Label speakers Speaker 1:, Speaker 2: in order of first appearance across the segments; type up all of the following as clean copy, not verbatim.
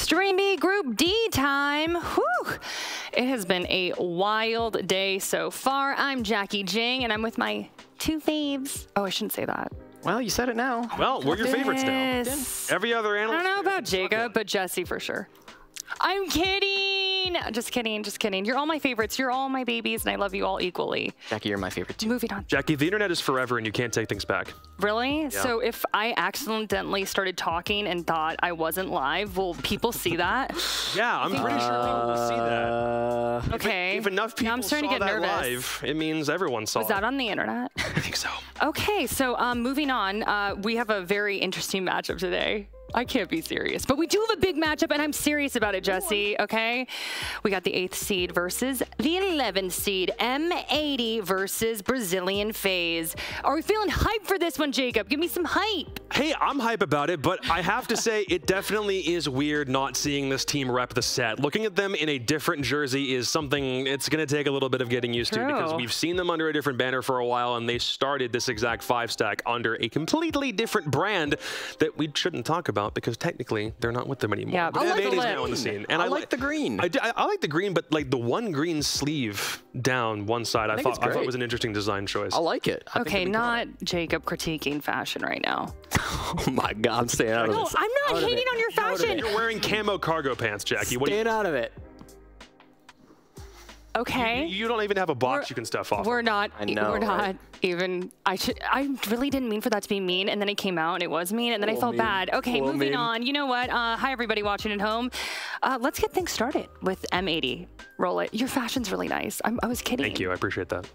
Speaker 1: Streamy Group D time. Whew. It has been a wild day so far. I'm Jackie Jing, and I'm with my two faves. Oh, I shouldn't say that.
Speaker 2: Well, you said it now.
Speaker 3: Well, we're your favorites now. Every other analyst.
Speaker 1: I don't know about Jacob, but Jesse for sure. I'm kidding. Just kidding. Just kidding. You're all my favorites. You're all my babies, and I love you all equally.
Speaker 2: Jackie, you're my favorite too.
Speaker 1: Moving on.
Speaker 3: Jackie, the internet is forever, and you can't take things back.
Speaker 1: Really?
Speaker 3: Yeah.
Speaker 1: So if I accidentally started talking and thought I wasn't live, will people see that?
Speaker 3: Yeah, I'm pretty sure people will see that.
Speaker 1: Okay.
Speaker 3: If enough people
Speaker 1: now I'm starting
Speaker 3: saw
Speaker 1: to get
Speaker 3: that
Speaker 1: nervous.
Speaker 3: live, it means everyone saw
Speaker 1: Was that on the internet?
Speaker 3: I think so.
Speaker 1: Okay, so moving on, we have a very interesting matchup today. I can't be serious, but we do have a big matchup, and I'm serious about it, Jesse, okay? We got the 8th seed versus the 11th seed, M80 versus Brazilian FaZe. Are we feeling hyped for this one, Jacob? Give me some hype.
Speaker 3: Hey, I'm hype about it, but I have to say it definitely is weird not seeing this team rep the set. Looking at them in a different jersey is something it's going to take a little bit of getting used to, because we've seen them under a different banner for a while, and they started this exact 5-stack under a completely different brand that we shouldn't talk about, because technically they're not with them anymore.
Speaker 1: Yeah,
Speaker 3: but
Speaker 1: I
Speaker 3: M80 is now on the scene, and
Speaker 2: I like the green.
Speaker 3: I like the green, but like the one green sleeve down one side, I thought was an interesting design choice.
Speaker 2: I like it.
Speaker 1: Okay, not Jacob critiquing fashion right now.
Speaker 2: Oh my God, I'm staying out of this.
Speaker 1: No, I'm not hating on your fashion.
Speaker 3: You're wearing camo cargo pants, Jackie.
Speaker 2: Staying out of it.
Speaker 1: Okay.
Speaker 3: You don't even have a box you can stuff off.
Speaker 1: We're not.
Speaker 2: I know,
Speaker 1: We're not
Speaker 2: right?
Speaker 1: even. I really didn't mean for that to be mean, and then it came out and it was mean, and then I felt bad. Okay, moving on. You know what? Hi everybody watching at home. Let's get things started with M80. Roll it. Your fashion's really nice. I was kidding.
Speaker 3: Thank you. I appreciate that.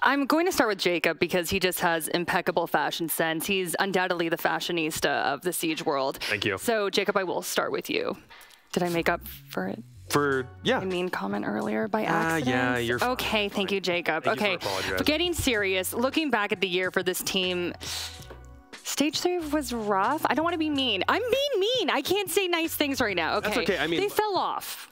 Speaker 1: I'm going to start with Jacob because he just has impeccable fashion sense. He's undoubtedly the fashionista of the Siege world.
Speaker 3: Thank you.
Speaker 1: So, Jacob, I will start with you. Did I make up for it?
Speaker 3: Yeah.
Speaker 1: I mean, comment earlier by accident.
Speaker 3: Yeah, you're fine.
Speaker 1: Okay, thank you, Jacob.
Speaker 3: Thank you
Speaker 1: okay,
Speaker 3: for apologizing.
Speaker 1: getting serious, looking back at the year for this team, Stage 3 was rough. I don't want to be mean. I'm being mean. I can't say nice things right now. Okay.
Speaker 3: That's okay. I mean,
Speaker 1: they fell off.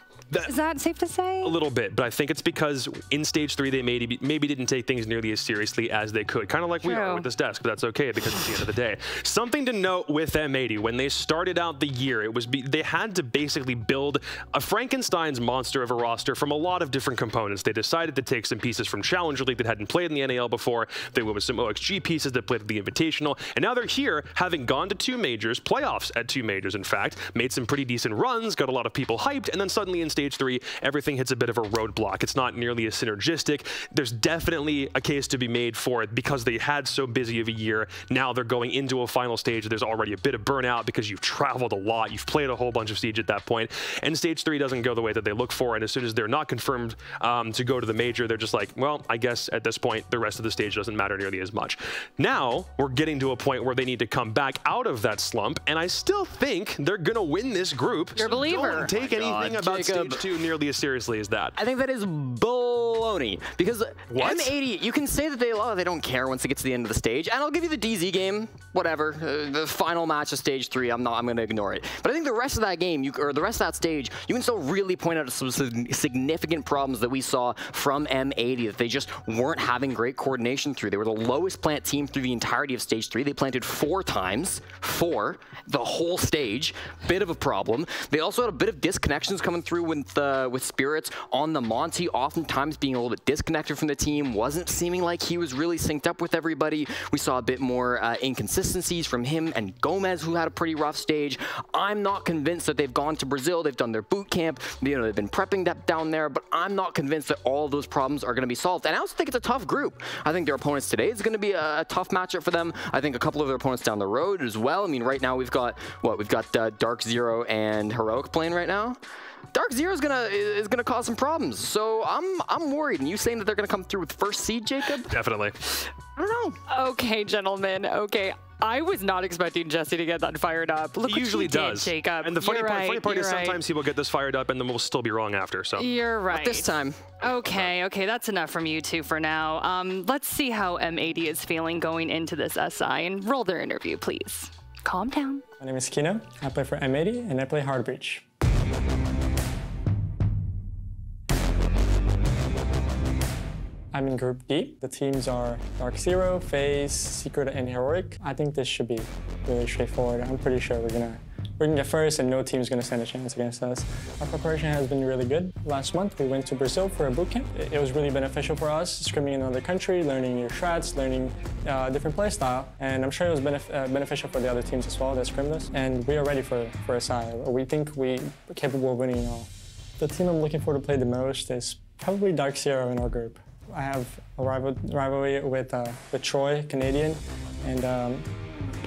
Speaker 1: Is that safe to say?
Speaker 3: A little bit, but I think it's because in Stage 3 they maybe didn't take things nearly as seriously as they could. Kind of like we are with this desk, but that's okay because it's the end of the day. Something to note with M80, when they started out the year, they had to basically build a Frankenstein's monster of a roster from a lot of different components. They decided to take some pieces from Challenger League that hadn't played in the NAL before. They went with some OXG pieces that played at the Invitational, and now they're here, having gone to 2 majors, playoffs at 2 majors in fact, made some pretty decent runs, got a lot of people hyped, and then suddenly in Stage 3, everything hits a bit of a roadblock. It's not nearly as synergistic. There's definitely a case to be made for it because they had so busy of a year. Now they're going into a final stage. There's already a bit of burnout because you've traveled a lot. You've played a whole bunch of Siege at that point. And Stage 3 doesn't go the way that they look for. And as soon as they're not confirmed to go to the major, they're just like, well, I guess at this point, the rest of the stage doesn't matter nearly as much. Now we're getting to a point where they need to come back out of that slump. And I still think they're going to win this group.
Speaker 1: You're a believer.
Speaker 3: Don't take anything about
Speaker 2: Jacob.
Speaker 3: Stage 2 nearly as seriously as that.
Speaker 2: I think that is baloney, because
Speaker 3: What?
Speaker 2: M80, you can say that they don't care once it gets to the end of the stage, and I'll give you the DZ game, whatever, the final match of Stage 3, I'm going to ignore it. But I think the rest of that game, or the rest of that stage, you can still really point out some significant problems that we saw from M80, that they just weren't having great coordination through. They were the lowest plant team through the entirety of Stage 3. They planted 4 times, the whole stage, bit of a problem. They also had a bit of disconnections coming through with Spirits on the Monty, oftentimes being a little bit disconnected from the team, wasn't seeming like he was really synced up with everybody. We saw a bit more inconsistencies from him and Gomez, who had a pretty rough stage. I'm not convinced that they've gone to Brazil, they've done their boot camp, they've been prepping that down there, but I'm not convinced that all of those problems are going to be solved. And I also think it's a tough group. I think their opponents today is going to be a tough matchup for them. I think a couple of their opponents down the road as well. I mean, right now we've got Dark Zero and Heroic playing right now. Dark Zero is gonna cause some problems, so I'm worried. And you saying that they're gonna come through with first seed, Jacob?
Speaker 3: Definitely.
Speaker 2: I don't know.
Speaker 1: Okay, gentlemen. Okay. I was not expecting Jesse to get that fired up. Look
Speaker 3: he usually does,
Speaker 1: Jacob.
Speaker 3: And the funny part is sometimes he will get this fired up, and then we'll still be wrong after. So
Speaker 1: you're right.
Speaker 2: Not this time.
Speaker 1: Okay, that's enough from you two for now. Let's see how M80 is feeling going into this SI, and roll their interview, please. Calm down.
Speaker 4: My name is Kino. I play for M80, and I play Hard Breach. I'm in Group D. The teams are Dark Zero, FaZe, Secret, and Heroic. I think this should be really straightforward. I'm pretty sure we're gonna get first, and no team's gonna stand a chance against us. Our preparation has been really good. Last month, we went to Brazil for a boot camp. It was really beneficial for us, scrimming in another country, learning new strats, learning different play style, and I'm sure it was beneficial for the other teams as well that scrimmed us. And we are ready for SI. We think we're capable of winning it all. The team I'm looking for to play the most is probably Dark Zero in our group. I have a rivalry with Troy, Canadian, and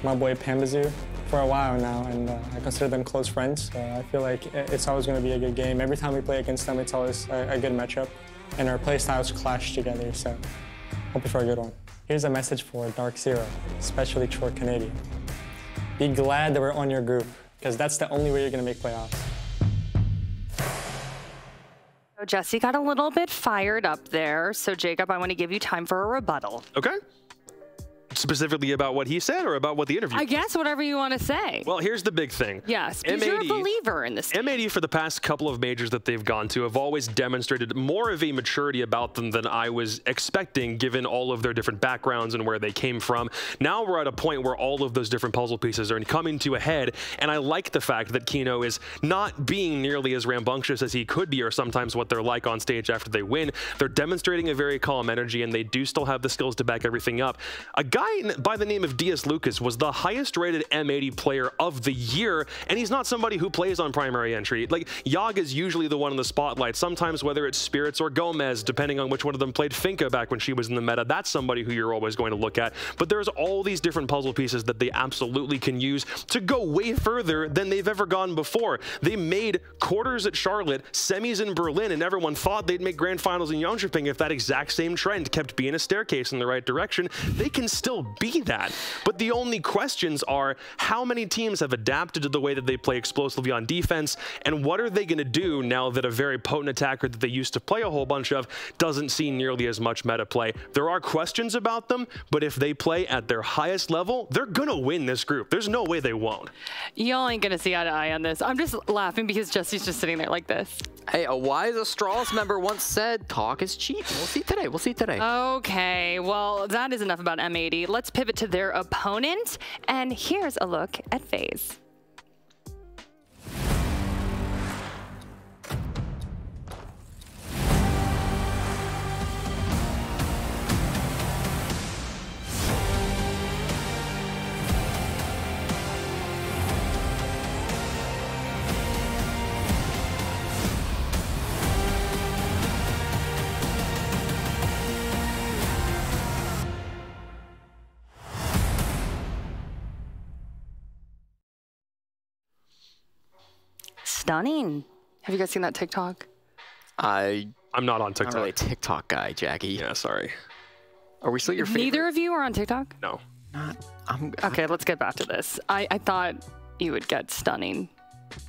Speaker 4: my boy Pambazoo for a while now, and I consider them close friends. So I feel like it's always going to be a good game. Every time we play against them, it's always a good matchup, and our play styles clash together, so hoping for a good one. Here's a message for Dark Zero, especially Troy, Canadian. Be glad that we're on your group, because that's the only way you're going to make playoffs.
Speaker 1: So Jesse got a little bit fired up there. So Jacob, I want to give you time for a rebuttal.
Speaker 3: Okay. Specifically about what he said or about what the interview?
Speaker 1: I guess whatever you want to say.
Speaker 3: Well, here's the big thing.
Speaker 1: Yes, because you're a believer in this team.
Speaker 3: M80 for the past couple of majors that they've gone to have always demonstrated more of a maturity about them than I was expecting, given all of their different backgrounds and where they came from. Now we're at a point where all of those different puzzle pieces are coming to a head, and I like the fact that Kino is not being nearly as rambunctious as he could be, or sometimes what they're like on stage after they win. They're demonstrating a very calm energy, and they do still have the skills to back everything up. A guy by the name of DS Lucas was the highest rated M80 player of the year, and he's not somebody who plays on primary entry. Like, Yag is usually the one in the spotlight, sometimes whether it's Spirits or Gomez, depending on which one of them played Finka back when she was in the meta. That's somebody who you're always going to look at. But there's all these different puzzle pieces that they absolutely can use to go way further than they've ever gone before. They made quarters at Charlotte, semis in Berlin, and everyone thought they'd make grand finals in Jönköping if that exact same trend kept being a staircase in the right direction. They can still be that. But the only questions are, how many teams have adapted to the way that they play explosively on defense, and what are they going to do now that a very potent attacker that they used to play a whole bunch of doesn't see nearly as much meta play? There are questions about them, but if they play at their highest level, they're going to win this group. There's no way they won't.
Speaker 1: Y'all ain't going to see eye to eye on this. I'm just laughing because Jesse's just sitting there like this.
Speaker 2: Hey, a wise Astralis member once said, talk is cheap. We'll see today. We'll see today.
Speaker 1: Okay, well, that is enough about M80. Let's pivot to their opponent, and here's a look at FaZe. Stunning. Have you guys seen that TikTok?
Speaker 2: I'm
Speaker 3: not on TikTok.
Speaker 2: not really a TikTok guy, Jackie.
Speaker 3: Yeah, sorry.
Speaker 2: Are we still your favorite?
Speaker 1: Neither of you are on TikTok?
Speaker 3: No.
Speaker 1: Okay, let's get back to this. I thought you would get stunning.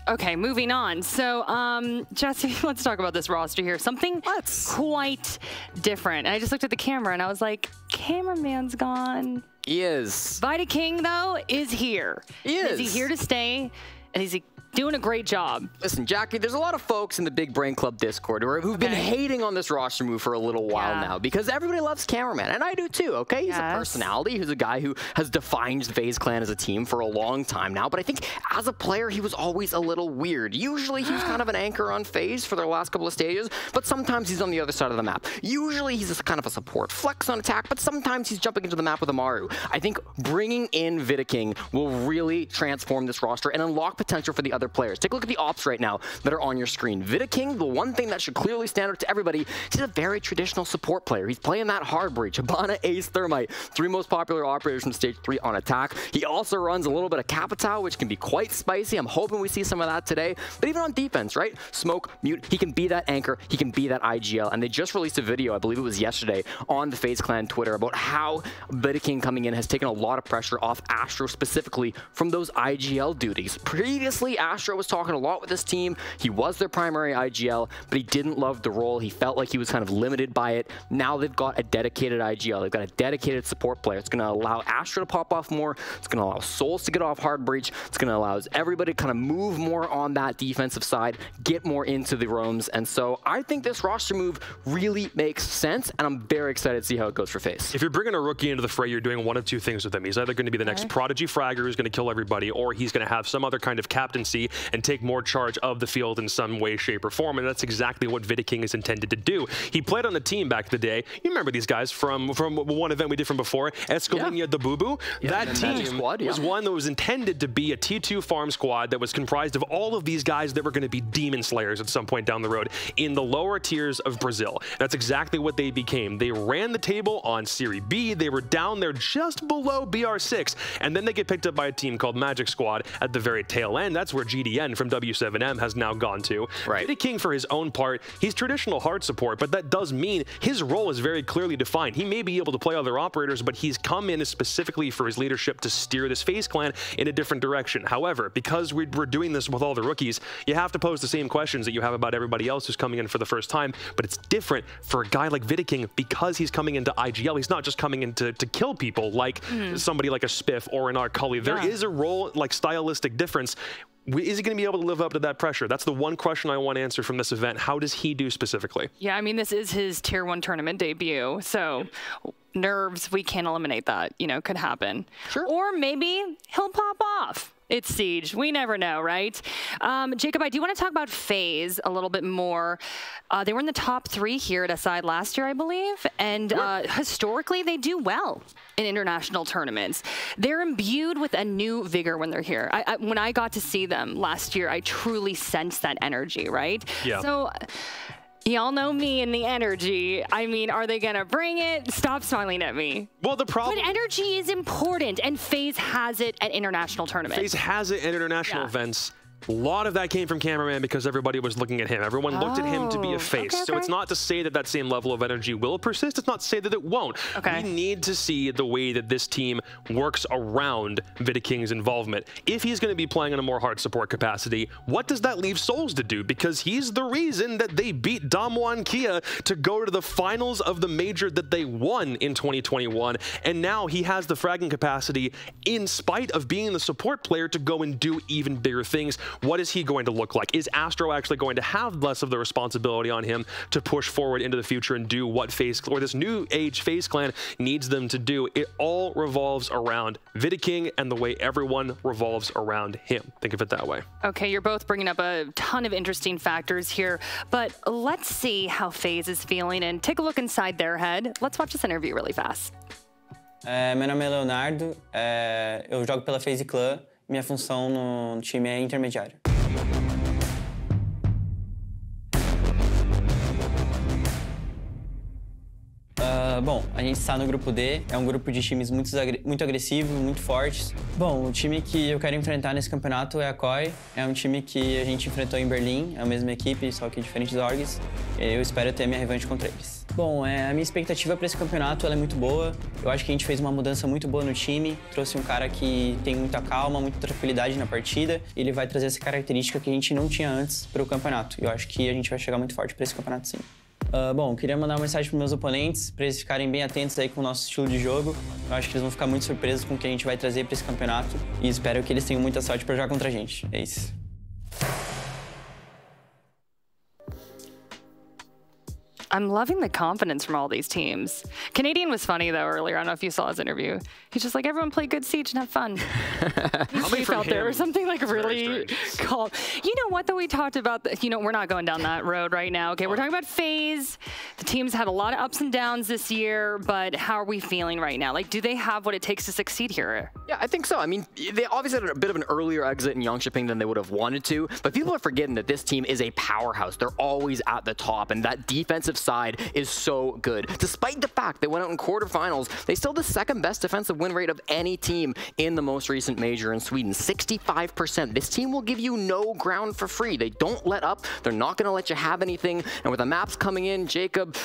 Speaker 1: Okay, moving on. So, Jesse, let's talk about this roster here. Something quite different. And I just looked at the camera and I was like, cameraman's gone.
Speaker 2: He is.
Speaker 1: Vita King, though, is here.
Speaker 2: He is.
Speaker 1: Is he here to stay? And is he doing a great job?
Speaker 2: Listen, Jackie, there's a lot of folks in the Big Brain Club Discord who've been hating on this roster move for a little while now, because everybody loves Cameraman, and I do too, okay? He's a personality, who's a guy who has defined the FaZe Clan as a team for a long time now, but I think as a player, he was always a little weird. Usually, he was kind of an anchor on FaZe for their last couple of stages, but sometimes he's on the other side of the map. Usually, he's kind of a support flex on attack, but sometimes he's jumping into the map with Amaru. I think bringing in Vita King will really transform this roster and unlock potential for the other other players. Take a look at the ops right now that are on your screen. Vidaking, the one thing that should clearly stand out to everybody, he's a very traditional support player. He's playing that hard breach. Hibana, Ace, Thermite, 3 most popular operators from stage 3 on attack. He also runs a little bit of Capitao, which can be quite spicy. I'm hoping we see some of that today. But even on defense, right? Smoke, Mute, he can be that anchor, he can be that IGL. And they just released a video, I believe it was yesterday, on the FaZe Clan Twitter about how Vidaking coming in has taken a lot of pressure off Astro specifically from those IGL duties. Previously, Astro was talking a lot with this team. He was their primary IGL, but he didn't love the role. He felt like he was kind of limited by it. Now they've got a dedicated IGL. They've got a dedicated support player. It's going to allow Astro to pop off more. It's going to allow Souls to get off hard breach. It's going to allow everybody to kind of move more on that defensive side, get more into the roams. And so I think this roster move really makes sense, and I'm very excited to see how it goes for FaZe.
Speaker 3: If you're bringing a rookie into the fray, you're doing one of two things with him. He's either going to be the next Prodigy Fragger who's going to kill everybody, or he's going to have some other kind of captaincy and take more charge of the field in some way, shape, or form, and that's exactly what Vidaking is intended to do. He played on a team back in the day. You remember these guys from one event we did from before, Escalinia the Boo Boo?
Speaker 2: Yeah,
Speaker 3: that team was one that was intended to be a T2 farm squad that was comprised of all of these guys that were going to be demon slayers at some point down the road in the lower tiers of Brazil. That's exactly what they became. They ran the table on Serie B. They were down there just below BR6, and then they get picked up by a team called Magic Squad at the very tail end. That's where GDN from W7M has now gone to.
Speaker 2: Right.
Speaker 3: Vidaking, for his own part, he's traditional hard support, but that does mean his role is very clearly defined. He may be able to play other operators, but he's come in specifically for his leadership to steer this FaZe Clan in a different direction. However, because we're doing this with all the rookies, you have to pose the same questions that you have about everybody else who's coming in for the first time, but it's different for a guy like Vidaking because he's coming into IGL. He's not just coming in to kill people like somebody like a Spiff or an Arcully. There is a role, like stylistic difference. Is he going to be able to live up to that pressure? That's the one question I want to answer from this event. How does he do specifically? Yeah,
Speaker 1: I mean, this is his Tier 1 tournament debut, so nerves, we can't eliminate that, you know, could happen.
Speaker 2: Sure.
Speaker 1: Or maybe he'll pop off. It's Siege. We never know, right? Jacob, I do want to talk about FaZe a little bit more. They were in the top 3 here at SI last year, I believe, and historically they do well in international tournaments. They're imbued with a new vigor when they're here. When I got to see them last year, I truly sensed that energy, right?
Speaker 3: Yeah.
Speaker 1: So, y'all know me and the energy. I mean, are they gonna bring it? Stop smiling at me.
Speaker 3: Well, the problem...
Speaker 1: But energy is important, and FaZe has it at international tournaments.
Speaker 3: FaZe has it at international events. A lot of that came from Cameraman because everybody was looking at him. Everyone looked at him to be a face. So it's not to say that that same level of energy will persist. It's not to say that it won't. We need to see the way that this team works around Vidaking's involvement. If he's going to be playing in a more hard support capacity, what does that leave Souls to do? Because he's the reason that they beat Damwon Kia to go to the finals of the major that they won in 2021. And now he has the fragging capacity, in spite of being the support player, to go and do even bigger things. What is he going to look like? Is Astro actually going to have less of the responsibility on him to push forward into the future and do what FaZe, or this new age FaZe Clan, needs them to do? It all revolves around Vidaking and the way everyone revolves around him. Think of it that way.
Speaker 1: Okay, you're both bringing up a ton of interesting factors here, but let's see how FaZe is feeling and take a look inside their head. Let's watch this interview really fast.
Speaker 5: Meu nome é Leonardo, eu jogo pela FaZe Clan. Minha função no time é intermediário. Bom, a gente está no grupo D, é um grupo de times muito agressivos, muito fortes. Bom, o time que eu quero enfrentar nesse campeonato é a COI, é um time que a gente enfrentou em Berlim, é a mesma equipe, só que diferentes orgs. Eu espero ter minha revanche contra eles. Bom, a minha expectativa para esse campeonato ela é muito boa. Eu acho que a gente fez uma mudança muito boa no time, trouxe um cara que tem muita calma, muita tranquilidade na partida, e ele vai trazer essa característica que a gente não tinha antes para o campeonato. Eu acho que a gente vai chegar muito forte para esse campeonato, sim. Bom, queria mandar uma mensagem para meus oponentes, para eles ficarem bem atentos aí com o nosso estilo de jogo. Eu acho que eles vão ficar muito surpresos com o que a gente vai trazer para esse campeonato e espero que eles tenham muita sorte para jogar contra a gente. É isso.
Speaker 1: I'm loving the confidence from all these teams. Canadian was funny, though, earlier. I don't know if you saw his interview. He's just like, everyone play good Siege and have fun. He's safe out there or something like really calm. You know what, though? We talked about, we're not going down that road right now. Okay, we're talking about FaZe. The team's had a lot of ups and downs this year, but how are we feeling right now? Like, do they have what it takes to succeed here?
Speaker 2: Yeah, I think so. I mean, they obviously had a bit of an earlier exit in Young Shipping than they would have wanted to, but people are forgetting that this team is a powerhouse. They're always at the top, and that defensive side is so good. Despite the fact they went out in quarterfinals, they still the second best defensive win rate of any team in the most recent major in Sweden, 65%. This team will give you no ground for free. They don't let up. They're not going to let you have anything. And with the maps coming in, Jacob,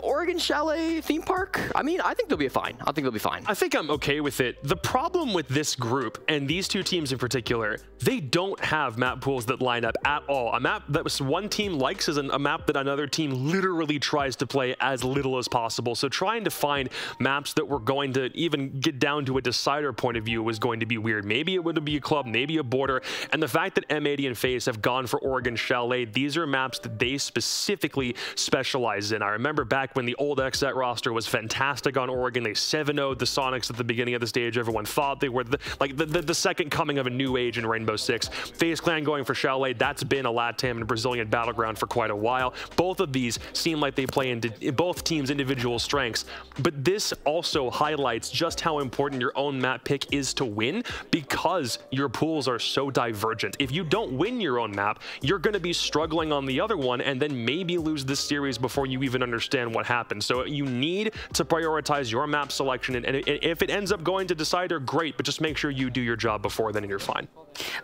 Speaker 2: Oregon Chalet theme park. I mean, I think they'll be fine. I think they'll be fine.
Speaker 3: I think I'm okay with it. The problem with this group and these two teams in particular, they don't have map pools that line up at all. A map that one team likes is a map that another team literally tries to play as little as possible. So trying to find maps that were going to even get down to a decider point of view was going to be weird. Maybe it would be a club, maybe a border. And the fact that M80 and FaZe have gone for Oregon Chalet, these are maps that they specifically specialize in. I remember back when the old XSET roster was fantastic on Oregon, they 7-0'd the Sonics at the beginning of the stage. Everyone thought they were the second coming of a new age in Rainbow Six. FaZe Clan going for Chalet, that's been a LATAM and Brazilian battleground for quite a while. Both of these seem like they play into both teams' individual strengths, but this also highlights just how important your own map pick is to win because your pools are so divergent. If you don't win your own map, you're going to be struggling on the other one and then maybe lose this series before you even understand what happened. So you need to prioritize your map selection, and if it ends up going to decider, great, but just make sure you do your job before then and you're fine.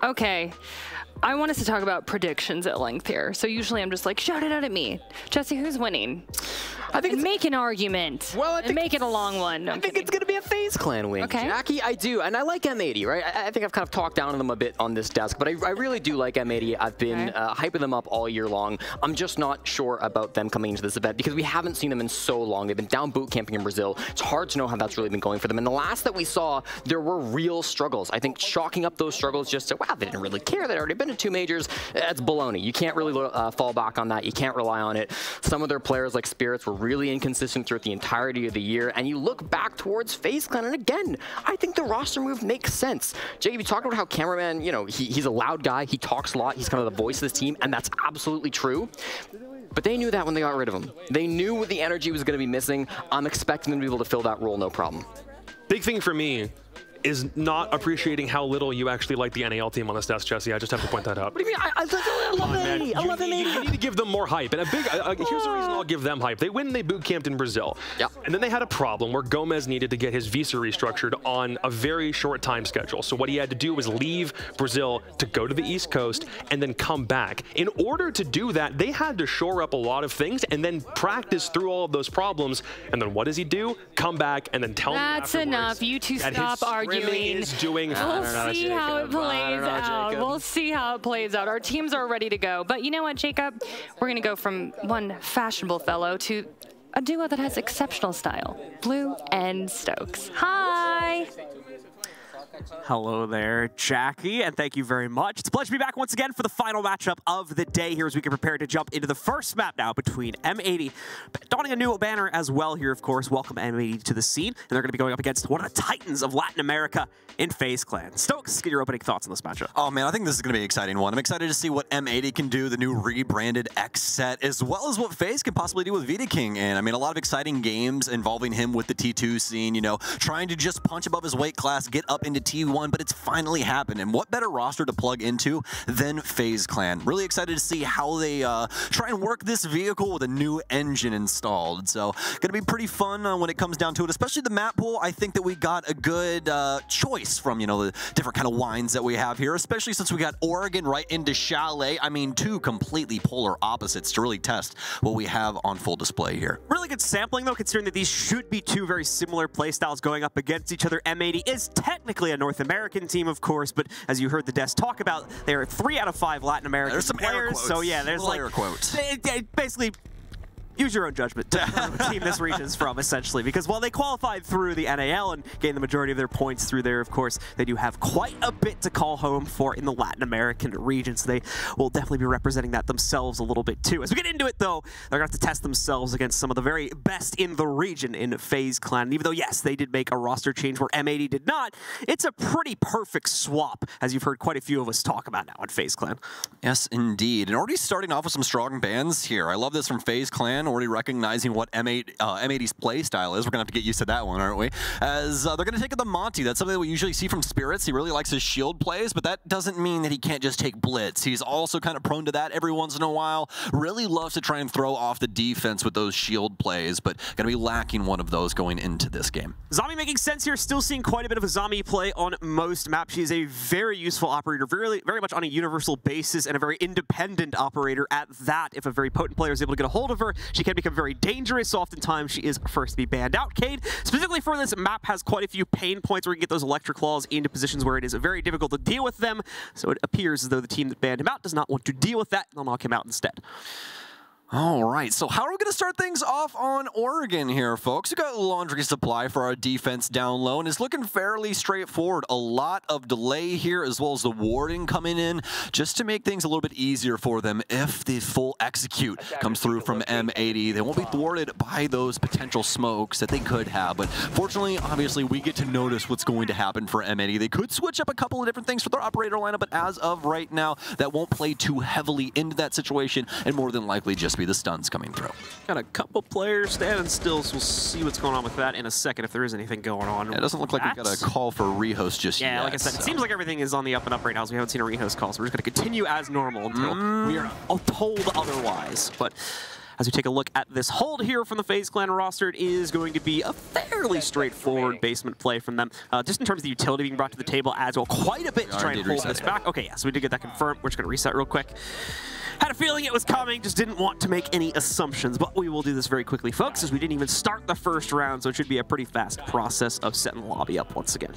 Speaker 3: Okay.
Speaker 1: I want us to talk about predictions at length here. So usually I'm just like, shout it out at me. Jesse, who's winning?
Speaker 2: I think
Speaker 1: make an argument.
Speaker 2: Well, I think
Speaker 1: make it a long one.
Speaker 2: I think it's going to be a FaZe Clan win.
Speaker 1: Okay.
Speaker 2: Jackie, I do. And I like M80, right? I think I've kind of talked down on them a bit on this desk, but I really do like M80. I've been hyping them up all year long. I'm just not sure about them coming into this event because we haven't seen them in so long. They've been down boot camping in Brazil. It's hard to know how that's really been going for them. And the last that we saw, there were real struggles. I think chalking up those struggles just to, wow, they didn't really care. They'd already been to 2 majors. That's baloney. You can't really fall back on that. You can't rely on it. Some of their players like Spirits were really inconsistent throughout the entirety of the year, and you look back towards FaZe Clan, and again, I think the roster move makes sense. Jacob, you talked about how cameraman, he's a loud guy, he talks a lot, he's kind of the voice of this team, and that's absolutely true. But they knew that when they got rid of him. They knew what the energy was going to be missing. I'm expecting them to be able to fill that role, no problem.
Speaker 3: Big thing for me is not appreciating how little you actually like the NAL team on this desk, Jesse. I just have to point that out.
Speaker 2: What do you mean? I love M80. I love M80.
Speaker 3: You need to give them more hype. And here's the reason I'll give them hype. They boot camped in Brazil. Yep. And then they had a problem where Gomez needed to get his visa restructured on a very short time schedule. So what he had to do was leave Brazil to go to the East Coast and then come back. In order to do that, they had to shore up a lot of things and then practice through all of those problems. And then what does he do? Come back and then tell them
Speaker 1: That's enough. You two stop arguing.
Speaker 3: Is doing
Speaker 1: we'll see how it plays out. We'll see how it plays out. Our teams are ready to go. But you know what, Jacob? We're going to go from one fashionable fellow to a duo that has exceptional style. Blue and Stokes. Hi.
Speaker 6: Hello there, Jackie, and thank you very much. It's a pleasure to be back once again for the final matchup of the day here as we get prepared to jump into the first map now between M80, donning a new banner as well here, of course. Welcome M80 to the scene, and they're going to be going up against one of the titans of Latin America in FaZe Clan. Stokes, get your opening thoughts on this matchup.
Speaker 7: Oh man, I think this is going to be an exciting one. I'm excited to see what M80 can do, the new rebranded X set, as well as what FaZe can possibly do with Vita King. And I mean, a lot of exciting games involving him with the T2 scene, trying to just punch above his weight class, get up into T1, but it's finally happened. And what better roster to plug into than FaZe Clan? Really excited to see how they try and work this vehicle with a new engine installed. So going to be pretty fun when it comes down to it, especially the map pool. I think that we got a good choice from, the different kind of wines that we have here, especially since we got Oregon right into Chalet. I mean, 2 completely polar opposites to really test what we have on full display here.
Speaker 6: Really good sampling, though, considering that these should be 2 very similar playstyles going up against each other. M80 is technically a North American team, of course, but as you heard the desk talk about, they are 3 out of 5 Latin American
Speaker 7: There's some
Speaker 6: players.
Speaker 7: air quotes.
Speaker 6: So yeah, there's
Speaker 7: air quotes.
Speaker 6: Basically, use your own judgment to the team this region is from, essentially, because while they qualified through the NAL and gained the majority of their points through there, of course, they do have quite a bit to call home for in the Latin American region, so they will definitely be representing that themselves a little bit too. As we get into it, though, they're going to have to test themselves against some of the very best in the region in FaZe Clan. And even though, yes, they did make a roster change where M80 did not, it's a pretty perfect swap, as you've heard quite a few of us talk about now in FaZe Clan.
Speaker 7: Yes, indeed. And already starting off with some strong bans here. I love this from FaZe Clan, already recognizing what M80's play style is. We're going to have to get used to that one, aren't we? As they're going to take the Monty. That's something that we usually see from Spirits. He really likes his shield plays, but that doesn't mean that he can't just take Blitz. He's also kind of prone to that every once in a while. Really loves to try and throw off the defense with those shield plays, but going to be lacking one of those going into this game.
Speaker 6: Zombie making sense here. Still seeing quite a bit of a Zombie play on most maps. She is a very useful operator, very much on a universal basis, and a very independent operator at that. If a very potent player is able to get a hold of her, she can become very dangerous. Oftentimes, she is first to be banned out. Cade, specifically for this map, has quite a few pain points where you get those electric claws into positions where it is very difficult to deal with them. So it appears as though the team that banned him out does not want to deal with that, and they'll knock him out instead.
Speaker 7: All right, so how are we going to start things off on Oregon here, folks? We've got Laundry Supply for our defense down low, and it's looking fairly straightforward. A lot of delay here, as well as the warding coming in, just to make things a little bit easier for them if the full execute comes through from M80. They won't be thwarted by those potential smokes that they could have, but fortunately, obviously, we get to notice what's going to happen for M80. They could switch up a couple of different things for their operator lineup, but as of right now, that won't play too heavily into that situation, and more than likely just be the stuns coming through.
Speaker 6: Got a couple players standing still, so we'll see what's going on with that in a second if there is anything going on.
Speaker 7: Yeah, it doesn't look like we've got a call for a rehost just yet.
Speaker 6: Yeah, like I said, it seems like everything is on the up and up right now, so we haven't seen a rehost call, so we're just going to continue as normal until we are told otherwise. But as we take a look at this hold here from the FaZe Clan roster, it is going to be a fairly straightforward basement play from them. Just in terms of the utility being brought to the table as well, quite a bit to try and hold this back. Okay, yeah, so we did get that confirmed. We're just going to reset real quick. Had a feeling it was coming, just didn't want to make any assumptions, but we will do this very quickly, folks, as we didn't even start the first round, so it should be a pretty fast process of setting the lobby up once again.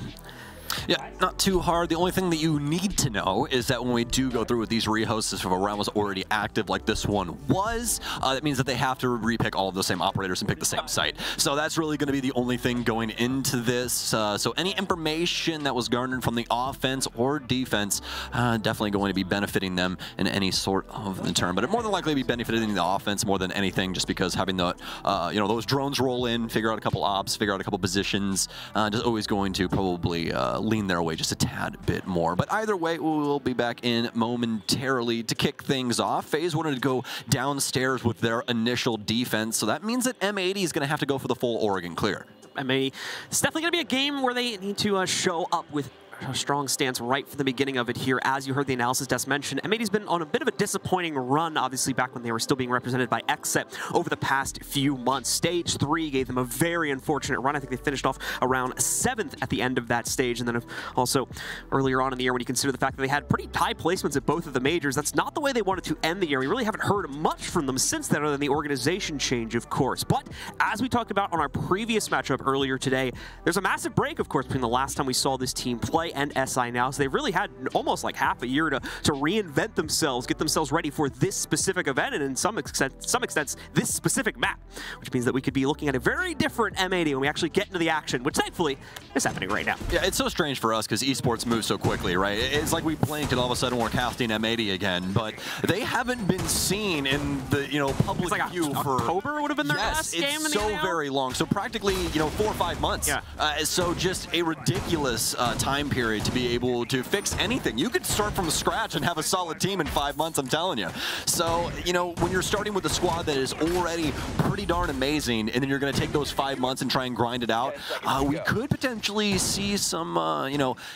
Speaker 7: Yeah, not too hard. The only thing that you need to know is that when we do go through with these rehosts, if a round was already active like this one was, that means that they have to repick all of the same operators and pick the same site. So that's really going to be the only thing going into this. So any information that was garnered from the offense or defense, definitely going to be benefiting them in any sort of the term. But it more than likely be benefiting the offense more than anything, just because having the, those drones roll in, figure out a couple ops, figure out a couple positions, just always going to probably lean their way just a tad bit more. But either way, we will be back in momentarily to kick things off. FaZe wanted to go downstairs with their initial defense, so that means that M80 is going to have to go for the full Oregon clear.
Speaker 6: M80, it's definitely going to be a game where they need to show up with a strong stance right from the beginning of it here. As you heard the analysis desk mention, M80's been on a bit of a disappointing run, obviously back when they were still being represented by XSET over the past few months. Stage 3 gave them a very unfortunate run. I think they finished off around 7th at the end of that stage, and then also earlier on in the year when you consider the fact that they had pretty high placements at both of the majors, that's not the way they wanted to end the year. We really haven't heard much from them since then other than the organization change, of course. But as we talked about on our previous matchup earlier today, there's a massive break, of course, between the last time we saw this team play and SI now, so they've really had almost like half a year to reinvent themselves, get themselves ready for this specific event, and in some extents, this specific map, which means that we could be looking at a very different M80 when we actually get into the action, which thankfully is happening right now.
Speaker 7: Yeah, it's so strange for us because esports moves so quickly, right? It's like we blinked and all of a sudden we're casting M80 again, but they haven't been seen in the public view for
Speaker 6: October would have been their last game in the
Speaker 7: so very long, so practically 4 or 5 months. Yeah. So just a ridiculous time period to be able to fix anything. You could start from scratch and have a solid team in 5 months, I'm telling you. So, when you're starting with a squad that is already pretty darn amazing, and then you're going to take those 5 months and try and grind it out, we could potentially see some,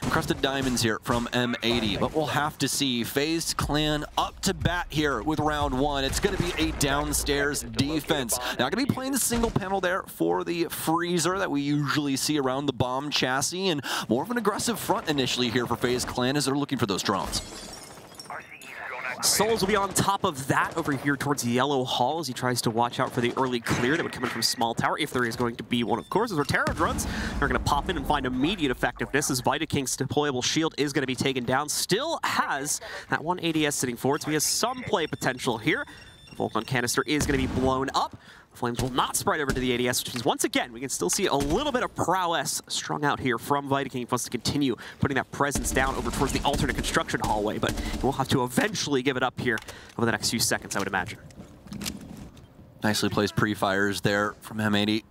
Speaker 7: encrusted diamonds here from M80, but we'll have to see. FaZe Clan up to bat here with round 1. It's going to be a downstairs defense. Not going to be playing the single panel there for the freezer that we usually see around the bomb chassis, and more of an aggressive front initially here for FaZe Clan as they're looking for those drones.
Speaker 6: Souls will be on top of that over here towards Yellow Hall as he tries to watch out for the early clear that would come in from Small Tower, if there is going to be one, of course. As our Terror drones are going to pop in and find immediate effectiveness as Vitaking's deployable shield is going to be taken down. Still has that one ADS sitting forward, so he has some play potential here. Volcon canister is going to be blown up. Flames will not spread over to the ADS, which means once again, we can still see a little bit of prowess strung out here from Vidaking. He wants to continue putting that presence down over towards the alternate construction hallway, but we'll have to eventually give it up here over the next few seconds, I would imagine.
Speaker 7: Nicely placed pre-fires there from M80.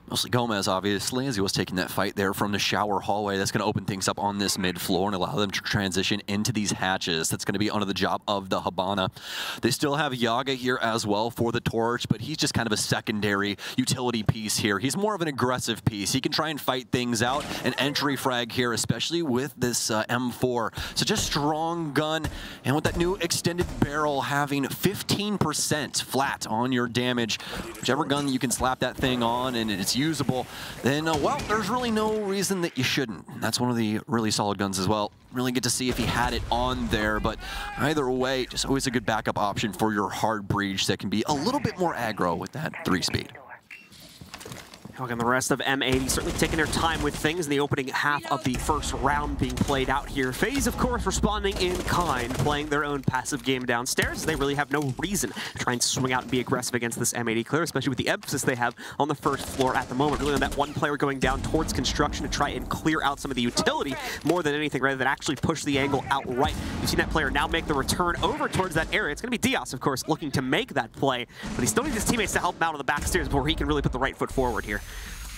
Speaker 7: Mostly Gomez, obviously, as he was taking that fight there from the shower hallway. That's going to open things up on this mid floor and allow them to transition into these hatches. That's going to be under the job of the Habana. They still have Yaga here as well for the torch, but he's just kind of a secondary utility piece here. He's more of an aggressive piece. He can try and fight things out. An entry frag here, especially with this M4. Such a strong gun, and with that new extended barrel having 15% flat on your damage, whichever gun you can slap that thing on and it's usable, then, well, there's really no reason that you shouldn't. That's one of the really solid guns as well. Really get to see if he had it on there, but either way, just always a good backup option for your hard breach that can be a little bit more aggro with that 3-speed.
Speaker 6: And the rest of M80 certainly taking their time with things in the opening half of the first round being played out here. FaZe, of course, responding in kind, playing their own passive game downstairs. They really have no reason to try and swing out and be aggressive against this M80 clear, especially with the emphasis they have on the first floor at the moment. Really on that one player going down towards construction to try and clear out some of the utility more than anything, rather than actually push the angle outright. You've seen that player now make the return over towards that area. It's going to be Diaz, of course, looking to make that play, but he still needs his teammates to help him out on the back stairs before he can really put the right foot forward here.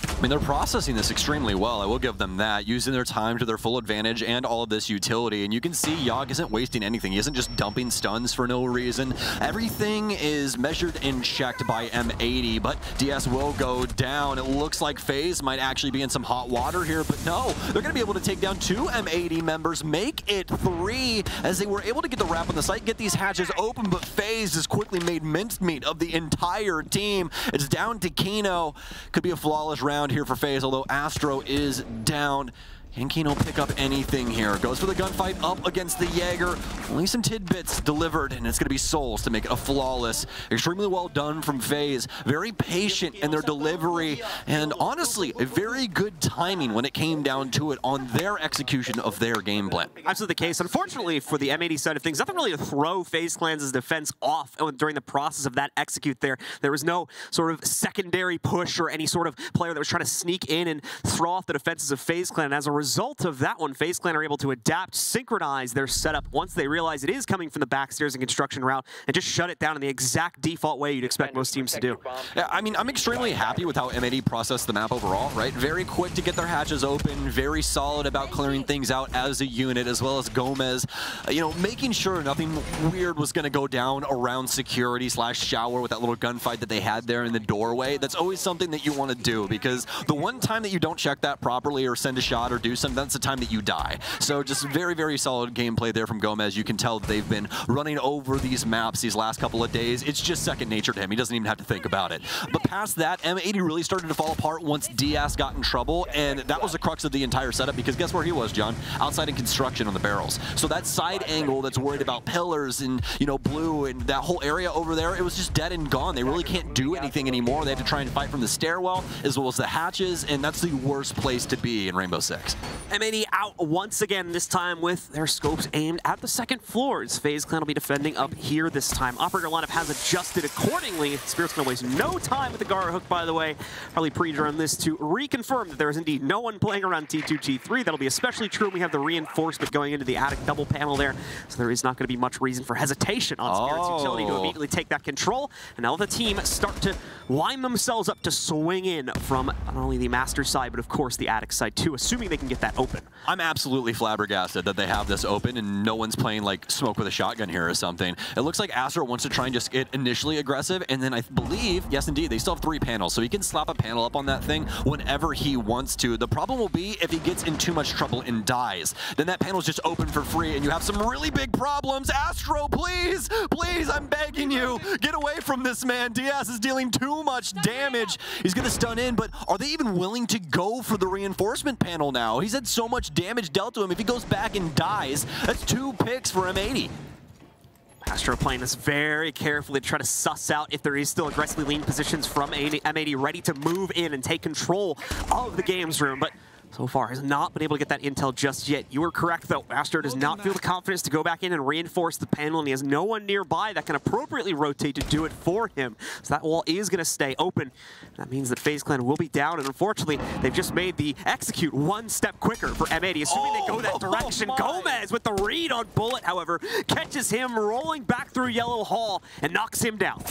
Speaker 7: I mean, they're processing this extremely well. I will give them that, using their time to their full advantage and all of this utility. And you can see Yogg isn't wasting anything. He isn't just dumping stuns for no reason. Everything is measured and checked by M80, but DS will go down. It looks like FaZe might actually be in some hot water here, but no. They're going to be able to take down 2 M80 members, make it 3, as they were able to get the wrap on the site, get these hatches open, but FaZe has quickly made mincemeat of the entire team. It's down to Kino. Could be a flawless round here for FaZe, although Astro is down. Can Kino pick up anything here? Goes for the gunfight up against the Jaeger. Only some tidbits delivered, and it's going to be Souls to make it a flawless. Extremely well done from FaZe. Very patient in their delivery, and honestly, a very good timing when it came down to it on their execution of their game plan.
Speaker 6: Absolutely the case. Unfortunately, for the M80 side of things, nothing really to throw FaZe Clan's defense off during the process of that execute there. There was no sort of secondary push or any sort of player that was trying to sneak in and throw off the defenses of FaZe Clan. And as a result of that one, FaZe Clan are able to adapt, synchronize their setup once they realize it is coming from the backstairs and construction route, and just shut it down in the exact default way you'd expect most teams to do.
Speaker 7: Yeah, I mean, I'm extremely happy with how M80 processed the map overall, right? Very quick to get their hatches open, very solid about clearing things out as a unit, as well as Gomez, you know, making sure nothing weird was going to go down around security / shower with that little gunfight that they had there in the doorway. That's always something that you want to do, because the one time that you don't check that properly or send a shot or do something, that's the time that you die. So just very, very solid gameplay there from Gomez. You can tell that they've been running over these maps these last couple of days. It's just second nature to him. He doesn't even have to think about it. But past that, M80 really started to fall apart once Diaz got in trouble, and that was the crux of the entire setup, because guess where he was, John? Outside in construction on the barrels. So that side angle that's worried about pillars and, you know, blue and that whole area over there, it was just dead and gone. They really can't do anything anymore. They have to try and fight from the stairwell as well as the hatches, and that's the worst place to be in Rainbow Six.
Speaker 6: M80 out once again, this time with their scopes aimed at the second floors. FaZe Clan will be defending up here this time. Operator lineup has adjusted accordingly. Spirit's going to waste no time with the Gara hook, by the way. Probably pre-drone this to reconfirm that there is indeed no one playing around T2, T3. That'll be especially true when we have the reinforcement going into the attic double panel there. So there is not going to be much reason for hesitation on Spirit's utility to immediately take that control. And now the team start to line themselves up to swing in from not only the master side, but of course the attic side too, assuming they can get that open.
Speaker 7: I'm absolutely flabbergasted that they have this open and no one's playing like smoke with a shotgun here or something. It looks like Astro wants to try and just get initially aggressive, and then I believe, yes indeed, they still have 3 panels, so he can slap a panel up on that thing whenever he wants to. The problem will be if he gets in too much trouble and dies. Then that panel's just open for free and you have some really big problems. Astro, please, please, I'm begging you, get away from this man. Diaz is dealing too much damage. He's gonna stun in, but are they even willing to go for the reinforcement panel now? He's had so much damage dealt to him. If he goes back and dies, that's 2 picks for M80.
Speaker 6: Astro playing this very carefully to try to suss out if there is still aggressively lean positions from M80 ready to move in and take control of the games room. But so far has not been able to get that intel just yet. You are correct, though. Astro does not feel the confidence to go back in and reinforce the panel, and he has no one nearby that can appropriately rotate to do it for him. So that wall is going to stay open. That means that FaZe Clan will be down, and unfortunately, they've just made the execute one step quicker for M80, assuming they go that direction. Gomez with the read on Bullet, however, catches him rolling back through Yellow Hall and knocks him down.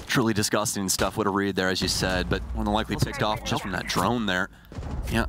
Speaker 7: Truly disgusting stuff. What a read there, as you said, but more than likely picked off just from that drone there. Yeah.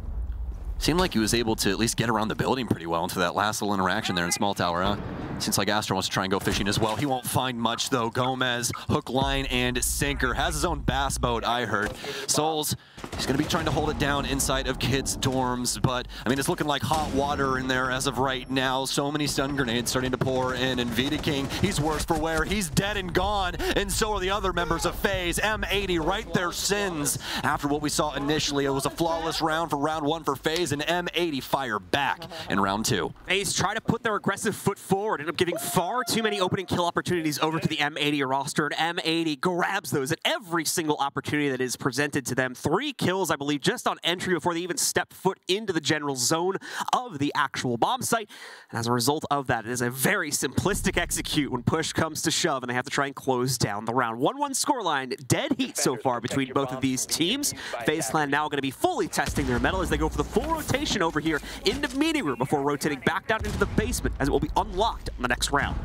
Speaker 7: Seemed like he was able to at least get around the building pretty well into that last little interaction there in Small Tower, huh? Seems like Astro wants to try and go fishing as well. He won't find much, though. Gomez, hook, line, and sinker. Has his own bass boat, I heard. Souls, he's going to be trying to hold it down inside of kids' dorms, but, I mean, it's looking like hot water in there as of right now. So many stun grenades starting to pour in, and Vidaking, he's worse for wear. He's dead and gone, and so are the other members of FaZe. M80 right their sins. After what we saw initially, it was a flawless round for round 1 for FaZe, and M80 fire back in round 2.
Speaker 6: FaZe try to put their aggressive foot forward, end up giving far too many opening kill opportunities over to the M80 roster, and M80 grabs those at every single opportunity that is presented to them. 3 kills, I believe, just on entry before they even step foot into the general zone of the actual bomb site. And as a result of that, it is a very simplistic execute when push comes to shove, and they have to try and close down the round. 1-1 scoreline, dead heat so far between both of these teams. FaZe Clan now going to be fully testing their mettle as they go for the full rotation over here into meeting room before rotating back down into the basement, as it will be unlocked in the next round.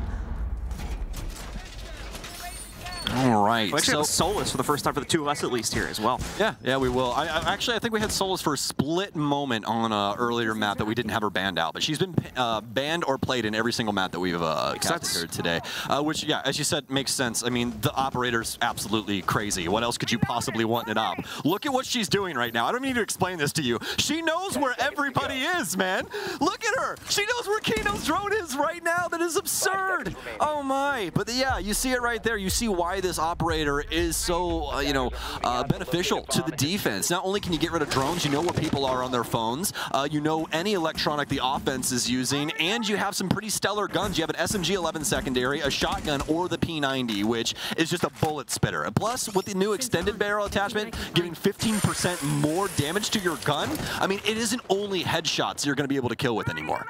Speaker 7: All right.
Speaker 6: We actually have Solus for the first time for the two of us, at least, here as well.
Speaker 7: Yeah, we will. Actually, I think we had Solus for a split moment on an earlier map that we didn't have her banned out, but she's been banned or played in every single map that we've casted here today, which, yeah, as you said, makes sense. I mean, the operator's absolutely crazy. What else could you possibly want in an op? Look at what she's doing right now. I don't need to explain this to you. She knows where everybody is, man. Look at her. She knows where Kino's drone is right now. That is absurd. Oh, my. But, yeah, you see it right there. You see why this operator is so, beneficial to the defense. Not only can you get rid of drones, you know where people are on their phones, you know any electronic the offense is using, and you have some pretty stellar guns. You have an SMG-11 secondary, a shotgun, or the P90, which is just a bullet spitter. Plus, with the new extended barrel attachment, giving 15% more damage to your gun, I mean, it isn't only headshots you're going to be able to kill with anymore.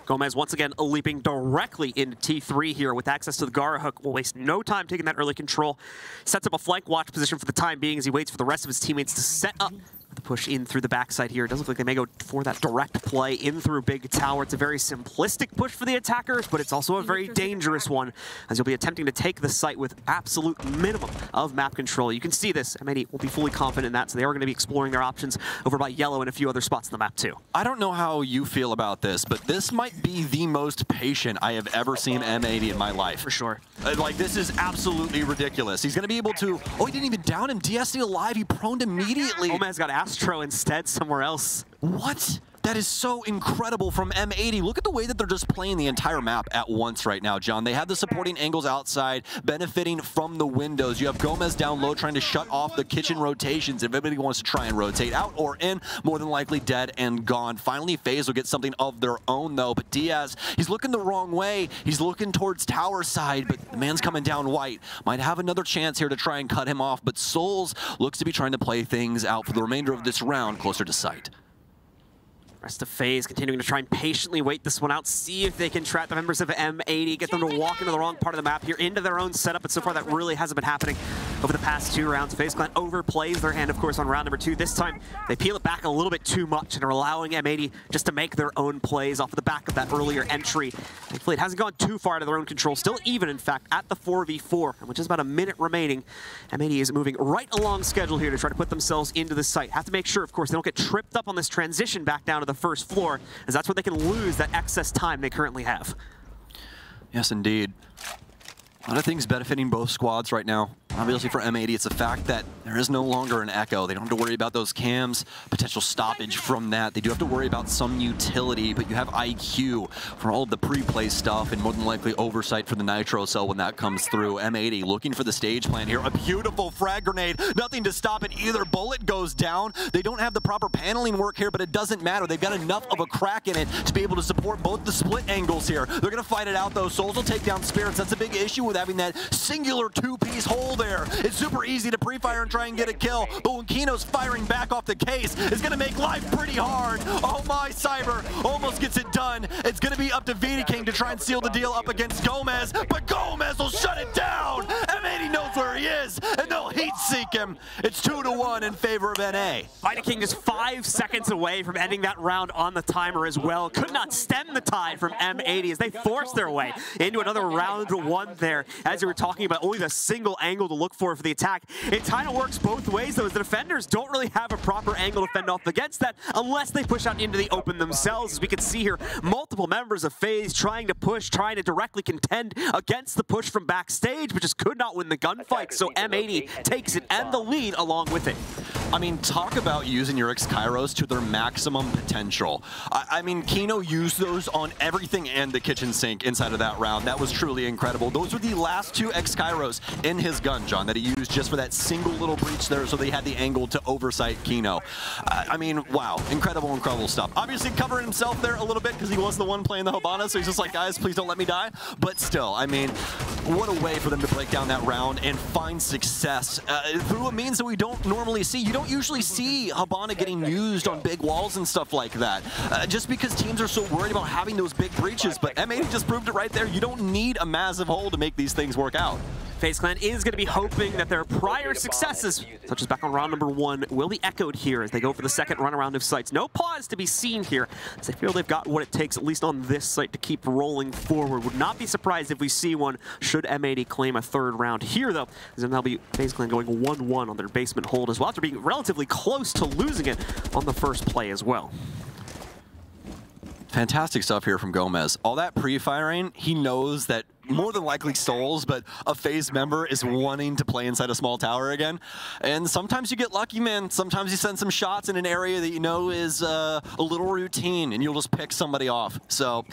Speaker 6: Gomez once again leaping directly into T3 here with access to the Gara hook. Will waste no time taking that early control. Sets up a flank watch position for the time being as he waits for the rest of his teammates to set up the push in through the backside here. It does look like they may go for that direct play in through Big Tower. It's a very simplistic push for the attackers, but it's also a very dangerous one as you'll be attempting to take the site with absolute minimum of map control. You can see this. M80 will be fully confident in that, so they are going to be exploring their options over by Yellow and a few other spots on the map too.
Speaker 7: I don't know how you feel about this, but this might be the most patient I have ever seen M80 in my life.
Speaker 6: For sure.
Speaker 7: Like, this is absolutely ridiculous. He's going to be able to... Oh, he didn't even down him. DSD alive. He proned immediately.
Speaker 6: Gomez got Astro instead somewhere else.
Speaker 7: What? That is so incredible from M80. Look at the way that they're just playing the entire map at once right now, John. They have the supporting angles outside, benefiting from the windows. You have Gomez down low trying to shut off the kitchen rotations. If anybody wants to try and rotate out or in, more than likely dead and gone. Finally, FaZe will get something of their own, though. But Diaz, he's looking the wrong way. He's looking towards tower side, but the man's coming down white. Might have another chance here to try and cut him off, but Souls looks to be trying to play things out for the remainder of this round closer to sight.
Speaker 6: Rest of FaZe continuing to try and patiently wait this one out, see if they can trap the members of M80, get them to walk into the wrong part of the map here, into their own setup, but so far that really hasn't been happening over the past 2 rounds. FaZe Clan overplays their hand, of course, on round number 2. This time, they peel it back a little bit too much and are allowing M80 just to make their own plays off of the back of that earlier entry. Thankfully, it hasn't gone too far to their own control. Still even, in fact, at the 4v4, and with just about a minute remaining, M80 is moving right along schedule here to try to put themselves into the site. Have to make sure, of course, they don't get tripped up on this transition back down to the first floor, as that's where they can lose that excess time they currently have.
Speaker 7: Yes, indeed. A lot of things benefiting both squads right now. Obviously for M80, it's the fact that there is no longer an echo. They don't have to worry about those cams, potential stoppage from that. They do have to worry about some utility, but you have IQ for all of the pre-play stuff and more than likely oversight for the Nitro cell when that comes through. M80 looking for the stage plan here. A beautiful frag grenade. Nothing to stop it either. Bullet goes down. They don't have the proper paneling work here, but it doesn't matter. They've got enough of a crack in it to be able to support both the split angles here. They're going to fight it out, though. Souls will take down Spirits. That's a big issue with having that singular 2-piece hold there. It's super easy to pre-fire and try and get a kill, but when Kino's firing back off the case, it's gonna make life pretty hard. Oh my, Cyber almost gets it done. It's gonna be up to Vidiking to try and seal the deal up against Gomez, but Gomez will shut it down. M80 knows where he is, and they'll heat seek him. It's 2-1 in favor of NA.
Speaker 6: Vidiking just 5 seconds away from ending that round on the timer as well. Could not stem the tide from M80 as they forced their way into another round 1 there. As you were talking about, only the single angle to look for the attack. It kind of works both ways, though, as the defenders don't really have a proper angle to fend off against that unless they push out into the open themselves. As we can see here, multiple members of FaZe trying to push, trying to directly contend against the push from backstage, but just could not win the gunfight. So M80 takes it and the lead along with it.
Speaker 7: I mean, talk about using your X-Kairos to their maximum potential. I mean, Kino used those on everything and the kitchen sink inside of that round. That was truly incredible. Those were the last 2 X-Kairos in his gun, John, that he used just for that single little breach there, so they had the angle to oversight Kino. I mean, wow, incredible, incredible stuff. Obviously covering himself there a little bit because he was the one playing the Hibana, so he's just like, guys, please don't let me die. But still, I mean, what a way for them to break down that round and find success through a means that we don't normally see. You don't usually see Hibana getting used on big walls and stuff like that, just because teams are so worried about having those big breaches, but M80 just proved it right there. You don't need a massive hole to make these things work out.
Speaker 6: FaZe Clan is going to be hoping that their prior successes, such as back on round number 1, will be echoed here as they go for the second run around of sites. No pause to be seen here, as they feel they've got what it takes, at least on this site, to keep rolling forward. Would not be surprised if we see one should M80 claim a third round here, though, as then that'll be FaZe Clan going 1-1 on their basement hold as well, after being relatively close to losing it on the first play as well.
Speaker 7: Fantastic stuff here from Gomez. All that pre-firing, he knows that more than likely Souls, but a FaZe member is wanting to play inside a small tower again. And sometimes you get lucky, man. Sometimes you send some shots in an area that you know is a little routine, and you'll just pick somebody off. So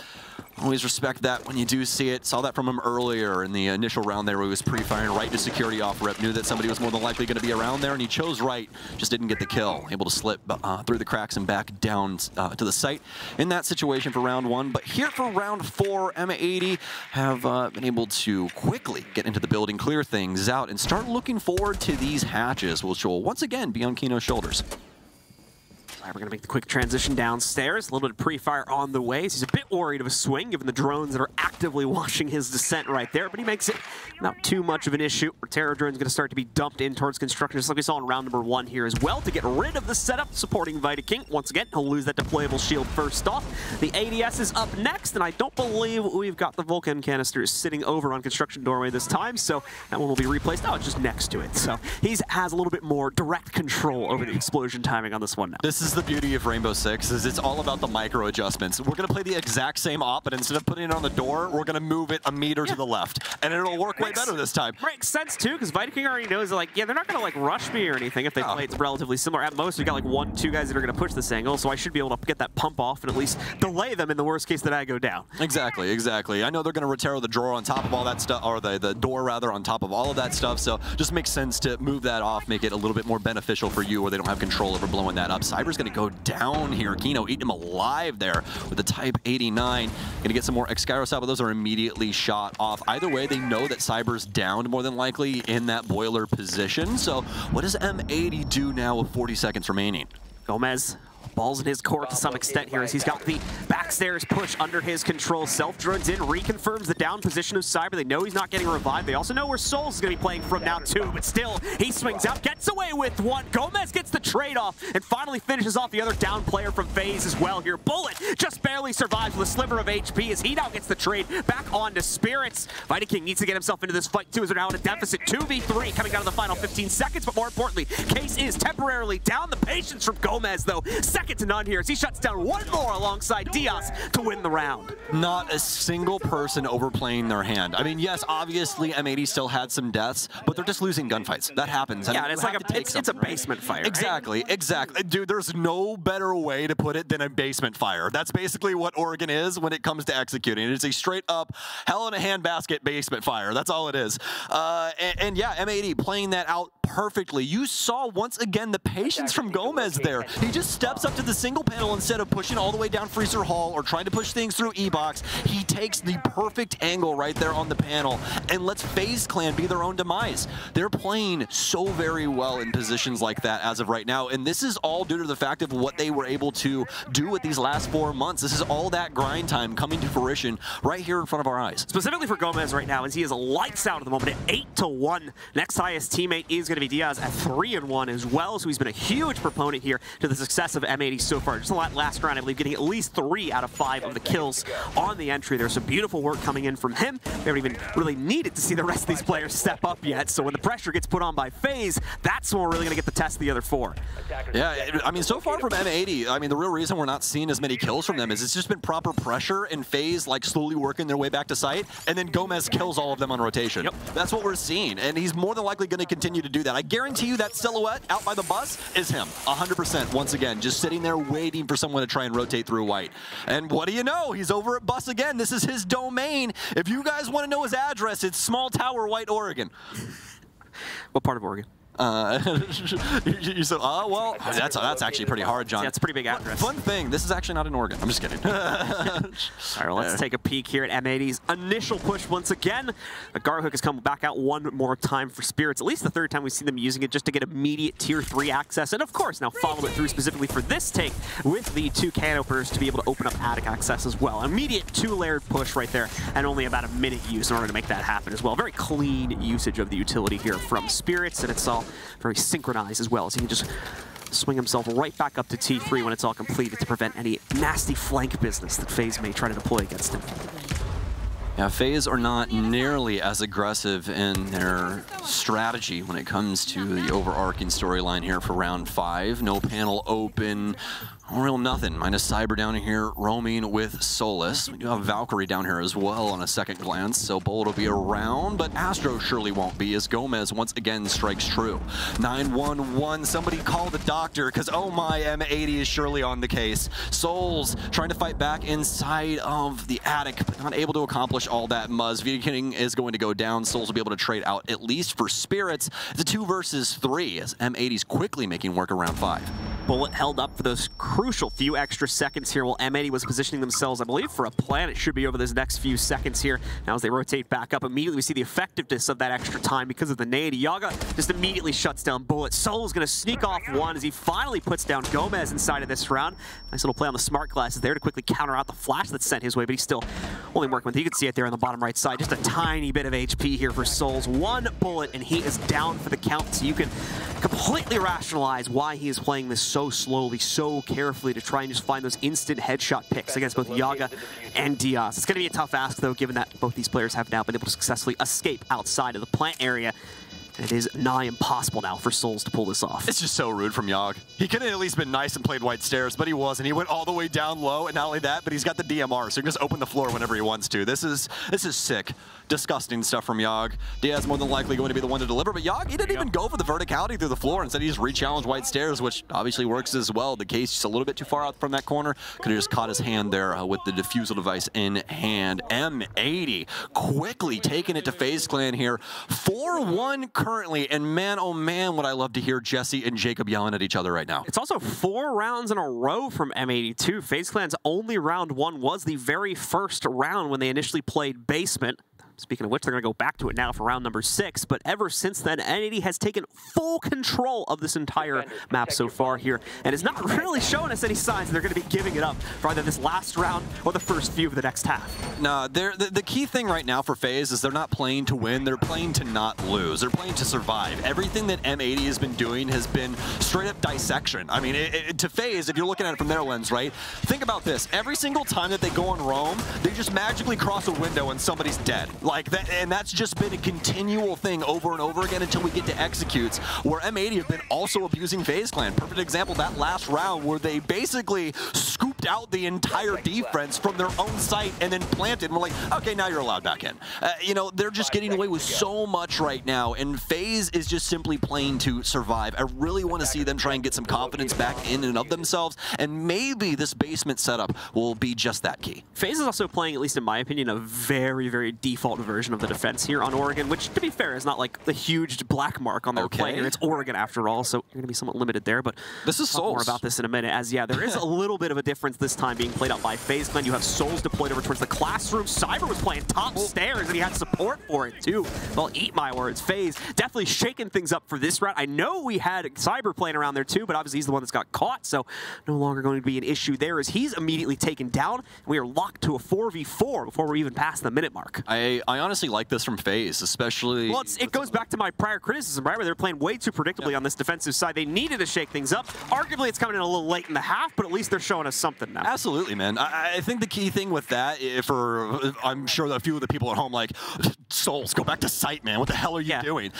Speaker 7: always respect that when you do see it. Saw that from him earlier in the initial round there where he was pre-firing right to security off rip. Knew that somebody was more than likely going to be around there, and he chose right. Just didn't get the kill. Able to slip through the cracks and back down to the site in that situation for round 1. But here for round 4, M80 have been able to quickly get into the building, clear things out, and start looking forward to these hatches, which will once again be on Kino's shoulders.
Speaker 6: We're going to make the quick transition downstairs. A little bit of pre-fire on the way. He's a bit worried of a swing, given the drones that are actively watching his descent right there, but he makes it not too much of an issue. Terror drone's going to start to be dumped in towards construction, just like we saw in round number 1 here as well, to get rid of the setup supporting Vidiking. Once again, he'll lose that deployable shield first off. The ADS is up next, and I don't believe we've got the Vulcan canisters sitting over on construction doorway this time, so that one will be replaced. Oh, it's just next to it. So he has a little bit more direct control over the explosion timing on this one now.
Speaker 7: This is the beauty of Rainbow Six, is it's all about the micro adjustments. We're going to play the exact same op, but instead of putting it on the door, we're going to move it a meter to the left, and it'll work way better this time.
Speaker 6: Makes sense too, because Vidiking already knows, like, yeah, they're not going to like rush me or anything if they play it relatively similar. At most, we got like 1-2 guys that are going to push this angle, so I should be able to get that pump off and at least delay them in the worst case that I go down.
Speaker 7: Exactly, exactly. I know they're going to Rotero the drawer on top of all that stuff, or the door rather on top of all of that stuff, so just makes sense to move that off, make it a little bit more beneficial for you where they don't have control over blowing that up. Cyber's going to go down here. Kino eating him alive there with the Type 89. Gonna get some more X-Gyros out, but those are immediately shot off. Either way, they know that Cyber's downed more than likely in that boiler position. So what does M80 do now with 40 seconds remaining?
Speaker 6: Gomez balls in his court to some extent here as he's got the backstairs push under his control. Self-drones in, reconfirms the down position of Cyber. They know he's not getting revived. They also know where Souls is going to be playing from now too, but still, he swings out, gets away with one. Gomez gets the trade-off and finally finishes off the other down player from FaZe as well here. Bullet just barely survives with a sliver of HP as he now gets the trade back onto Spirits. Vidiking needs to get himself into this fight too as they're now in a deficit. 2v3 coming down to the final 15 seconds, but more importantly, Case is temporarily down. The patience from Gomez though, second to none here as he shuts down one more alongside Diaz to win the round.
Speaker 7: Not a single person overplaying their hand. I mean, yes, obviously M80 still had some deaths, but they're just losing gunfights. That happens.
Speaker 6: Yeah, and it's like it's a basement fire.
Speaker 7: Exactly, right? Exactly. Dude, there's no better way to put it than a basement fire. That's basically what Oregon is when it comes to executing. It's a straight up hell in a handbasket basement fire. That's all it is. And yeah, M80 playing that out perfectly. You saw once again the patience from Gomez there. He just steps up up to the single panel instead of pushing all the way down Freezer Hall or trying to push things through E-Box. He takes the perfect angle right there on the panel and lets FaZe Clan be their own demise. They're playing so very well in positions like that as of right now, and this is all due to the fact of what they were able to do with these last 4 months. This is all that grind time coming to fruition right here in front of our eyes.
Speaker 6: Specifically for Gomez right now, as he is lights out at the moment at 8-1. Next highest teammate is going to be Diaz at 3-1 as well, so he's been a huge proponent here to the success of M80 so far. Just last round, I believe, getting at least 3 out of 5 of the kills on the entry. There's some beautiful work coming in from him. We haven't even really needed to see the rest of these players step up yet, so when the pressure gets put on by FaZe, that's when we're really going to get the test of the other 4.
Speaker 7: Yeah, I mean, so far from M80, I mean, the real reason we're not seeing as many kills from them is it's just been proper pressure and FaZe like slowly working their way back to site, and then Gomez kills all of them on rotation. Yep. That's what we're seeing, and he's more than likely going to continue to do that. I guarantee you that silhouette out by the bus is him, 100%, once again, just sitting there waiting for someone to try and rotate through white. And what do you know? He's over at bus again. This is his domain. If you guys want to know his address, it's Small Tower, White, Oregon.
Speaker 6: What part of Oregon?
Speaker 7: You said, oh, well, that's actually pretty hard, John.
Speaker 6: Yeah, it's a pretty big address.
Speaker 7: Fun thing, this is actually not in Oregon. I'm just kidding.
Speaker 6: All right, well, let's take a peek here at M80's initial push once again. The Garhook has come back out one more time for Spirits, at least the 3rd time we've seen them using it just to get immediate Tier 3 access. And of course, now follow it through specifically for this take with the 2 canopers to be able to open up attic access as well. Immediate 2-layered push right there, and only about a minute use in order to make that happen as well. Very clean usage of the utility here from Spirits, and it's all very synchronized as well, so he can just swing himself right back up to T3 when it's all completed to prevent any nasty flank business that FaZe may try to deploy against him.
Speaker 7: Yeah, FaZe are not nearly as aggressive in their strategy when it comes to the overarching storyline here for round 5. No panel open. Real nothing, minus Cyber down here roaming with Solus. We do have Valkyrie down here as well on a second glance, so Bullet will be around, but Astro surely won't be as Gomez once again strikes true. 9-1-1, somebody call the doctor, because oh my, M80 is surely on the case. Souls trying to fight back inside of the attic, but not able to accomplish all that. Muzz, VideoKing is going to go down. Souls will be able to trade out at least for Spirits. It's a 2 versus 3 as M80's quickly making work around 5.
Speaker 6: Bullet held up for those crucial few extra seconds here while M80 was positioning themselves, I believe, for a plan. It should be over those next few seconds here. Now as they rotate back up, immediately we see the effectiveness of that extra time because of the nade. Yaga just immediately shuts down Bullet. Soul's going to sneak off one as he finally puts down Gomez inside of this round. Nice little play on the smart glasses there to quickly counter out the flash that's sent his way, but he's still only working with it. You can see it there on the bottom right side. Just a tiny bit of HP here for Souls. 1 bullet and he is down for the count, so you can completely rationalize why he is playing this so slowly, so carefully to try and just find those instant headshot picks against both Yaga and Diaz. It's going to be a tough ask, though, given that both these players have now been able to successfully escape outside of the plant area. And it is nigh impossible now for Souls to pull this off.
Speaker 7: It's just so rude from Yogg. He could have at least been nice and played White Stairs, but he wasn't. He went all the way down low, and not only that, but he's got the DMR, so he can just open the floor whenever he wants to. This is sick. Disgusting stuff from Yogg. Diaz more than likely going to be the one to deliver, but Yogg, he didn't even go for the verticality through the floor. Instead, he just re-challenged White Stairs, which obviously works as well. The case just a little bit too far out from that corner. Could have just caught his hand there with the defusal device in hand. M80 quickly taking it to FaZe Clan here. 4-1 currently, and man, oh man, would I love to hear Jesse and Jacob yelling at each other right now.
Speaker 6: It's also 4 rounds in a row from M82. FaZe Clan's only round 1 was the very first round when they initially played Basement. Speaking of which, they're going to go back to it now for round number 6. But ever since then, M80 has taken full control of this entire map so far here, and is not really showing us any signs that they're going to be giving it up for either this last round or the first few of the next half.
Speaker 7: No, the key thing right now for FaZe is they're not playing to win, they're playing to not lose. They're playing to survive. Everything that M80 has been doing has been straight up dissection. I mean, to FaZe, if you're looking at it from their lens, right? Think about this. Every single time that they go on roam, they just magically cross a window and somebody's dead. Like that, and that's just been a continual thing over and over again until we get to executes, where M80 have been also abusing FaZe Clan. Perfect example, that last round where they basically scoop ripped out the entire defense from their own site and then planted. And we're like, okay, now you're allowed back in. You know, they're just getting away with so much right now, and FaZe is just simply playing to survive. I really want to see them try and get some confidence back in and of themselves, and maybe this basement setup will be just that key.
Speaker 6: FaZe is also playing, at least in my opinion, a very, very default version of the defense here on Oregon, which, to be fair, is not like the huge black mark on their play here. It's Oregon after all, so you're going to be somewhat limited there, but
Speaker 7: this is Souls.
Speaker 6: More about this in a minute, as yeah, there is a little bit of a difference this time being played out by FaZe Clan. You have Souls deployed over towards the classroom. Cyber was playing top stairs, and he had support for it too. Well, eat my words. FaZe definitely shaking things up for this round. I know we had Cyber playing around there too, but obviously he's the one that's got caught, so no longer going to be an issue there as he's immediately taken down, and we are locked to a 4v4 before we're even past the minute mark.
Speaker 7: I honestly like this from FaZe, especially...
Speaker 6: Well, it goes back to my prior criticism, right, where they're playing way too predictably on this defensive side. They needed to shake things up. Arguably, it's coming in a little late in the half, but at least they're showing us something now.
Speaker 7: Absolutely, man. I think the key thing with that, I'm sure that a few of the people at home like, Souls, go back to site, man. What the hell are you doing?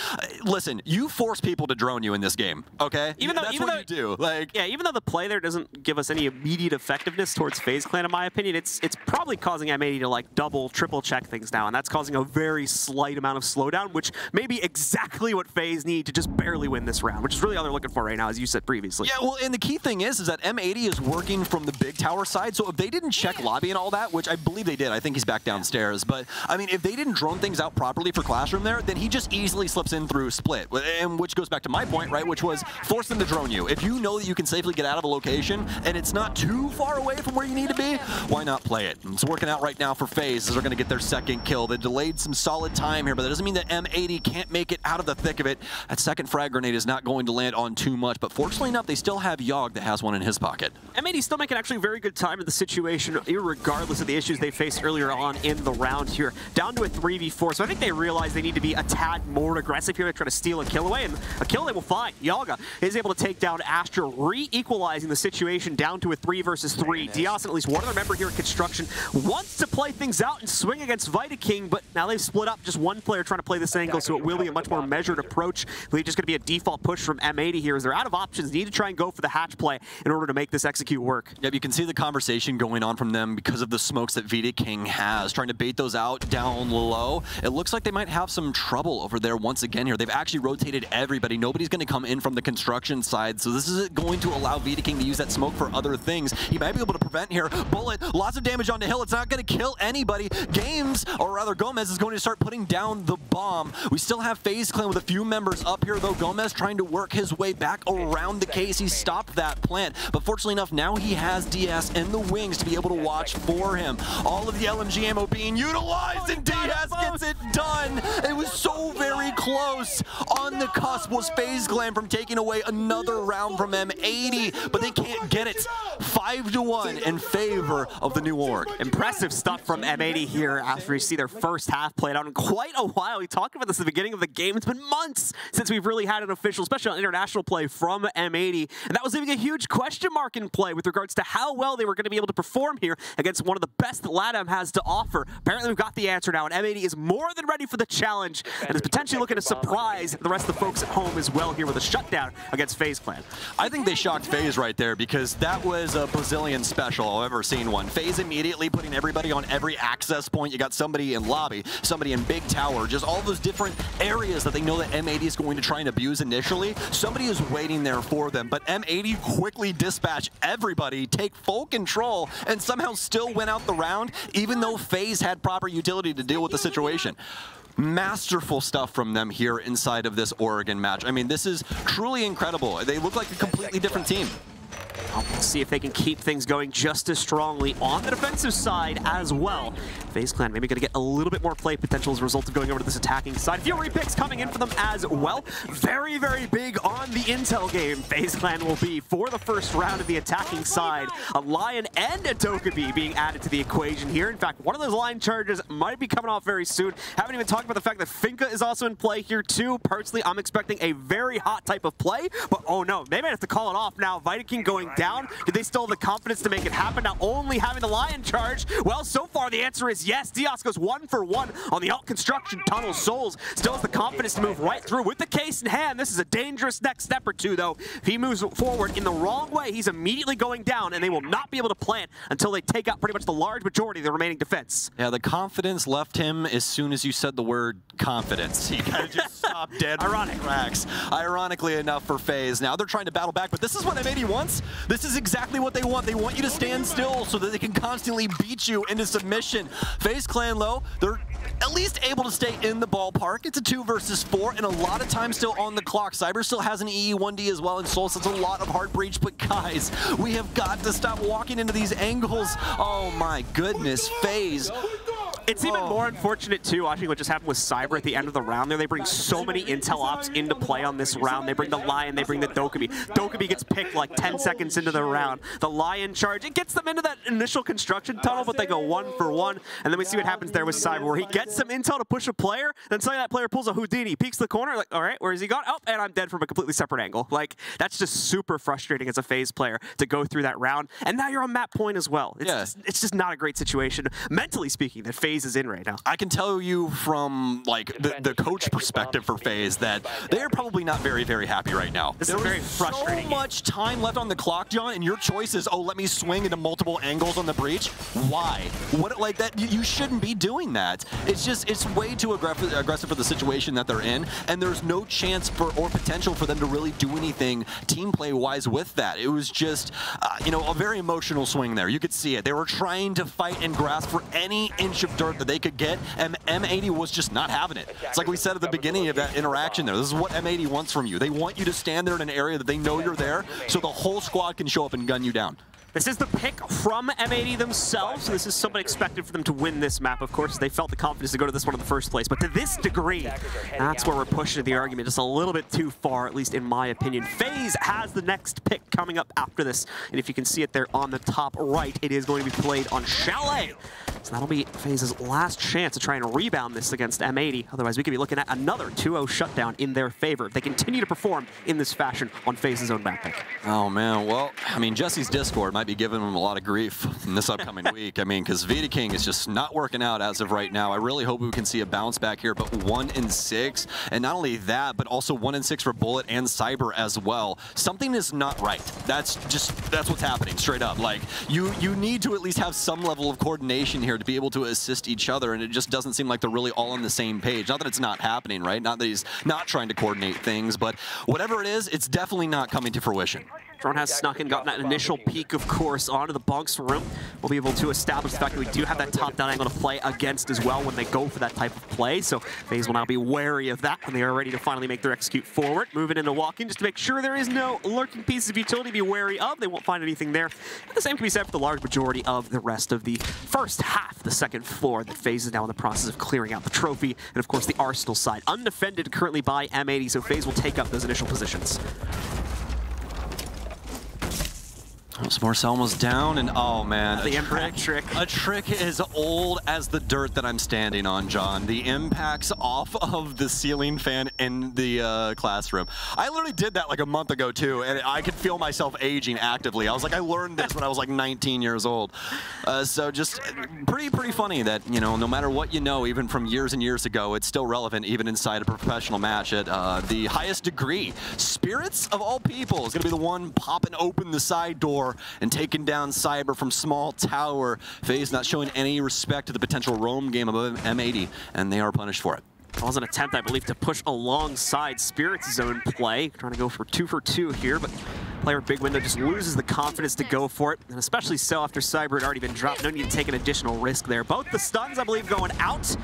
Speaker 7: Listen, you force people to drone you in this game, okay? That's what you do. Like,
Speaker 6: yeah, even though the play there doesn't give us any immediate effectiveness towards FaZe Clan, in my opinion, it's probably causing M80 to like double, triple check things now, and that's causing a very slight amount of slowdown, which may be exactly what FaZe need to just barely win this round, which is really all they're looking for right now, as you said previously.
Speaker 7: Yeah, well, and the key thing is that M80 is working from the big tower side, so if they didn't check lobby and all that, which I believe they did, I think he's back downstairs, but I mean, if they didn't drone things out properly for Classroom there, then he just easily slips in through split, and which goes back to my point, right, which was force them to drone you. If you know that you can safely get out of a location and it's not too far away from where you need to be, why not play it? And it's working out right now for FaZe as they're going to get their second kill. They delayed some solid time here, but that doesn't mean that M80 can't make it out of the thick of it. That second frag grenade is not going to land on too much, but fortunately enough, they still have Yogg that has one in his pocket.
Speaker 6: M80 still making actually very good time in the situation, irregardless of the issues they faced earlier on in the round here. Down to a 3v4, so I think they realize they need to be a tad more aggressive here to try to steal a kill away, and a kill they will find. Yogg is able to take down Astra, re-equalizing the situation down to a 3 versus 3. Dios and at least one other member here in Construction wants to play things out and swing against Vidaking, but now they've split up, just one player trying to play this angle, so it will be a much more measured approach. It's just going to be a default push from M80 here as they're out of options, need to try and go for the hatch play in order to make this execute work.
Speaker 7: Yep, you can see the conversation going on from them because of the smokes that Vidaking has, trying to bait those out down low. It looks like they might have some trouble over there once again here. They've actually rotated everybody. Nobody's going to come in from the construction side, so this is going to allow Vidaking to use that smoke for other things. He might be able to prevent here. Bullet, lots of damage on the hill. It's not going to kill anybody. Games, or rather Gomez, is going to start putting down the bomb. We still have FaZe Clan with a few members up here, though. Gomez trying to work his way back around the case. He stopped that plant, but fortunately enough, now he has DS and the wings to be able to watch for him. All of the LMG ammo being utilized, and DS gets it done. It was so very close. On the cusp was FaZe Clan from taking away another round from M80, but they can't get it. 5-1 in favor of the New Org.
Speaker 6: Impressive stuff from M80 here after we see their first half played out in quite a while. We talked about this at the beginning of the game. It's been months since we've really had an official, especially on international play from M80, and that was leaving a huge question mark in play with regards to how well they were going to be able to perform here against one of the best LATAM has to offer. Apparently we've got the answer now, and M80 is more than ready for the challenge and is potentially looking to surprise the rest of the folks at home as well here with a shutdown against FaZe Clan.
Speaker 7: I think they shocked FaZe right there because that was a Brazilian special I've ever seen one. FaZe immediately putting everybody on every access point. You got somebody in lobby, somebody in big tower, just all those different areas that they know that M80 is going to try and abuse initially. Somebody is waiting there for them, but M80 quickly dispatch everybody, take full control, and somehow still win out the round, even though FaZe had proper utility to deal with the situation. Masterful stuff from them here inside of this Oregon match. I mean, this is truly incredible. They look like a completely different team.
Speaker 6: We'll see if they can keep things going just as strongly on the defensive side as well. FaZe Clan maybe going to get a little bit more play potential as a result of going over to this attacking side. A few repicks coming in for them as well. Very, very big on the intel game. FaZe Clan will be, for the first round of the attacking side, a Lion and a Dokkaebi being added to the equation here. In fact, one of those line charges might be coming off very soon. Haven't even talked about the fact that Finka is also in play here too. Personally, I'm expecting a very hot type of play, but oh no, they might have to call it off now. Vidaking going down. down? Did they still have the confidence to make it happen, not only having the Lion charge? Well, so far the answer is yes. Diaz goes 1 for 1 on the alt construction tunnel. Souls still has the confidence to move right through with the case in hand. This is a dangerous next step or two, though. If he moves forward in the wrong way, he's immediately going down, and they will not be able to plant until they take out pretty much the large majority of the remaining defense.
Speaker 7: Yeah, the confidence left him as soon as you said the word confidence. He kind of just stopped dead.
Speaker 6: Ironic.
Speaker 7: Tracks. Ironically enough for FaZe. Now they're trying to battle back, but this is what M80 wants. This is exactly what they want. They want you to stand still so that they can constantly beat you into submission. FaZe Clan low, they're at least able to stay in the ballpark. It's a 2 versus 4, and a lot of time still on the clock. Cyber still has an EE1D as well, and Souls has a lot of hard breach, but guys, we have got to stop walking into these angles. Oh my goodness, FaZe.
Speaker 6: It's even more unfortunate, too, watching what just happened with Cyber at the end of the round there. They bring so many intel ops into play on this round. They bring the Lion, they bring the Dokkaebi. Dokkaebi gets picked like 10 seconds into the round. The Lion charge, it gets them into that initial construction tunnel, but they go 1 for 1. And then we see what happens there with Cyber, where he gets some intel to push a player, then suddenly that player pulls a Houdini, peeks the corner, like, all right, where is he gone? Oh, and I'm dead from a completely separate angle. Like, that's just super frustrating as a FaZe player to go through that round. And now you're on map point as well. It's just not a great situation, mentally speaking, that FaZe is in right now.
Speaker 7: I can tell you from like the coach perspective for FaZe that they are probably not very, very happy right now.
Speaker 6: This is very frustrating.
Speaker 7: So much time left on the clock, John, and your choice is, oh, let me swing into multiple angles on the breach. Why? What, like that? You shouldn't be doing that. It's way too aggressive for the situation that they're in, and there's no chance for or potential for them to really do anything team play wise with that. It was just, you know, a very emotional swing there. You could see it. They were trying to fight and grasp for any inch of dirt that they could get, and M80 was just not having it. It's like we said at the beginning of that interaction there. This is what M80 wants from you. They want you to stand there in an area that they know you're there, so the whole squad can show up and gun you down.
Speaker 6: This is the pick from M80 themselves, so this is somewhat expected for them to win this map, of course. They felt the confidence to go to this one in the first place, but to this degree, that's where we're pushing the argument just a little bit too far, at least in my opinion. FaZe has the next pick coming up after this, and if you can see it there on the top right, it is going to be played on Chalet. So that'll be FaZe's last chance to try and rebound this against M80. Otherwise, we could be looking at another 2-0 shutdown in their favor if they continue to perform in this fashion on FaZe's own back pick.
Speaker 7: Oh, man. Well, I mean, Jesse's Discord might be giving him a lot of grief in this upcoming week. I mean, because Vidaking is just not working out as of right now. I really hope we can see a bounce back here, but 1-6. And not only that, but also 1-6 for Bullet and Cyber as well. Something is not right. That's what's happening, straight up. Like, you need to at least have some level of coordination here to be able to assist each other, and it just doesn't seem like they're really all on the same page. Not that it's not happening, right? Not that he's not trying to coordinate things, but whatever it is, it's definitely not coming to fruition.
Speaker 6: Drone has snuck in, gotten that initial peek, of course, onto the bunks room. We'll be able to establish the fact that we do have that top-down angle to play against as well when they go for that type of play. So FaZe will now be wary of that when they are ready to finally make their execute forward. Moving into walk-in just to make sure there is no lurking pieces of utility to be wary of. They won't find anything there. And the same can be said for the large majority of the rest of the first half, the second floor that FaZe is now in the process of clearing out the trophy. And of course the Arsenal side, undefended currently by M80, so FaZe will take up those initial positions.
Speaker 7: Some more Selma's down, and oh man,
Speaker 6: the impact trick.
Speaker 7: A trick as old as the dirt that I'm standing on, John. The impacts off of the ceiling fan in the classroom. I literally did that like a month ago too, and I could feel myself aging actively. I was like, I learned this when I was like 19 years old. So just pretty funny that, you know, no matter what you know, even from years and years ago, it's still relevant even inside a professional match at the highest degree. Spirits of all people is going to be the one popping open the side door and taking down Cyber from small tower. FaZe not showing any respect to the potential roam game above M80, and they are punished for it.
Speaker 6: That was an attempt, I believe, to push alongside Spirit's zone play. Trying to go for 2 for 2 here, but player Big Window just loses the confidence to go for it, and especially so after Cyber had already been dropped. No need to take an additional risk there. Both the stuns, I believe, going out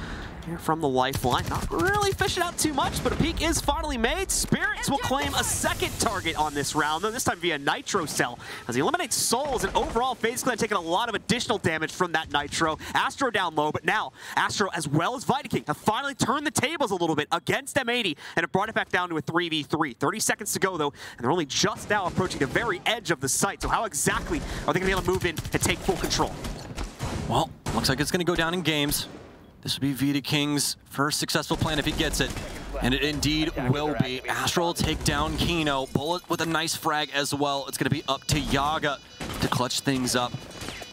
Speaker 6: here from the lifeline. Not really fishing out too much, but a peek is finally made. Spirits will claim a second target on this round, though this time via Nitro Cell, as he eliminates Souls, and overall FaZe Clan taking a lot of additional damage from that Nitro. Astro down low, but now Astro as well as Vidaking have finally turned the tables a little bit against M80 and have brought it back down to a 3v3. 30 seconds to go though, and they're only just now approaching the very edge of the site, so how exactly are they going to be able to move in and take full control?
Speaker 7: Well, looks like it's going to go down in games. This would be Vidaking's first successful plan if he gets it. And it indeed will be. Astral will take down Kino. Bullet with a nice frag as well. It's going to be up to Yaga to clutch things up.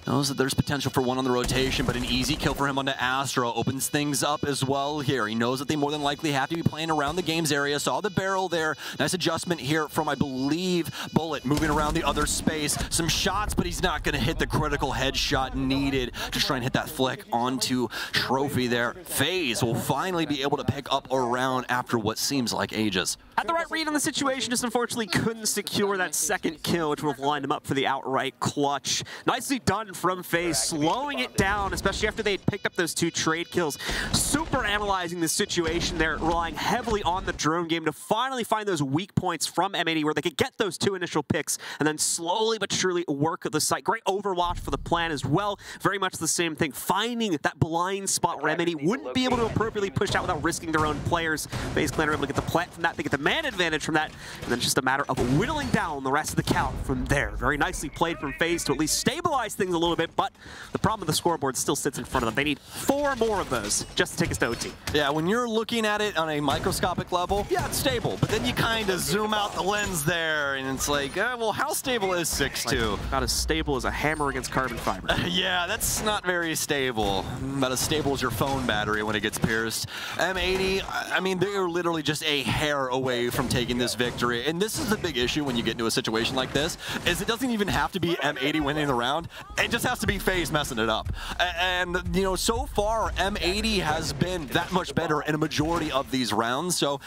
Speaker 7: Knows that there's potential for one on the rotation, but an easy kill for him onto Astro opens things up as well here. He knows that they more than likely have to be playing around the games area. Saw the barrel there. Nice adjustment here from, I believe, Bullet moving around the other space. Some shots, but he's not going to hit the critical headshot needed to try and hit that flick onto Trophy there. FaZe will finally be able to pick up a round after what seems like ages.
Speaker 6: Had the right read on the situation, just unfortunately couldn't secure that second kill, which would have lined him up for the outright clutch. Nicely done from FaZe, slowing it down, especially after they had picked up those 2 trade kills. Super analyzing the situation there, relying heavily on the drone game to finally find those weak points from M80 where they could get those 2 initial picks and then slowly but surely work the site. Great overwatch for the plan as well. Very much the same thing, finding that blind spot where M80 wouldn't be able to appropriately push out without risking their own players. FaZe Clan are able to get the plant from that, they get the man advantage from that, and then it's just a matter of whittling down the rest of the count from there. Very nicely played from FaZe to at least stabilize things a little bit, but the problem with the scoreboard still sits in front of them. They need 4 more of those just to take us to OT.
Speaker 7: Yeah, when you're looking at it on a microscopic level, yeah, it's stable, but then you kind of zoom out the lens there, and it's like, well, how stable is 6-2?
Speaker 6: Like, not as stable as a hammer against carbon fiber.
Speaker 7: Yeah, that's not very stable. About as stable as your phone battery when it gets pierced. M80, I mean, they're literally just a hair away from taking this victory, and this is the big issue when you get into a situation like this, is it doesn't even have to be M80 winning the round, it just has to be FaZe messing it up. And, you know, so far, M80 has been that much better in a majority of these rounds, so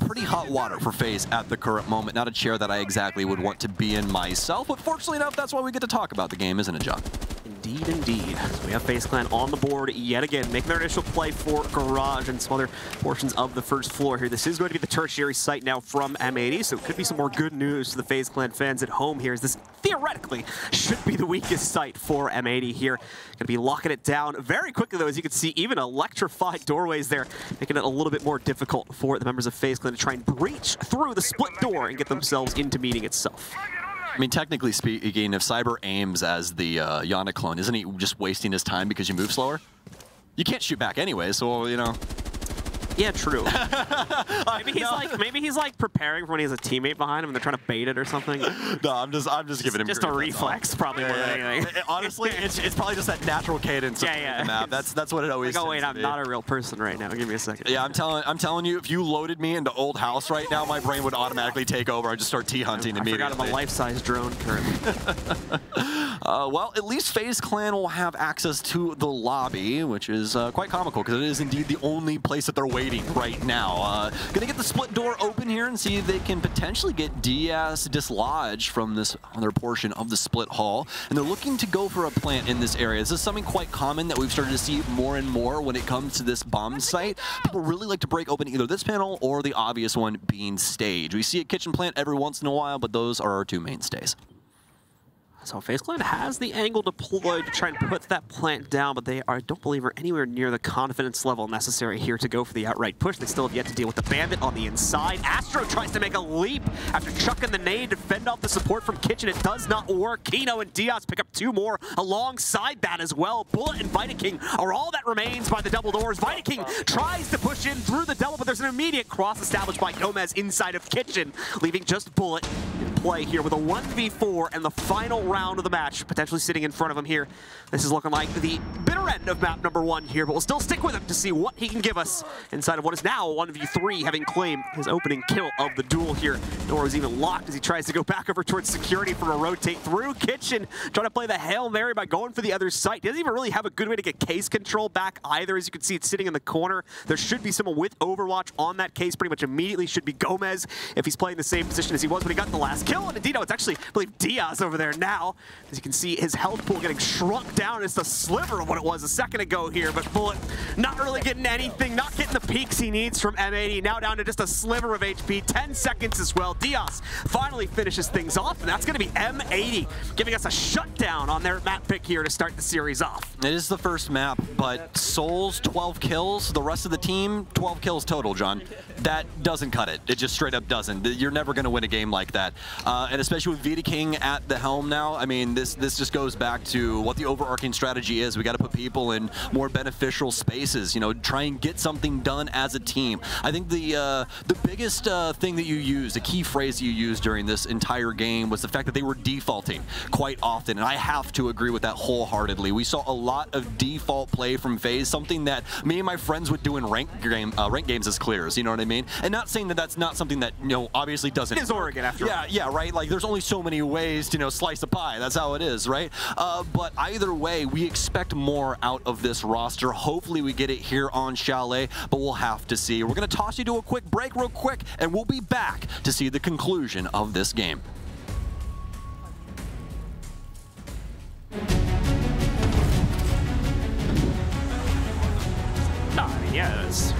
Speaker 7: pretty hot water for FaZe at the current moment. Not a chair that I exactly would want to be in myself, but fortunately enough, that's why we get to talk about the game, isn't it, John?
Speaker 6: Indeed, indeed. So we have FaZe Clan on the board yet again, making their initial play for Garage and some other portions of the first floor here. This is going to be the tertiary site now from M80, so it could be some more good news to the FaZe Clan fans at home here, as this theoretically should be the weakest site for M80 here. Going to be locking it down very quickly, though, as you can see, even electrified doorways there, making it a little bit more difficult for the members of FaZe Clan to try and breach through the split door and get themselves into meeting itself.
Speaker 7: I mean, technically speaking, if Cyber aims as the Yana clone, isn't he just wasting his time because you move slower? You can't shoot back anyway, so, you know.
Speaker 6: Yeah, true. maybe he's like preparing for when he has a teammate behind him and they're trying to bait it or something.
Speaker 7: No, I'm just giving him
Speaker 6: just a reflex, probably more than anything.
Speaker 7: Honestly, it's probably just that natural cadence of the map. That's what it always.
Speaker 6: Like, oh wait, I'm not a real person right now. Give me a second.
Speaker 7: Yeah, I'm telling you, if you loaded me into Old House right now, my brain would automatically take over and just start T-hunting immediately.
Speaker 6: I forgot I'm a life-size drone currently.
Speaker 7: Well, at least FaZe Clan will have access to the lobby, which is quite comical because it is indeed the only place that they're waiting right now. Gonna get the split door open here and see if they can potentially get Diaz dislodged from this other portion of the split hall. And they're looking to go for a plant in this area. This is something quite common that we've started to see more and more when it comes to this bomb site. People really like to break open either this panel or the obvious one being stage. We see a kitchen plant every once in a while, but those are our 2 mainstays.
Speaker 6: So FaZe Clan has the angle deployed to try and put that plant down, but they I don't believe are anywhere near the confidence level necessary here to go for the outright push. They still have yet to deal with the bandit on the inside. Astro tries to make a leap after chucking the nade to fend off the support from Kitchen. It does not work. Kino and Diaz pick up 2 more alongside that as well. Bullet and Viking are all that remains by the double doors. Viking tries to push in through the double, but there's an immediate cross established by Gomez inside of Kitchen, leaving just Bullet in play here with a 1v4 and the final round of the match potentially sitting in front of him here. This is looking like the bitter end of map number 1 here, but we'll still stick with him to see what he can give us inside of what is now a 1v3, having claimed his opening kill of the duel here. Nor was even locked as he tries to go back over towards security for a rotate through Kitchen, trying to play the Hail Mary by going for the other site. He doesn't even really have a good way to get case control back either. As you can see, it's sitting in the corner. There should be someone with Overwatch on that case pretty much immediately. Should be Gomez if he's playing the same position as he was when he got the last kill. And indeed, it's actually, I believe, Diaz over there now. As you can see, his health pool getting shrunk down. It's a sliver of what it was a second ago here, but Bullet not really getting anything, not getting the peaks he needs from M80. Now down to just a sliver of HP, 10 seconds as well. Diaz finally finishes things off, and that's going to be M80 giving us a shutdown on their map pick here to start the series off.
Speaker 7: It is the first map, but Souls 12 kills, the rest of the team 12 kills total, John. That doesn't cut it. It just straight up doesn't. You're never going to win a game like that. that. And especially with Vidaking at the helm now, I mean, this just goes back to what the overarching strategy is. We got to put people in more beneficial spaces, you know, try and get something done as a team. I think the biggest thing that you used, the key phrase you used during this entire game was the fact that they were defaulting quite often, and I have to agree with that wholeheartedly. We saw a lot of default play from FaZe, something that me and my friends would do in ranked games as clears, you know what I mean? And not saying that that's not something that, you know, obviously doesn't.
Speaker 6: It is Oregon after all.
Speaker 7: Yeah, right? Like, there's only so many ways to, you know, slice a pie. That's how it is, right? But either way, we expect more out of this roster. Hopefully we get it here on Chalet, but we'll have to see. We're going to toss you to a quick break real quick, and we'll be back to see the conclusion of this game.
Speaker 6: Yes.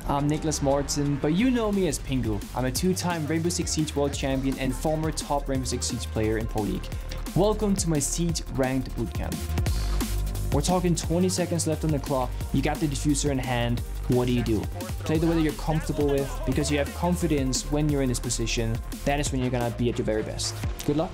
Speaker 8: I'm Nicholas Morton, but you know me as Pingu. I'm a two-time Rainbow Six Siege World Champion and former top Rainbow Six Siege player in Pro League. Welcome to my Siege Ranked Bootcamp. We're talking 20 seconds left on the clock, you got the diffuser in hand, what do? Play the way that you're comfortable with, because you have confidence when you're in this position. That is when you're gonna be at your very best. Good luck.